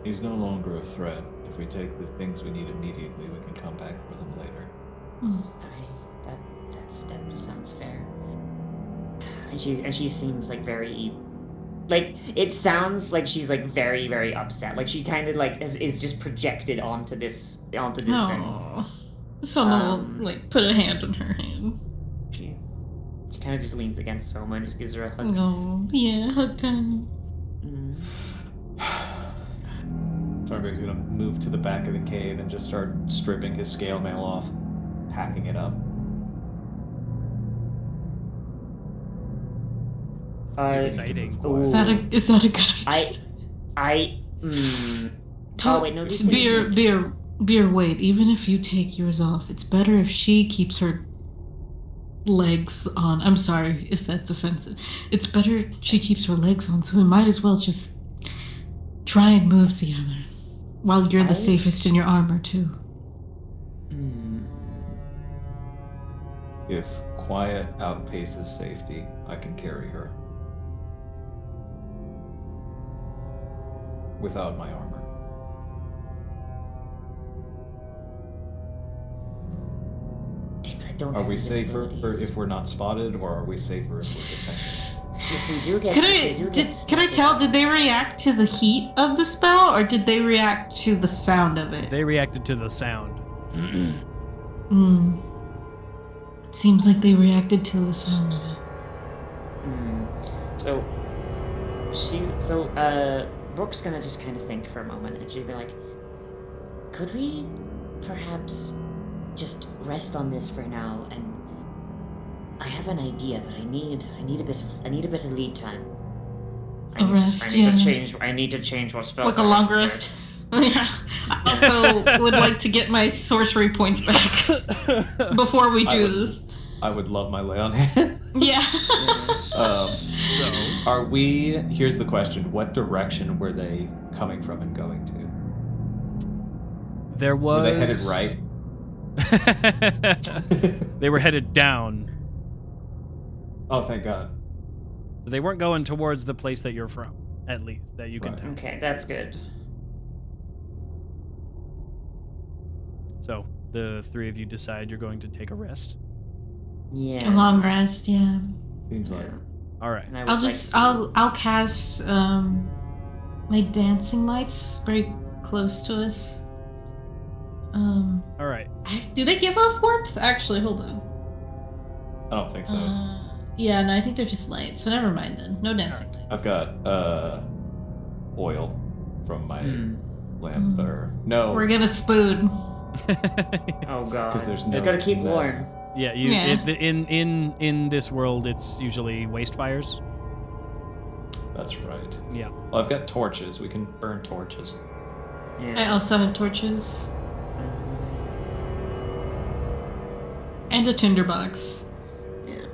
He's no longer a threat. If we take the things we need immediately, we can come back for them later. Mm. That sounds fair. And she seems like very, like, it sounds like she's like very, very upset. Like she kind of like is just projected onto this thing. Aw. Someone will like put a hand on her hand. She kind of just leans against Soma and just gives her a hug. Oh, yeah, hug time. Mm. Tarberg's gonna move to the back of the cave and just start stripping his scale mail off, packing it up. It's exciting. Is that a good idea? Oh wait, no. These things Beer, wait. Even if you take yours off, it's better if she keeps her legs on. I'm sorry if that's offensive. It's better she keeps her legs on, so we might as well just try and move together. While you're the safest in your armor, too. If quiet outpaces safety, I can carry her. Without my armor. Damn it, I don't Are have we safer invisibility. if we're not spotted, or are we safer if we're detected? If we do get, Can I tell? Did they react to the heat of the spell, or did they react to the sound of it? They reacted to the sound. Seems like they reacted to the sound of it. So Brooke's gonna just kind of think for a moment, and she'd be like, "Could we perhaps just rest on this for now? And I have an idea, but I need a bit of lead time. A rest, yeah. I need to change what spell. Like a long rest. Yeah. I also would like to get my sorcery points back before we do this. I would love my lay on hand. Yeah. Are we... Here's the question. What direction were they coming from and going to? There was... Were they headed right? They were headed down. Oh, thank God. So they weren't going towards the place that you're from, at least, that you can tell. Okay, that's good. So, the three of you decide you're going to take a rest. Yeah. A long rest, yeah. Seems like... All right. And I I'll would like just to- I'll cast my dancing lights very close to us. All right. Do they give off warmth? Actually, hold on. I don't think so. Yeah, no, I think they're just lights. So never mind then. No dancing lights. I've got oil from my lamp. Or no, We're gonna spoon. Oh God. 'Cause there's It's no gotta keep smell. warm. Yeah, in this world, it's usually waste fires. That's right. Yeah. Well, I've got torches. We can burn torches. I Yeah. also have torches and a tinderbox. Yeah.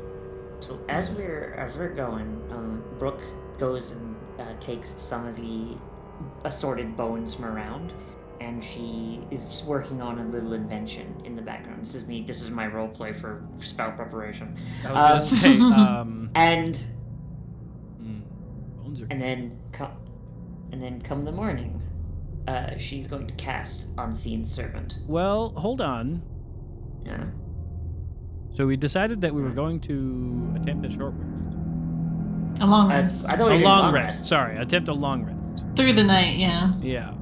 So as we're going, Brooke goes and takes some of the assorted bones from around, and she is just working on a little invention in the background. This is my role play for spell preparation. I was gonna say, And bones are... and then come the morning, she's going to cast Unseen Servant. Well, hold on. Yeah. So we decided that we were going to attempt a short rest. A long rest. I thought we A did long rest. Sorry, attempt a long rest. Through the night, yeah. Yeah.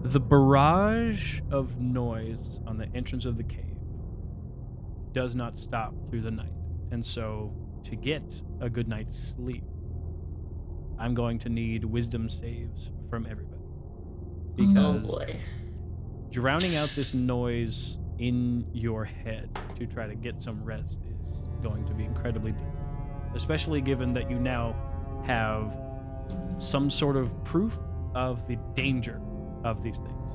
The barrage of noise on the entrance of the cave does not stop through the night. And so, to get a good night's sleep, I'm going to need wisdom saves from everybody. Oh Because boy. drowning out this noise in your head to try to get some rest is going to be incredibly difficult. Especially given that you now have some sort of proof of the danger of these things.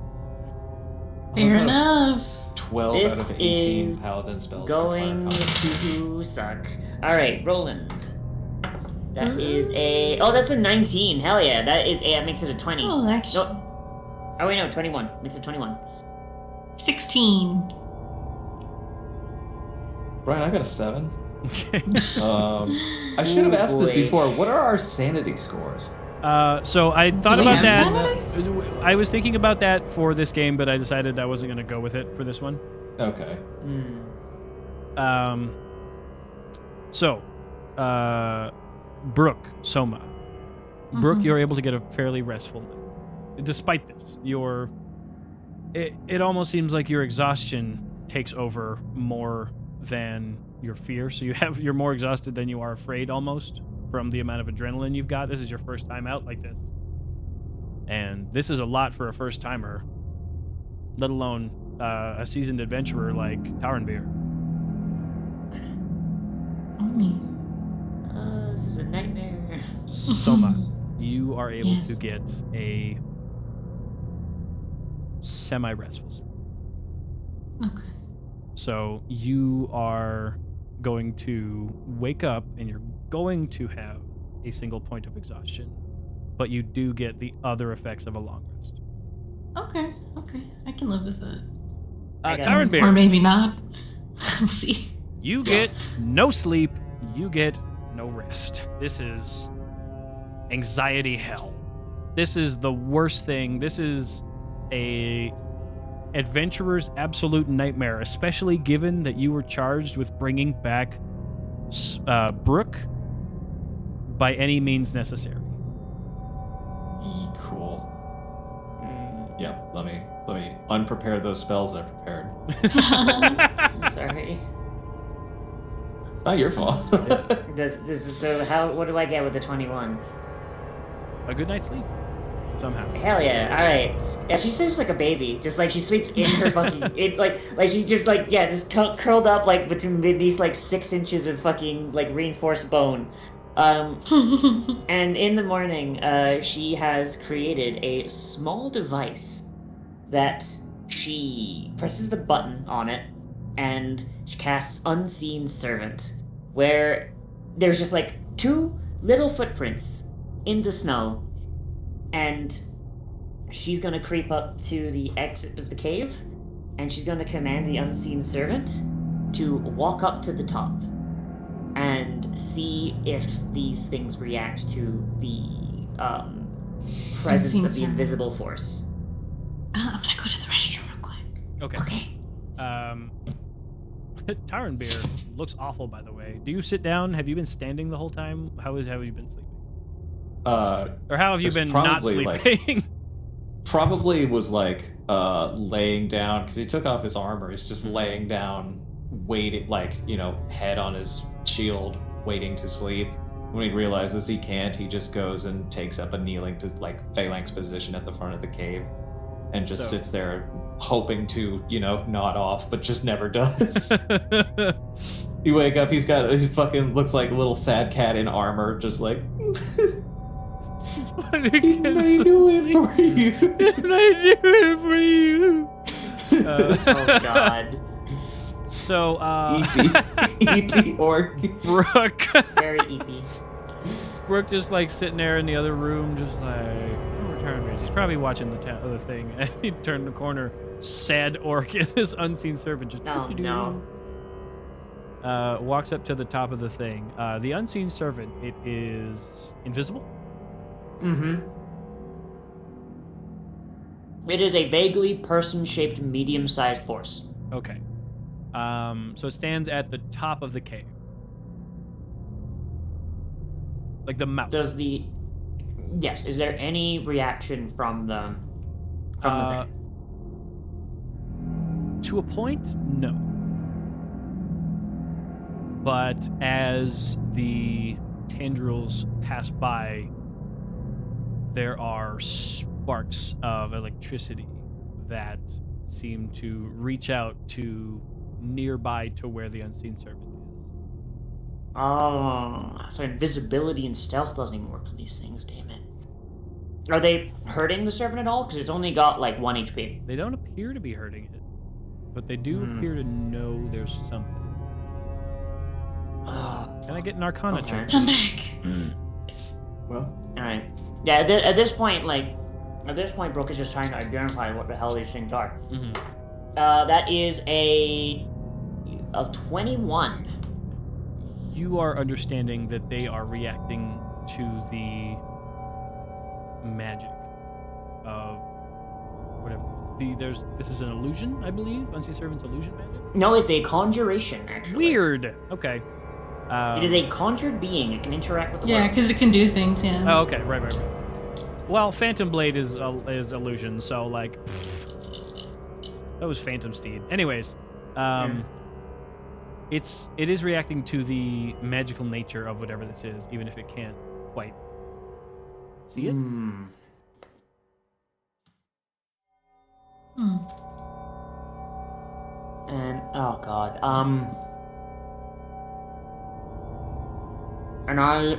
Fair enough. 12 This out of 18 is paladin spells. Going to suck. Alright, Roland. That is a... Oh, that's a 19. Hell yeah. That makes it a 20. Oh, actually. No. Oh, wait, no. 21. Makes it 21. 16. Brian, I got a 7. Okay. I should have asked this boy. before. What are our sanity scores? So I thought we about have that. sanity? I was thinking about that for this game, but I decided I wasn't going to go with it for this one. Okay. So, Brooke, Soma. Brooke, you're able to get a fairly restful night. Despite this, it almost seems like your exhaustion takes over more than your fear. So you're more exhausted than you are afraid almost from the amount of adrenaline you've got. This is your first time out like this. And this is a lot for a first timer, let alone a seasoned adventurer like Taranbeer. This is a nightmare. Soma, you are able Yes. to get a semi-restful sleep. Okay. So you are going to wake up and you're going to have a single point of exhaustion, but you do get the other effects of a long rest. Okay. I can live with it. I got it. Or Taranbeer, maybe not. We'll see. you get no sleep, you get no rest. This is anxiety hell. This is the worst thing. This is a adventurer's absolute nightmare, especially given that you were charged with bringing back Brooke by any means necessary. Cool. Yeah, let me unprepare those spells I prepared. I'm sorry. It's not your fault. What do I get with the 21? A good night's sleep, somehow. Hell yeah! All right. Yeah, she sleeps like a baby. Just like she sleeps in her fucking like she just like just curled up like between these like 6 inches of fucking like reinforced bone. And in the morning, she has created a small device that she presses the button on it, and she casts Unseen Servant, where there's just like 2 little footprints in the snow, and she's gonna creep up to the exit of the cave, and she's gonna command the Unseen Servant to walk up to the top and see if these things react to the presence Unseen of the Servant. invisible force. I'm gonna go to the restroom real quick. Okay. Taranbeer looks awful, by the way. Do you sit down? Have you been standing the whole time? How have you been sleeping? Or how have you It's been not probably, like- sleeping? Probably was like laying down because he took off his armor. He's just laying down, waiting, like, head on his shield, waiting to sleep. When he realizes he can't, he just goes and takes up a kneeling, like phalanx position at the front of the cave, and just sits there, hoping to, nod off, but just never does. You wake up, he fucking looks like a little sad cat in armor, just like. Can I do it for you? Can I do it for you? Oh god. So, EP orc. Brooke. Very eepy. Brooke just like sitting there in the other room, just like, oh, Taranbeer. She's probably watching the other thing. And he turned the corner, sad orc, and this unseen servant just Oh, no. walks up to the top of the thing. The unseen servant, it is invisible. Mm-hmm. It is a vaguely person-shaped medium-sized force. Okay. So it stands at the top of the cave. Like the mouth. Yes, is there any reaction from the thing? To a point, no. But as the tendrils pass by, there are sparks of electricity that seem to reach out to nearby to where the unseen servant is. Oh, so invisibility and stealth doesn't even work for these things, damn it. Are they hurting the servant at all? Because it's only got like 1 HP. They don't appear to be hurting it, but they do appear to know there's something. Can I get an Arcana Okay. check? I'm back. Well, Alright. Yeah, at this point, Brooke is just trying to identify what the hell these things are. Mm-hmm. That is a of 21. You are understanding that they are reacting to the magic of whatever this is an illusion, I believe. Unseen Servant's illusion magic. No, it's a conjuration, actually. Weird. Okay. It is a conjured being. It can interact with the Yeah, world. because it can do things, yeah. Oh, okay. Right. Well, Phantom Blade is illusion, so like that was Phantom Steed. Anyways, it is reacting to the magical nature of whatever this is, even if it can't quite see it. And oh god, and I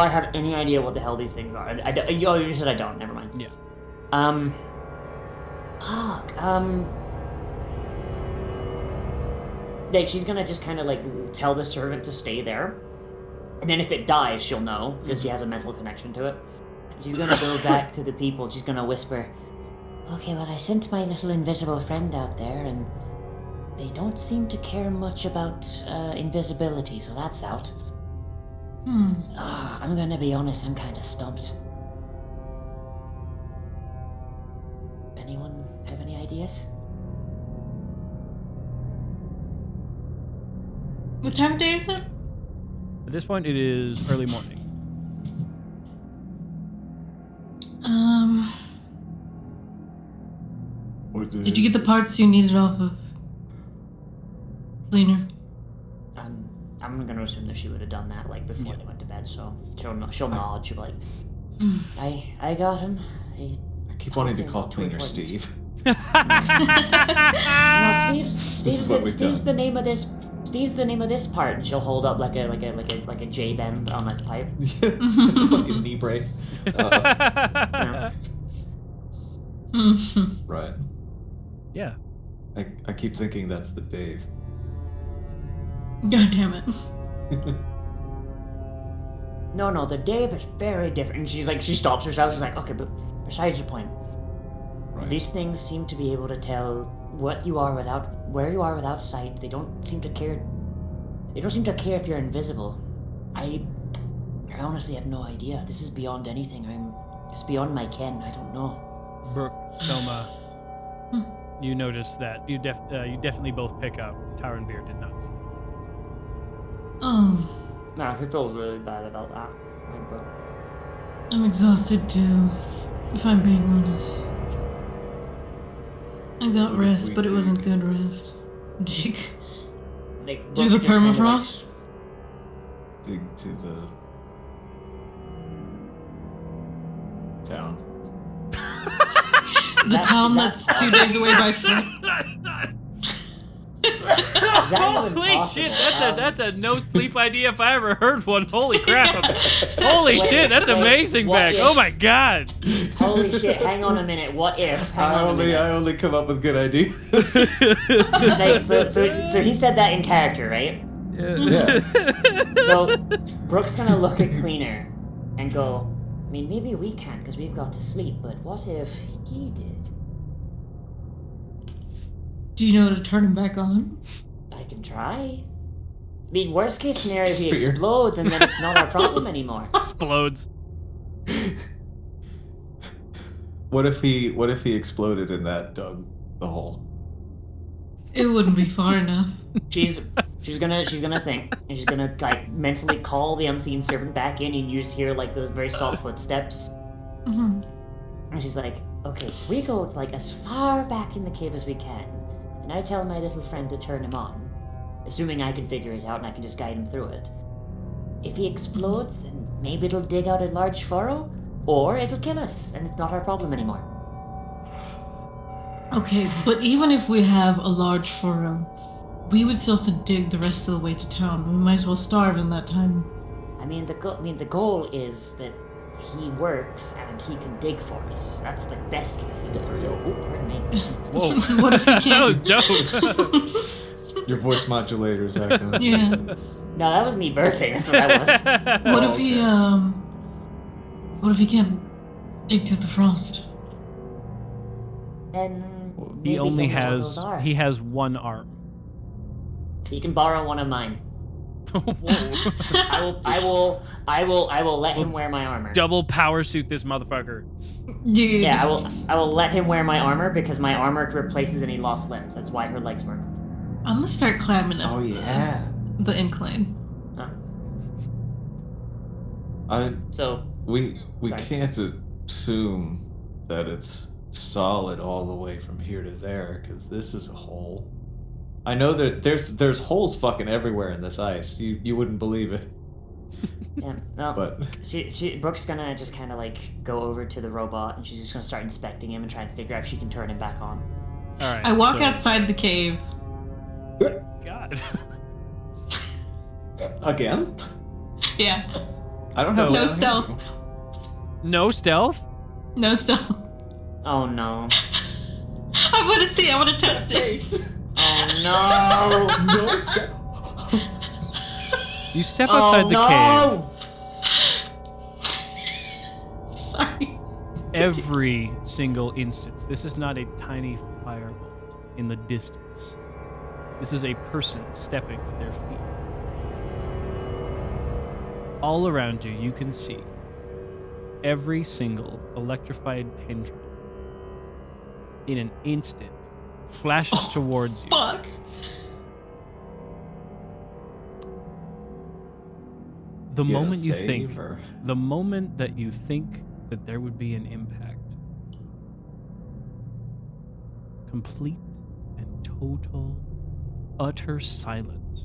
have any idea what the hell these things are? You said I don't. Never mind. Yeah. Like she's gonna just kind of like tell the servant to stay there, and then if it dies, she'll know because she has a mental connection to it. She's gonna go back to the people. She's gonna whisper, "Okay, well, I sent my little invisible friend out there, and they don't seem to care much about invisibility, so that's out." I'm gonna be honest, I'm kind of stumped. Anyone have any ideas? What time of day is it? At this point, it is early morning. Did you get the parts you needed off of Cleaner? I'm gonna assume that she would have done that like before they went to bed, so she'll nod. She'll be like, I got him. I keep wanting to call Cleaner Steve. No, Steve's the name of this. Steve's the name of this part, and she'll hold up like a J bend on a pipe. Fucking knee brace. Right. Yeah. I keep thinking that's the Dave. God damn it. No, the Dave is very different. And she stops herself. She's like, okay, but besides the point, these things seem to be able to tell where you are without sight. They don't seem to care. They don't seem to care if you're invisible. I honestly have no idea. This is beyond anything. It's beyond my ken. I don't know. Brooke, Selma, you notice that you definitely both pick up. Tyron Beer did not. Oh. Nah, he feels really bad about that. I'm exhausted too, if I'm being honest. I got rest, but it wasn't good rest. Dig. Through the permafrost? Dig to the town. The town that's 2 days away by foot. Holy shit, that's a no sleep idea if I ever heard one. Holy crap. Holy shit, that's amazing, Beck. Oh my god. Holy shit, hang on a minute. What if? I only come up with good ideas. So he said that in character, right? Yeah. So Brooke's gonna look at Cleaner and go, I mean, maybe we can't because we've got to sleep, but what if he did? Do you know how to turn him back on? I can try. I mean, worst case scenario, he explodes and then it's not our problem anymore. Explodes. What if he exploded and that dug the hole? It wouldn't be far enough. She's gonna think, and she's gonna like mentally call the unseen servant back in, and you just hear like the very soft footsteps. Mm-hmm. And she's like, okay, so we go like as far back in the cave as we can, and I tell my little friend to turn him on, assuming I can figure it out and I can just guide him through it. If he explodes, then maybe it'll dig out a large furrow, or it'll kill us, and it's not our problem anymore. Okay, but even if we have a large furrow, we would still have to dig the rest of the way to town. We might as well starve in that time. I mean, the goal is that he works and he can dig for us. That's the best case scenario. Oh, pardon me. Whoa. What if he can't? That was dope. Your voice modulator is acting. Yeah. No, that was me burping. That's what that was. What if he can't dig through the frost? And He only has one arm. You can borrow one of mine. Whoa. I will let him wear my armor. Double power suit this motherfucker. Dude. Yeah, I will let him wear my armor because my armor replaces any lost limbs. That's why her legs work. I'm gonna start climbing up Oh yeah. the incline. So We Sorry. can't assume that it's solid all the way from here to there because this is a hole. I know that there's holes fucking everywhere in this ice. You wouldn't believe it. yeah, well, But Brooke's gonna just kind of like go over to the robot and she's just gonna start inspecting him and try to figure out if she can turn him back on. All right. I walk so- outside the cave. God. again, Yeah. I don't have No down stealth. here. No stealth? No stealth. Oh no! I want to see. I want to test it. Oh no! No stealth. You step outside the cave. Sorry. Every single instance. This is not a tiny fireball in the distance. This is a person stepping with their feet. All around you, you can see every single electrified tendril in an instant flashes towards you. Fuck. The You moment you save think, or- the moment that you think that there would be an impact, complete and total, utter silence.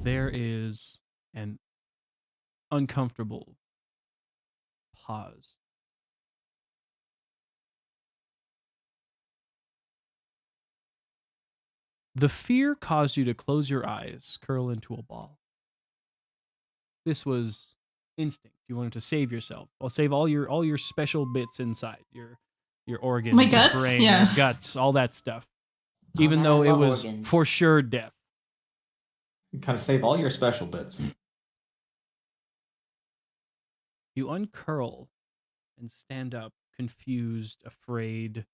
There is an uncomfortable pause. The fear caused you to close your eyes, curl into a ball. This was instinct. You wanted to save yourself. I'll save all your special bits inside, your organs, My your guts? brain, Yeah. your guts, all that stuff. Oh, Even man, though I it love was organs. for sure death. You kind of save all your special bits. You uncurl and stand up, confused, afraid.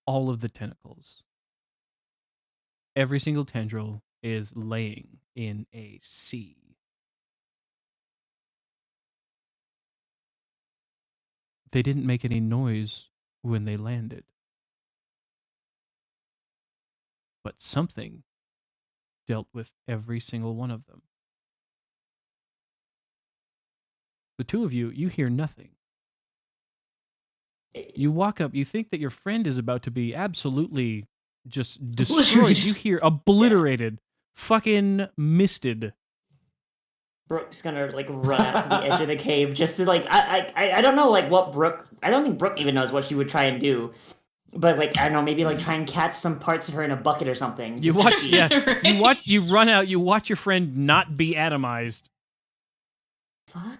All of the tentacles. Every single tendril is laying in a sea. They didn't make any noise when they landed. But something dealt with every single one of them. The two of you, you hear nothing. You walk up, you think that your friend is about to be absolutely just destroyed. Obliterated. You hear obliterated, fucking misted. Brooke's gonna like run out to the edge of the cave just to like I don't know like what Brooke I don't think Brooke even knows what she would try and do. But like I don't know, maybe like try and catch some parts of her in a bucket or something. You just to watch, see. yeah. You run out. You watch your friend not be atomized. What?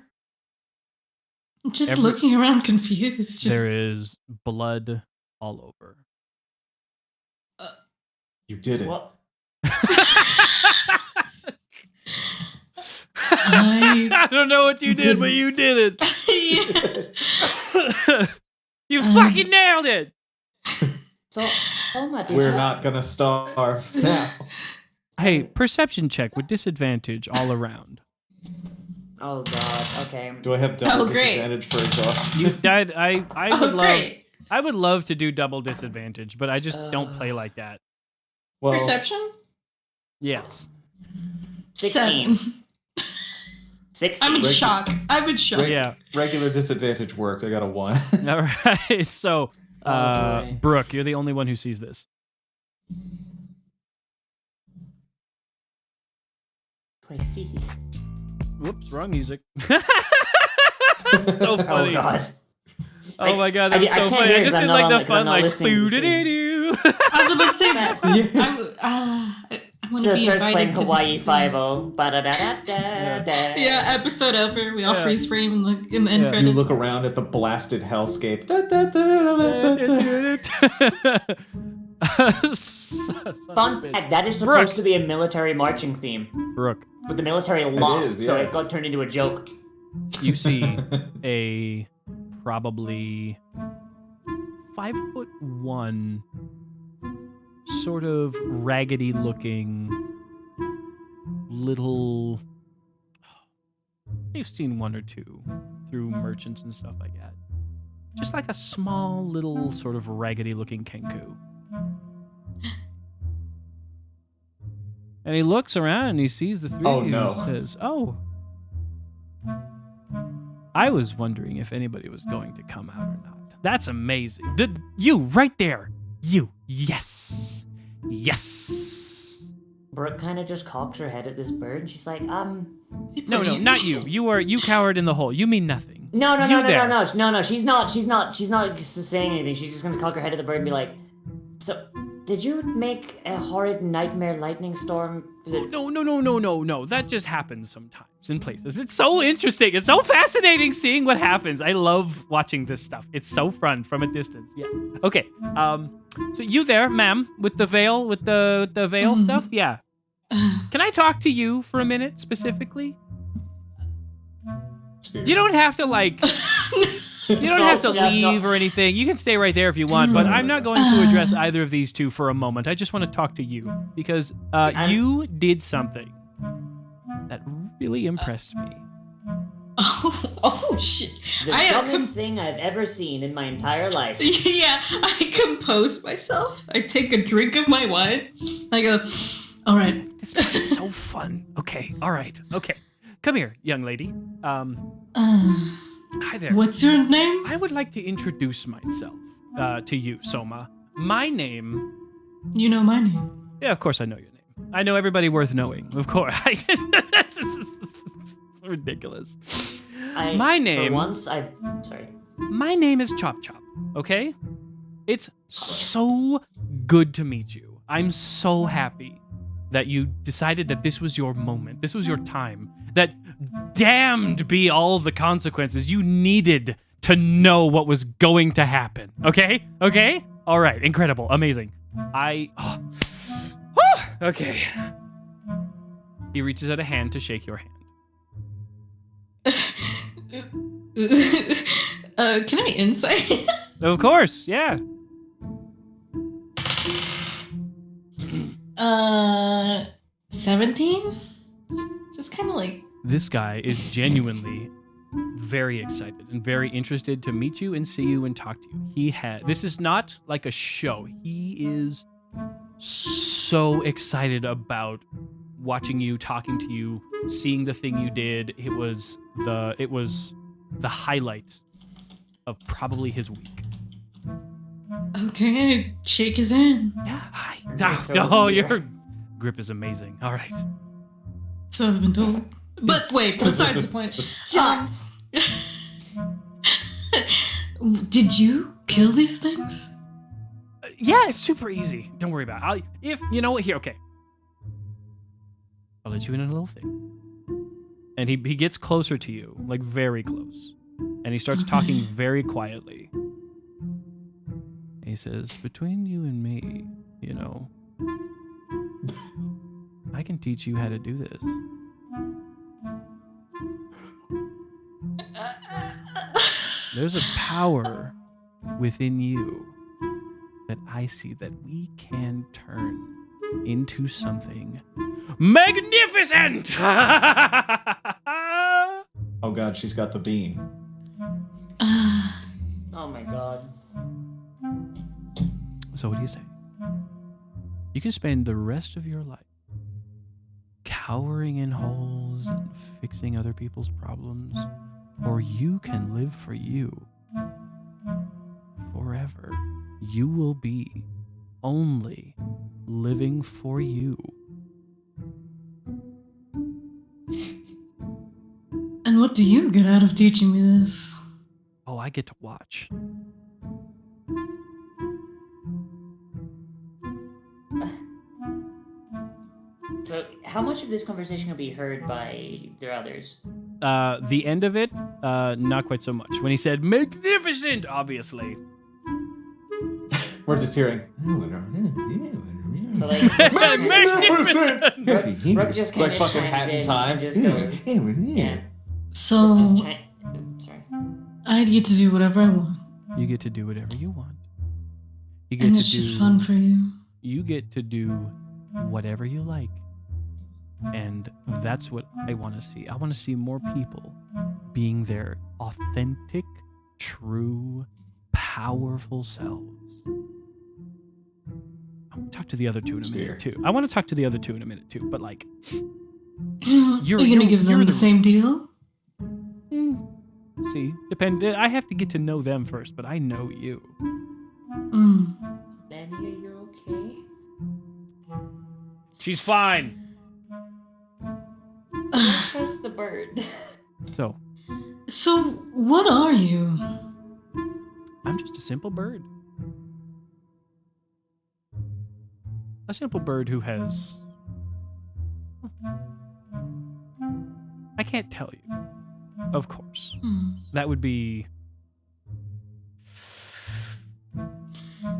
Just looking around confused. Just... There is blood all over. You did it. What? I don't know what you did, but you did it. Yeah. You fucking nailed it. So oh my dude. We're not gonna starve now. Hey, perception check with disadvantage all around. Oh god, okay. Do I have double Oh, great. disadvantage for exhaustion? You died. I would Oh, love. great. I would love to do double disadvantage, but I just don't play like that. Well, Perception? Yes. 16. 7. 16. I'm in Reg- shock. I'm in shock. Yeah. regular disadvantage worked. I got a 1. All right. So, Oh, boy. Brooke, you're the only one who sees this. Play CC. Whoops, wrong music. So funny. Oh god. Oh my god, that was I so can't funny. hear I it just 'cause did I'm like not the on- 'cause fun, I'm not like, listening to the stream. doo-doo-doo-doo. I was about to say, I want So to it be starts invited playing to Hawaii this- 5-0. Ba-da-da-da-da-da. Yeah, episode over. We all Yeah. freeze frame in the end Yeah. credits. You look around at the blasted hellscape. Da, da, da, da, da, da, da. Fun fact, that is supposed to be a military marching theme. Brooke, But the military lost, is, so yeah. it got turned into a joke. you see a probably 5'1", sort of raggedy looking little. You've seen one or two through merchants and stuff like that. Just like a small little sort of raggedy looking Kenku. And he looks around and he sees the three of you and says, "Oh, I was wondering if anybody was going to come out or not. That's amazing. You right there. You. Yes. Yes." Brooke kind of just cocks her head at this bird, and she's like, No, not you. You cowered in the hole. You mean nothing. No, she's not saying anything. She's just gonna cock her head at the bird and be like, "So, did you make a horrid nightmare lightning storm?" No. That just happens sometimes in places. It's so interesting. It's so fascinating seeing what happens. I love watching this stuff. It's so fun from a distance. Yeah. Okay. So you there, ma'am, with the veil, with the veil stuff? Yeah. Can I talk to you for a minute specifically? You don't have to you don't have to leave or anything. You can stay right there if you want, but I'm not going to address either of these two for a moment. I just want to talk to you because you did something that really impressed me. Oh shit. The dumbest thing I've ever seen in my entire life. Yeah, I compose myself. I take a drink of my wine. I go, all right. This is so fun. Okay, all right. Okay. Come here, young lady. Hi there. What's your name? I would like to introduce myself to you, Soma. My name... You know my name. Yeah, of course I know your name. I know everybody worth knowing, of course. That's ridiculous. My name... For once, sorry. My name is Chop Chop, okay? It's so good to meet you. I'm so happy that you decided that this was your moment. This was your time. That damned be all the consequences. You needed to know what was going to happen. Okay? Okay? All right. Incredible. Amazing. Okay. He reaches out a hand to shake your hand. Can I insight? Of course. Yeah. 17? Just kind of like... This guy is genuinely very excited and very interested to meet you and see you and talk to you. This is not like a show. He is so excited about watching you, talking to you, seeing the thing you did. It was the highlight of probably his week. Okay, I shake his hand. Yeah, hi. Your grip is amazing. All right. So I've been told. But wait, besides the point. Shots! Did you kill these things? Yeah, it's super easy. Don't worry about it. If you know what, here, okay. I'll let you in on a little thing. And he gets closer to you, like very close. And he starts talking very quietly. He says, "Between you and me, you know, I can teach you how to do this." There's a power within you that I see that we can turn into something magnificent! Oh god, she's got the bean. Oh my god. So what do you say? You can spend the rest of your life cowering in holes and fixing other people's problems, or you can live for you forever. You will be only living for you. And what do you get out of teaching me this? Oh, I get to watch. So, how much of this conversation will be heard by their others? The end of it, not quite so much. When he said magnificent, obviously. We're just hearing. So, like, Magnificent! Brooke just kind Like of fucking chimes Hat in in Time. and just goes, yeah. So, Sorry. I get to do whatever I want. You get to do whatever you want. You get And to it's do, just fun for you. You get to do whatever you like. And that's what I want to see. I want to see more people being their authentic, true, powerful selves. I want to talk to the other two in a minute too. But like, You're gonna give them the same deal? See, I have to get to know them first, but I know you. Danny, are you okay? She's fine. Trust the bird. So, what are you? I'm just a simple bird. A simple bird who has... I can't tell you. Of course. That would be...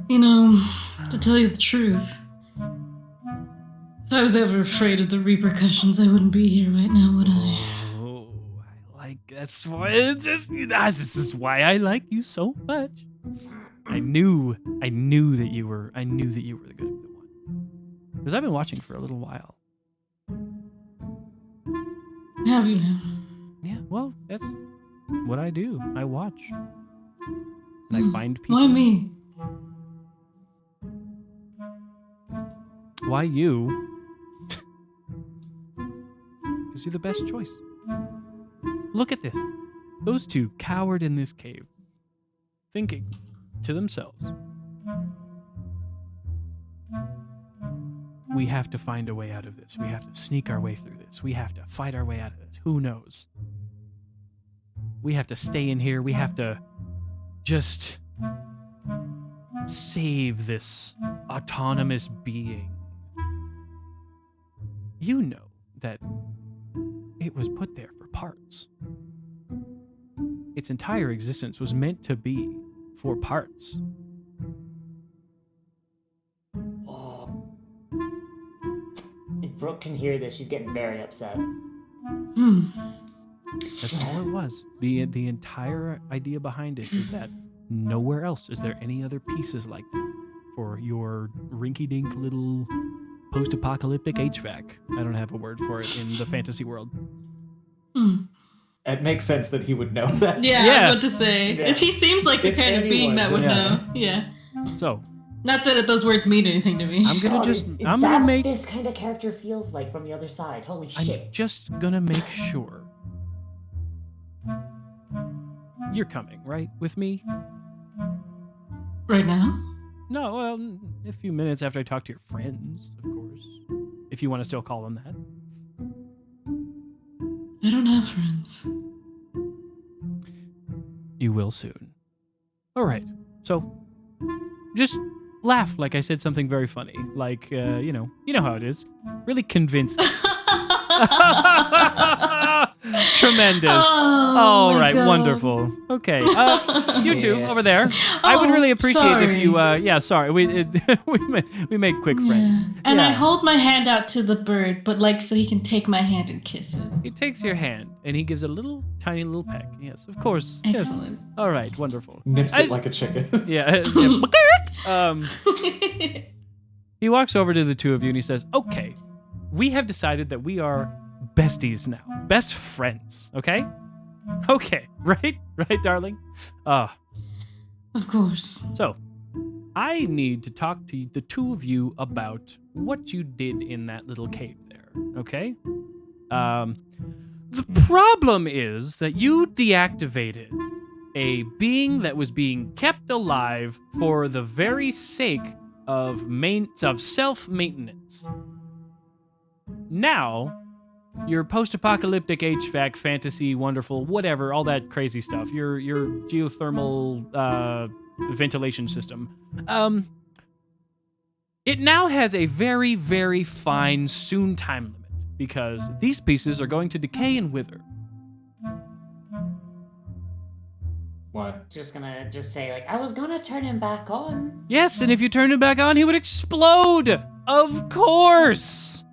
You know, to tell you the truth, if I was ever afraid of the repercussions, I wouldn't be here right now, would I? Oh, this is why I like you so much. I knew that you were the good one. Because I've been watching for a little while. Have you now? Yeah, well, that's what I do. I watch. And I find people. Why me? Why you? Because you're the best choice. Look at this. Those two cowered in this cave, thinking to themselves, we have to find a way out of this. We have to sneak our way through this. We have to fight our way out of this. Who knows? We have to stay in here. We have to just save this autonomous being. You know that it was put there for parts. Its entire existence was meant to be for parts. Oh. If Brooke can hear this, she's getting very upset. That's all it was. The entire idea behind it is that nowhere else is there any other pieces like that for your rinky-dink little post-apocalyptic HVAC. I don't have a word for it in the fantasy world. It makes sense that he would know that. Yeah, Yeah. I was about to say. Yeah. He seems like the If kind of being anyone that would does know. that. Yeah. So, Not that those words mean anything to me. I'm gonna God, just is I'm that gonna what make this kind of character feels like from the other side? Holy I'm shit. just gonna make sure you're coming, right? With me? Right now? No, well, a few minutes after I talk to your friends, of course. If you want to still call them that. I don't have friends. You will soon. All right. So, just laugh like I said something very funny. Like, you know how it is. Really convinced. Tremendous. All my right, God. wonderful. Okay, you two Yes. over there. I would really appreciate if sorry. you. Yeah, sorry. We make quick friends. Yeah. And I Yeah. hold my hand out to the bird, but like so he can take my hand and kiss it. He takes your hand and he gives a little tiny little peck. Yes, of course. Yes. Excellent. All right, wonderful. Nips I- it like a chicken. Yeah. He walks over to the two of you and he says, "Okay, we have decided that we are besties now, best friends. Okay, okay, right, darling. Of course. So I need to talk to the two of you about what you did in that little cave there. Okay. The problem is that you deactivated a being that was being kept alive for the very sake of self-maintenance. Now, your post-apocalyptic HVAC, fantasy, wonderful, whatever, all that crazy stuff, your geothermal ventilation system, it now has a very, very fine soon time limit because these pieces are going to decay and wither. Why? Just gonna say like, I was gonna turn him back on. Yes, and if you turned him back on, he would explode. Of course.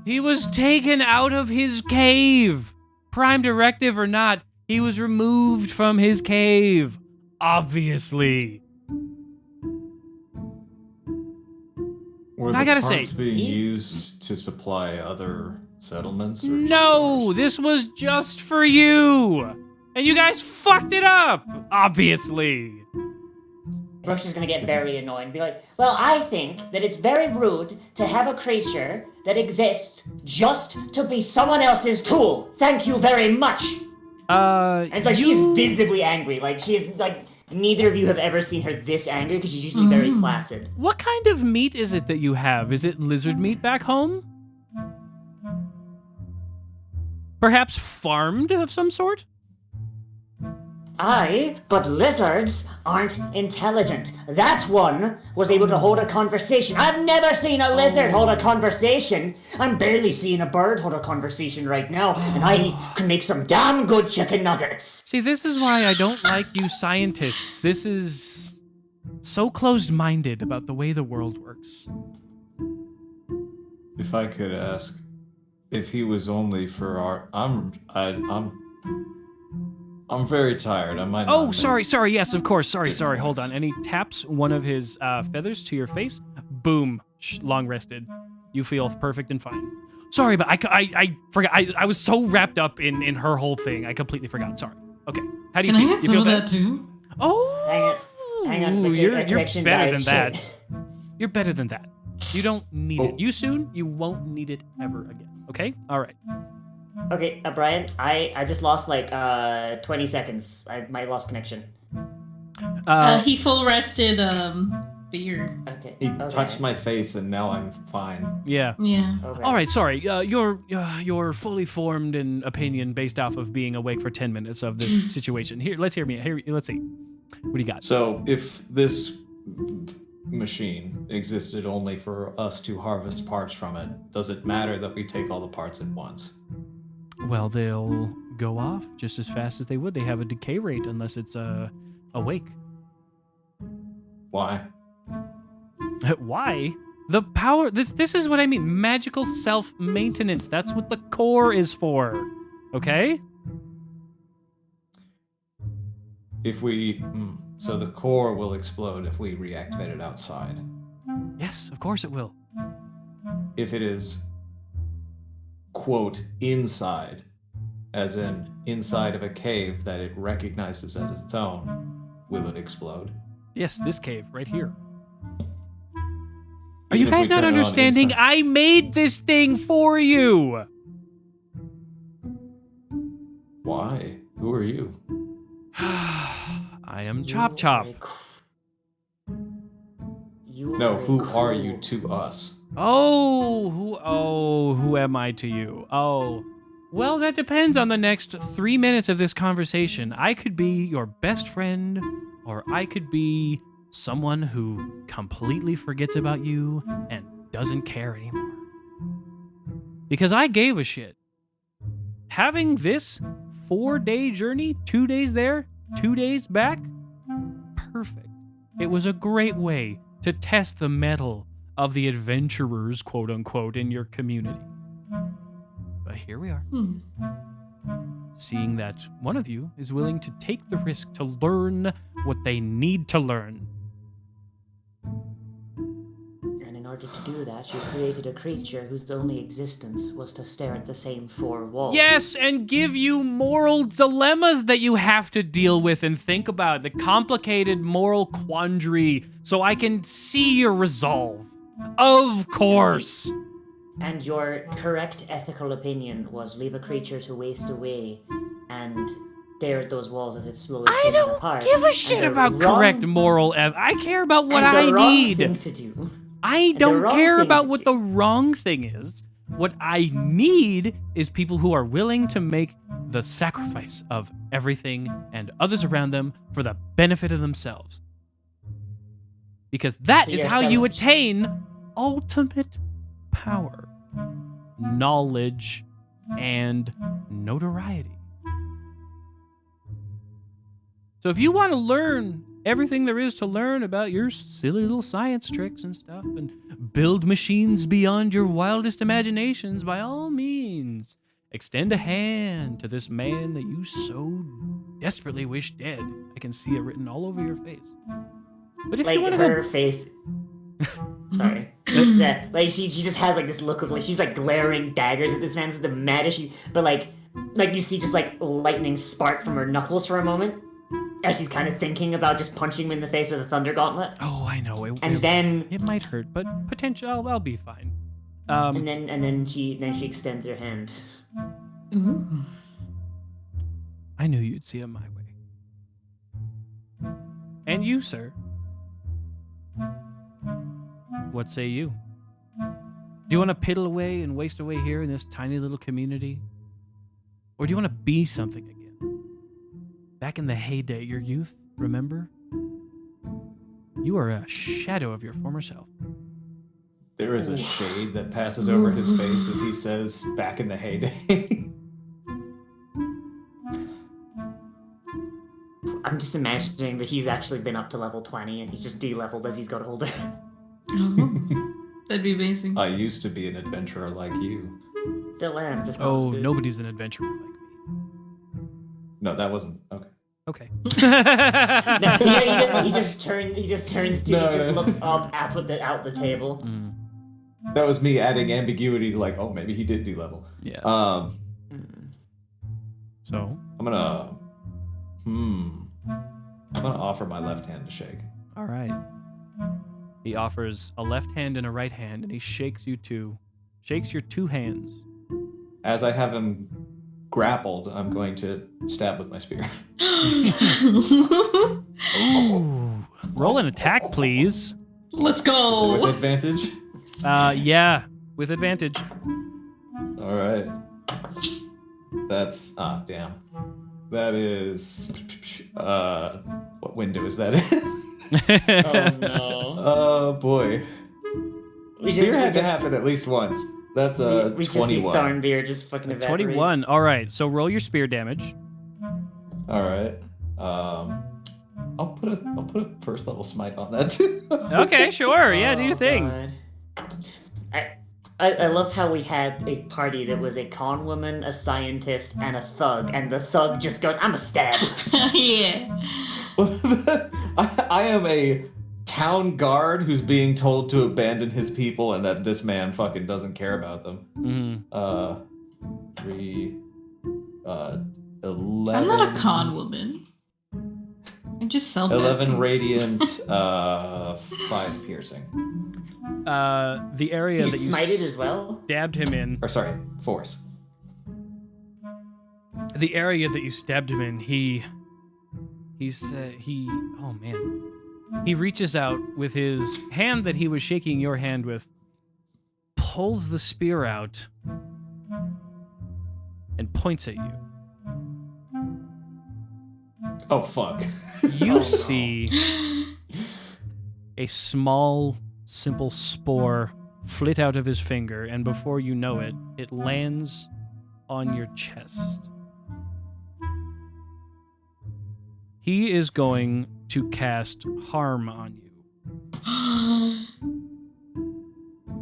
He was taken out of his cave. Prime directive or not, He was removed from his cave, obviously. Were I the gotta parts say, being used to supply other settlements? Or no, just this was just for you. And you guys fucked it up, obviously. Brooks is gonna get very annoyed and be like, well, I think that it's very rude to have a creature that exists just to be someone else's tool. Thank you very much. And like she's visibly angry. Like she's like neither of you have ever seen her this angry because she's usually very placid. What kind of meat is it that you have? Is it lizard meat back home? Perhaps farmed of some sort? Aye, but lizards aren't intelligent. That one was able to hold a conversation. I've never seen a lizard hold a conversation. I'm barely seeing a bird hold a conversation right now, and I can make some damn good chicken nuggets. See, this is why I don't like you scientists. This is so closed-minded about the way the world works. If I could ask, if he was only for our, I'm very tired. I might. Oh, not sorry. Yes, of course. Sorry. Hold on. And he taps one of his feathers to your face. Boom. Long rested. You feel perfect and fine. Sorry, but I forgot. I was so wrapped up in her whole thing. I completely forgot. Sorry. Okay. How do you Can feel? I get You some feel of better? that too? Oh. Hang on, but You're connection better died, than that. shit. You're better than that. You don't need Oh. it. You soon. You won't need it ever again. Okay. All right. Okay, Brian, I just lost like 20 seconds. I might lost connection. He full rested Beard. Okay. He okay. touched my face, and now I'm fine. Yeah. Yeah. Okay. All right, sorry. You're fully formed in opinion based off of being awake for 10 minutes of this situation. Here, let's hear me. Here, let's see. What do you got? So, if this machine existed only for us to harvest parts from it, does it matter that we take all the parts at once? Well, they'll go off just as fast as they would. They have a decay rate unless it's awake. Why? Why? The power. This is what I mean. Magical self-maintenance. That's what the core is for. Okay? If we, so the core will explode if we reactivate it outside. Yes, of course it will. If it is, quote, inside, as in inside of a cave that it recognizes as its own, will it explode? Yes, this cave right here. Are you Even if guys we not turn it on understanding? inside? I made this thing for you. Why? Who are you? I am You Chop Chop. are a You No, are a who are you cool- to us? Who am I to you? Oh, well, that depends on the next 3 minutes of this conversation. I could be your best friend, or I could be someone who completely forgets about you and doesn't care anymore. Because I gave a shit. Having this 4-day journey, 2 days there, 2 days back, perfect. It was a great way to test the mettle of the adventurers, quote unquote, in your community. But here we are, seeing that one of you is willing to take the risk to learn what they need to learn. And in order to do that, you created a creature whose only existence was to stare at the same 4 walls. Yes, and give you moral dilemmas that you have to deal with and think about, the complicated moral quandary, so I can see your resolve. Of course. And your correct ethical opinion was leave a creature to waste away and stare at those walls as it slowly I falls don't apart. give a And shit the about wrong- correct moral I care about what and I the wrong need. thing to do. I the don't wrong care thing about to what do. the wrong thing is. What I need is people who are willing to make the sacrifice of everything and others around them for the benefit of themselves. Because that So is you're how you selfish. attain ultimate power, knowledge, and notoriety. So if you want to learn everything there is to learn about your silly little science tricks and stuff and build machines beyond your wildest imaginations, by all means, extend a hand to this man that you so desperately wish dead. I can see it written all over your face. But if Like you want to her face. Sorry. Yeah, like she just has like this look of like she's like glaring daggers at this man. This is the maddest she. But like you see just like lightning spark from her knuckles for a moment, as she's kind of thinking about just punching him in the face with a thunder gauntlet. Oh, I know. Then it might hurt, but potential. I'll be fine. and then she extends her hand. Ooh. I knew you'd see it my way. And you, sir. What say you? Do you want to piddle away and waste away here in this tiny little community? Or do you want to be something again? Back in the heyday, your youth, remember? You are a shadow of your former self. There is a shade that passes over his face as he says, back in the heyday. I'm just imagining that he's actually been up to level 20 and he's just de-leveled as he's got older. Oh, that'd be amazing. I used to be an adventurer like you. Still am, just not Oh, as good. nobody's an adventurer like me. No, that wasn't. Okay. Okay. No, he just turns to, No, just no. looks up out the table. Mm, That was me adding ambiguity to like, oh, maybe he did de-level. yeah. So, I'm gonna offer my left hand to shake. all right. He offers a left hand and a right hand, and he shakes you two. Shakes your two hands. As I have him grappled, I'm going to stab with my spear. Ooh. Roll an attack, please. Let's With go. advantage. Yeah, with advantage. All right. That's damn. That is what window is that in? Oh no. Oh boy. We Spear had to just- happen at least once. That's a we just see 21. Thornbeer just fucking evaporate. 21. All right, so roll your spear damage. All right. I'll put a first level smite on that too. Okay, sure. Yeah, do your Oh, thing. God. I love how we had a party that was a con woman, a scientist, and a thug, and the thug just goes, "I'm a stab." Yeah. I am a town guard who's being told to abandon his people and that this man fucking doesn't care about them. Mm-hmm. 3, 11. I'm not a con woman. I just sell bad 11 things. radiant, 5 piercing. The area You that you smited as well? stabbed him in. Or sorry, force. The area that you stabbed him in, he oh man. He reaches out with his hand that he was shaking your hand with, pulls the spear out, and points at you. Oh, fuck. You see a small, simple spore flit out of his finger, and before you know it, it lands on your chest. He is going to cast harm on you.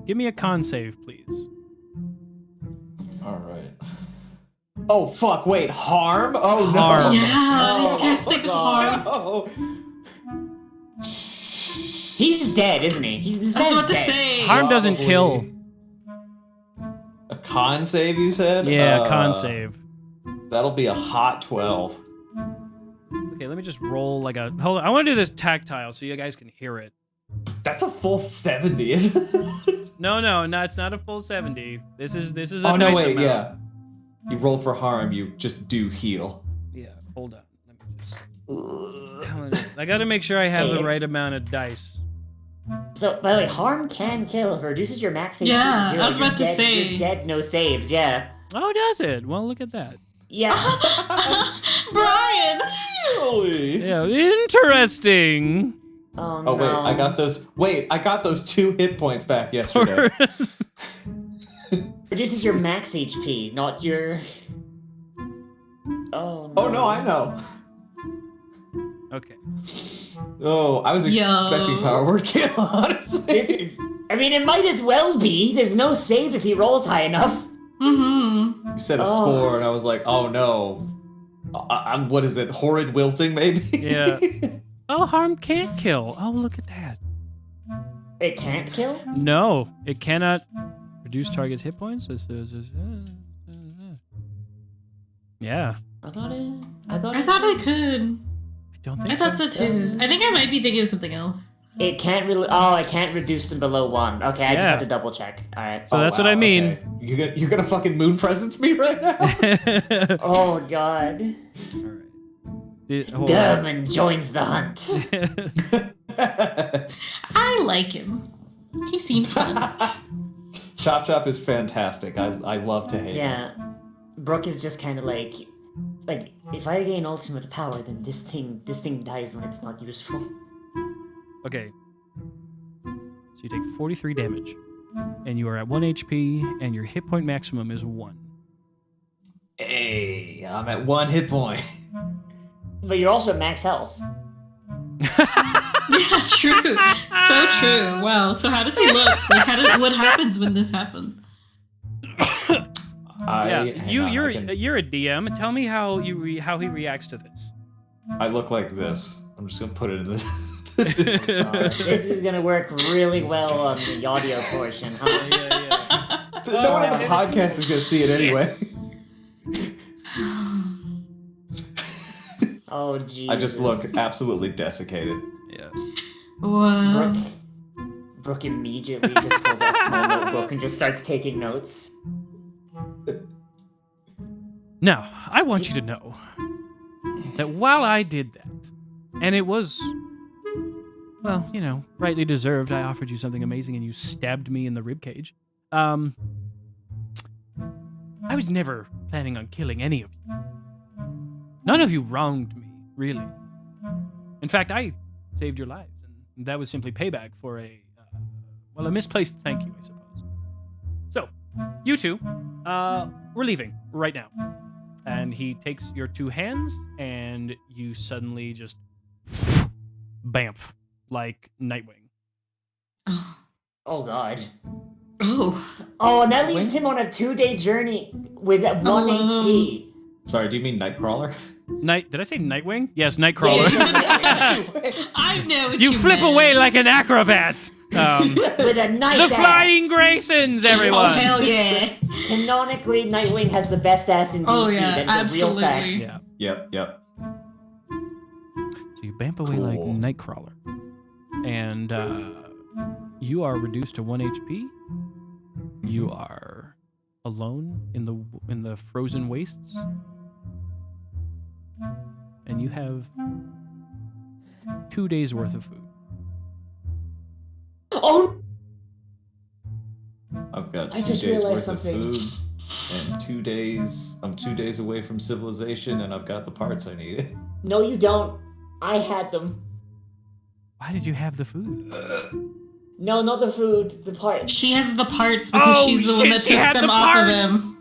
Give me a con save, please. All right. Oh, fuck, wait, harm? Oh, no. Harm. Yeah, Oh, he's casting harm. no. He's dead, isn't he? This I was man's about to dead. say. Harm doesn't kill. A con save, you said? Yeah, con save. That'll be a hot 12. Okay, let me just roll like a... Hold on, I want to do this tactile so you guys can hear it. That's a full 70, isn't it? No, it's not a full 70. This is a Oh, no, nice wait, amount. yeah. You roll for harm, you just do heal. Yeah, hold on. Let me just... I gotta make sure I have the right amount of dice. So, by the way, harm can kill. If it reduces your max HP Yeah, to 0, I was about to you're dead, say. You're dead, no saves, yeah. Oh, does it? Well, look at that. Yeah. Brian! Really? Yeah, interesting. Oh, no. Oh, wait, I got those 2 hit points back yesterday. Reduces your max HP, not your... Oh, no. Oh, no, I know. Okay. Oh, I was expecting power word kill, honestly. This is... I mean, it might as well be. There's no save if he rolls high enough. Mm-hmm. You said a spore, and I was like, oh no. I'm what is it? Horrid wilting, maybe? Yeah. Oh, harm can't kill. Oh, look at that. It can't kill? No, it cannot reduce target's hit points. Yeah. I thought it I thought I could. I don't think I thought so too. I think I might be thinking of something else. It can't really. Oh, I can't reduce them below 1. Okay, I just have to double check. All right. So that's what I mean. Okay. You're gonna fucking moon presence me right now? Oh God. German joins the hunt. I like him. He seems fun. Chop Chop is fantastic. I love to hate him. Yeah. Brooke is just kind of like if I gain ultimate power, then this thing dies when it's not useful. Okay. So you take 43 damage, and you are at 1 HP, and your hit point maximum is 1. Hey, I'm at 1 hit point. But you're also at max health. Yeah, true. So true. Wow. So how does he look? Like, what happens when this happens? You're a DM. Tell me how he reacts to this. I look like this. I'm just gonna put it in the. This is gonna work really well on the audio portion, huh? Yeah. No one on the podcast is gonna see it anyway. Oh, jeez. I just look absolutely desiccated. Yeah. Wow. Brooke immediately just pulls out a small notebook and just starts taking notes. Now, I want you to know that while I did that, and it was, well, rightly deserved, I offered you something amazing and you stabbed me in the ribcage. I was never planning on killing any of you. None of you wronged me, really. In fact, I saved your lives, and that was simply payback for a misplaced thank you, I suppose. So, you two, we're leaving right now. And he takes your 2 hands, and you suddenly just bamf like Nightwing. Oh God. Oh. Oh, and that leaves him on a 2-day journey with 1 HP. Sorry, do you mean Nightcrawler? Did I say Nightwing? Yes, Nightcrawler. I know what you flip meant. away like an acrobat. With a nice The ass. Flying Graysons, everyone. Oh, hell yeah. Canonically, Nightwing has the best ass in DC. Oh, yeah, That's a real fact. absolutely. Yeah. Yep. So you bamp away like Nightcrawler. And you are reduced to 1 HP. You are alone in the frozen wastes. And you have 2 days worth of food. Oh! I've got I 2 just days realized worth something. of food, and 2 days. I'm 2 days away from civilization, and I've got the parts I need. No, you don't. I had them. Why did you have the food? No, not the food. The parts. She has the parts because she's the one that took them off of him.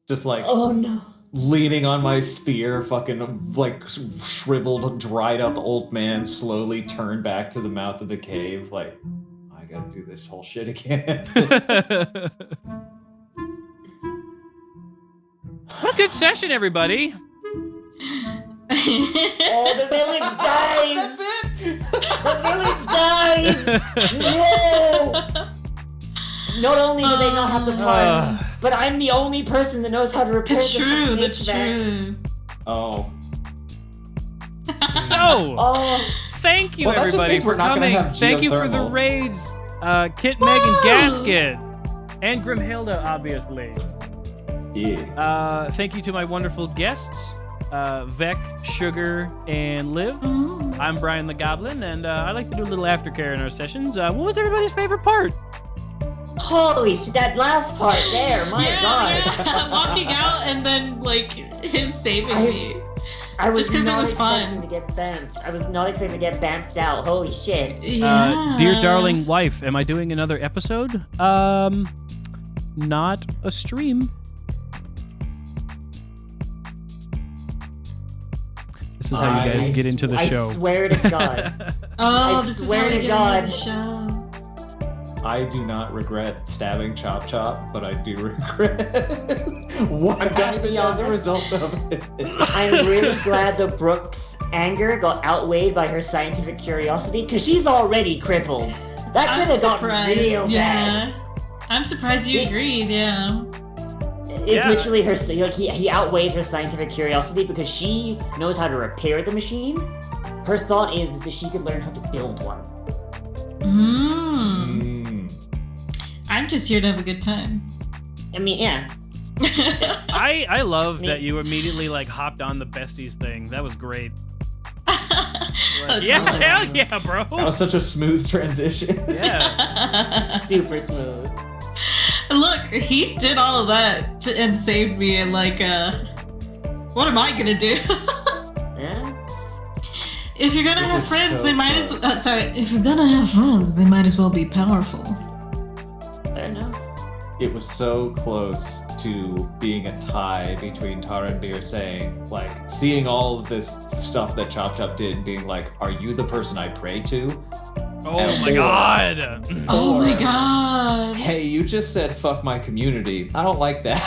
Just like Oh no. leaning on my spear, fucking like shriveled, dried up old man slowly turned back to the mouth of the cave. Like, I gotta do this whole shit again. What a good session, everybody. Oh, the village dies! The village dies! Whoa! Not only do they not have the parts, but I'm the only person that knows how to repair That's the true, fucking that's HVAC. true. Oh. So, Oh, thank you, Well, that just everybody, means for we're not gonna coming. have Thank you for the geothermal. raids. Kit, Megan, Gasket, and Grimhilda, obviously. Yeah. Thank you to my wonderful guests, Vec, Sugar, and Liv. I'm Brian the Goblin, and I like to do a little aftercare in our sessions. What was everybody's favorite part? holy shit, that last part there, my god. Yeah. Walking out and then, like, him saving me. I was Just 'cause it not was expecting fun. to get bamfed. I was not expecting to get bamfed out. Holy shit. Yeah. Dear darling wife, am I doing another episode? Not a stream. This is how you guys get into the show. I swear to God. Oh, I this swear is how to we get God. into the show. I do not regret stabbing Chop Chop, but I do regret what happened as a result of it. I'm really glad that Brooke's anger got outweighed by her scientific curiosity, because she's already crippled. That could have gotten real bad. I'm surprised you agreed, yeah. It's literally her, like, he outweighed her scientific curiosity because she knows how to repair the machine. Her thought is that she could learn how to build one. I'm just here to have a good time. I mean, yeah. I love that you immediately like hopped on the besties thing. That was great. Like, yeah, hell yeah, bro. That was such a smooth transition. Yeah. Super smooth. Look, he did all of that and saved me, and like, what am I gonna do? Yeah. If you're gonna have friends, they might as well. If you're gonna have friends, they might as well be powerful. Fair enough. It was so close to being a tie between Tara and Beer saying, like, seeing all of this stuff that Chop Chop did and being like, are you the person I pray to? Oh my god. Oh my god. Hey, you just said fuck my community. I don't like that.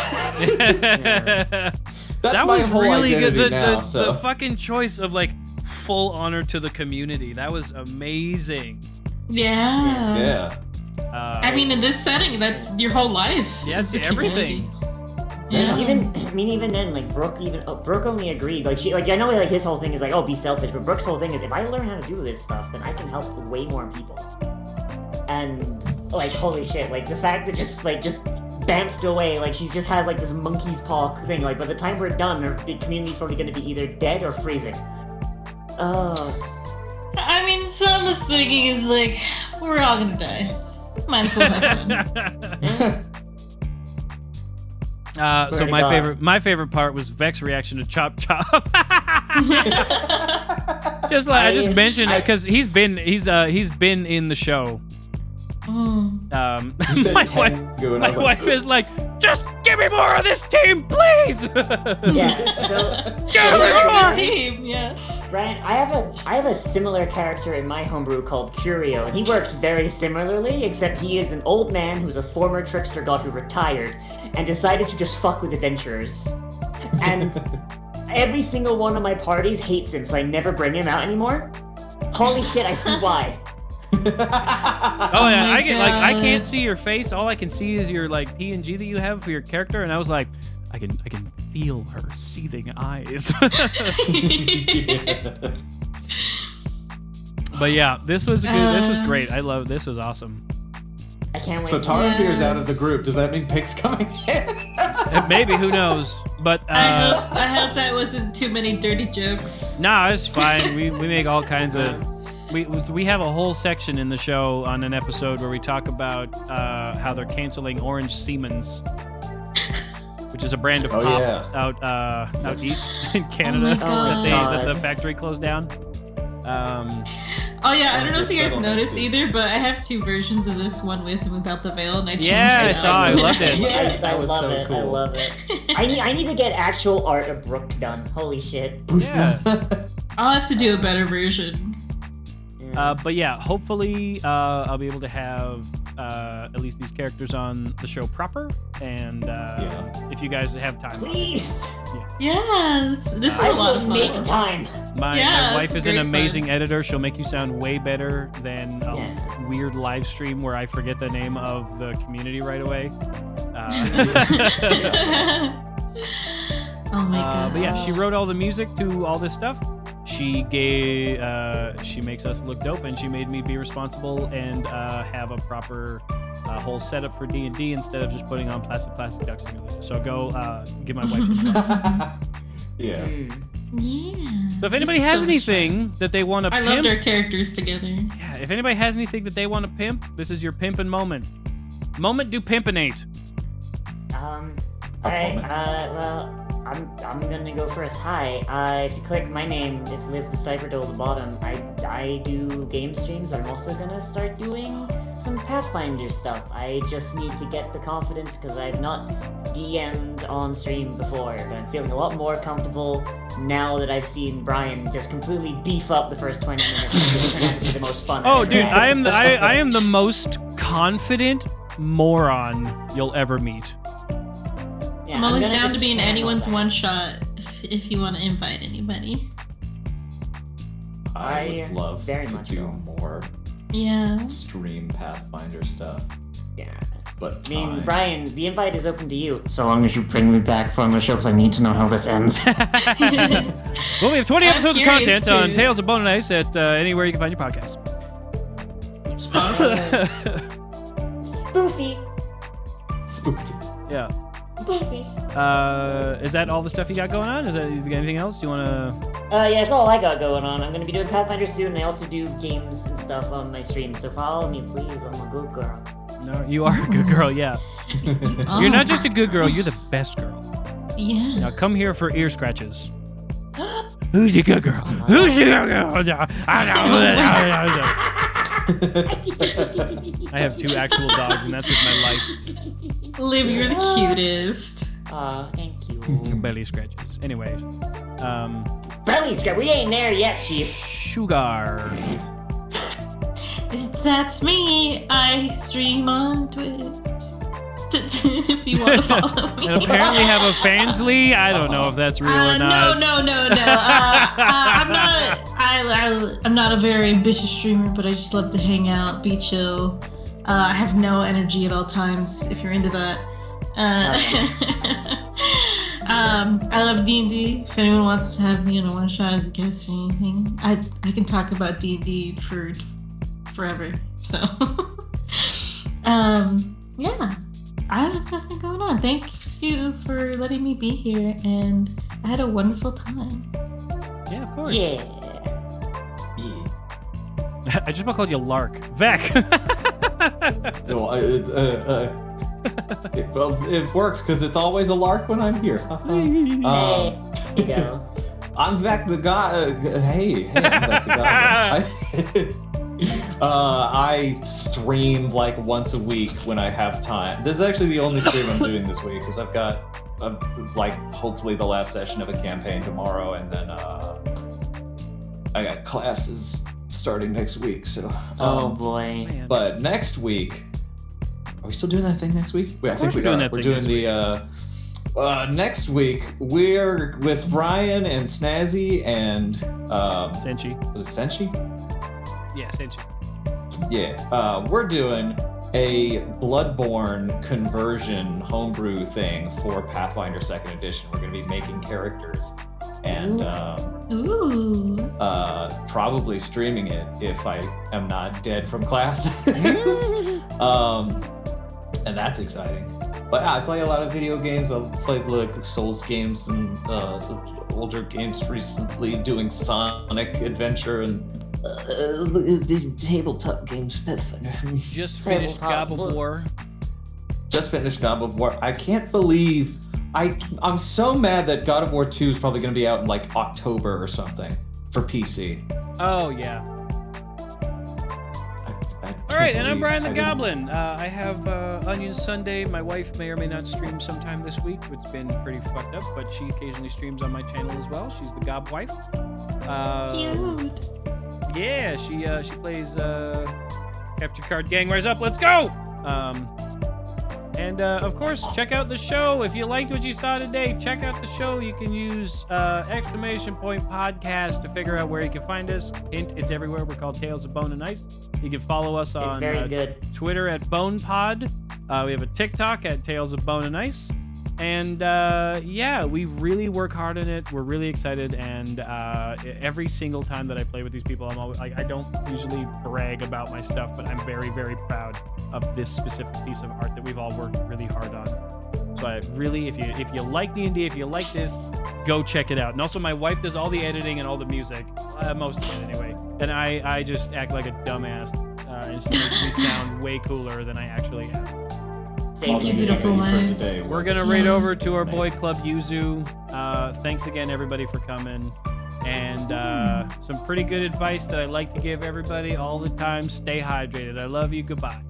That's that my was whole really good. identity The fucking choice of like full honor to the community. That was amazing. Yeah. Yeah. I mean, in this setting, that's your whole life. Yeah, it's the everything. community. Yeah. Even then, like Brooke only agreed. Like I know like his whole thing is like, oh, be selfish, but Brooke's whole thing is, if I learn how to do this stuff, then I can help way more people. And like, holy shit, like the fact that just bamfed away, like she just has like this monkey's paw thing. Like by the time we're done, the community's probably going to be either dead or freezing. I mean, some was thinking is like, we're all gonna die. Might as well have fun. So my favorite part was Vex's reaction to Chop Chop. Just like I just mentioned it because he's been in the show. My wife is like, just give me more of this team, please. Yeah. So give me more team. Yeah. Brian, I have a similar character in my homebrew called Curio, and he works very similarly, except he is an old man who's a former trickster god who retired and decided to just fuck with adventurers. And every single one of my parties hates him, so I never bring him out anymore. Holy shit, I see why. Oh yeah, I can't see your face. All I can see is your like PNG that you have for your character, and I was like, I can feel her seething eyes. But yeah, this was good. This was great. I love this. Was awesome. I can't wait. So Tara Beer's out of the group. Does that mean Pink's coming in? Maybe, who knows? But I hope that wasn't too many dirty jokes. Nah, it's fine. We make all kinds of. We have a whole section in the show on an episode where we talk about how they're canceling Orange Siemens, which is a brand of pop out east in Canada that the factory closed down. I don't know if you guys noticed either, but I have two versions of this, one with and without the veil, and I changed it. I saw. I loved it. I love it. Cool. I love it. I need to get actual art of Brooke done. Holy shit. Yeah. I'll have to do a better version. But yeah, hopefully I'll be able to have at least these characters on the show proper, and if you guys have time, please. Yes, this is a lot of fun. Make time. My wife is an amazing editor. She'll make you sound way better than a weird live stream where I forget the name of the community right away. Oh my god! But yeah, she wrote all the music to all this stuff. She makes us look dope, and she made me be responsible and have a proper whole setup for D&D instead of just putting on plastic duck simulator. So go give my wife Yeah. So if anybody has anything that they want to pimp, I love their characters together. Yeah, if anybody has anything that they want to pimp, this is your pimpin' moment. Moment do pimpinate. Alright, well, I'm gonna go first. Hi, if you click my name, it's Live the Cyberdoll at the bottom. I do game streams, but I'm also gonna start doing some Pathfinder stuff. I just need to get the confidence, because I've not DM'd on stream before, but I'm feeling a lot more comfortable now that I've seen Brian just completely beef up the first 20 minutes and just turn out to be the most fun. Oh, dude, I am the most confident moron you'll ever meet. Yeah, I'm always gonna down to just be in channel anyone's that. one shot if you want to invite anybody. I I would love very to much do will. more Yeah. stream Pathfinder stuff, Yeah. but I mean, time- Brian, the invite is open to you. So long as you bring me back from the show, because I need to know how this ends. Well, we have 20 I'm episodes of curious content on too. Tales of Bone and Ice at anywhere you can find your podcast. Spoofy. Spoofy. Yeah. Spoofy. Is that all the stuff you got going on? Is that you got anything else you want to? Yeah, that's all I got going on. I'm gonna be doing Pathfinder soon, and I also do games and stuff on my stream. So follow me, please. I'm a good girl. No, you are a good girl. Yeah. You're not just a good girl. You're the best girl. Yeah. Now come here for ear scratches. Who's your good girl? Who's your good girl? I have 2 actual dogs, and that's just my life. Liv, you're the cutest. Thank you. Belly scratches. Anyways, Belly scrap. We ain't there yet, Chief. sugar. That's me. I stream on Twitch. If you want to follow me. And apparently have a Fansly. I don't know if that's real or not. No. I'm not. I'm not a very ambitious streamer, but I just love to hang out, be chill. I have no energy at all times. If you're into that. I love D&D. If anyone wants to have me in a one shot as a guest or anything, I can talk about D&D for forever. So, yeah. I have nothing going on. Thanks you for letting me be here, and I had a wonderful time. Yeah, of course. Yeah. Yeah. I just about called you Lark. Vec. No, well, it works because it's always a lark when I'm here. Hey, you go. I'm Vec the guy. Hey, I'm Vec the guy. I stream like once a week when I have time. This is actually the only stream I'm doing this week because I've got like hopefully the last session of a campaign tomorrow, and then I got classes starting next week. So Oh boy. Man. but next week, are we still doing that thing next week? Wait, I think we're doing that We're thing doing next the next week. We're with Brian and Snazzy and Senshi. was it Senshi? Yeah, Senshi. Yeah, we're doing a Bloodborne conversion homebrew thing for Pathfinder 2nd Edition. We're going to be making characters and Ooh. probably streaming it if I am not dead from class. And that's exciting. But yeah, I play a lot of video games. I've played like Souls games and older games recently, doing Sonic Adventure and the tabletop games, Pathfinder. Just finished God of War. Just finished God of War. I can't believe I'm so mad that God of War 2 is probably going to be out in like October or something for PC. Oh yeah. All right, and I'm Brian the Goblin. I have Onion Sunday. My wife may or may not stream sometime this week. It's been pretty fucked up, but she occasionally streams on my channel as well. She's the Gob wife. Cute. Yeah, she plays Capture Card Gang. Rise Up, let's go! And of course, check out the show. If you liked what you saw today, check out the show. You can use ! Podcast to figure out where you can find us. Hint, it's everywhere. We're called Tales of Bone and Ice. You can follow us It's on very good. Twitter at Bonepod. We have a TikTok at Tales of Bone and Ice. And yeah, we really work hard on it. We're really excited, and every single time that I play with these people, I'm always like, I don't usually brag about my stuff, but I'm very, very proud of this specific piece of art that we've all worked really hard on. So I really, if you like D&D, if you like this, go check it out. And also, my wife does all the editing and all the music, most of it anyway. And I just act like a dumbass, and she makes me sound way cooler than I actually am. Same you, here. beautiful life. We're gonna raid over to our boy Club Yuzu. Thanks again, everybody, for coming. And some pretty good advice that I like to give everybody all the time: stay hydrated. I love you. Goodbye.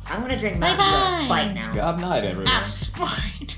I'm gonna drink Bye-bye. Mountain Dew out of spite now. God night, everyone. I'm spite.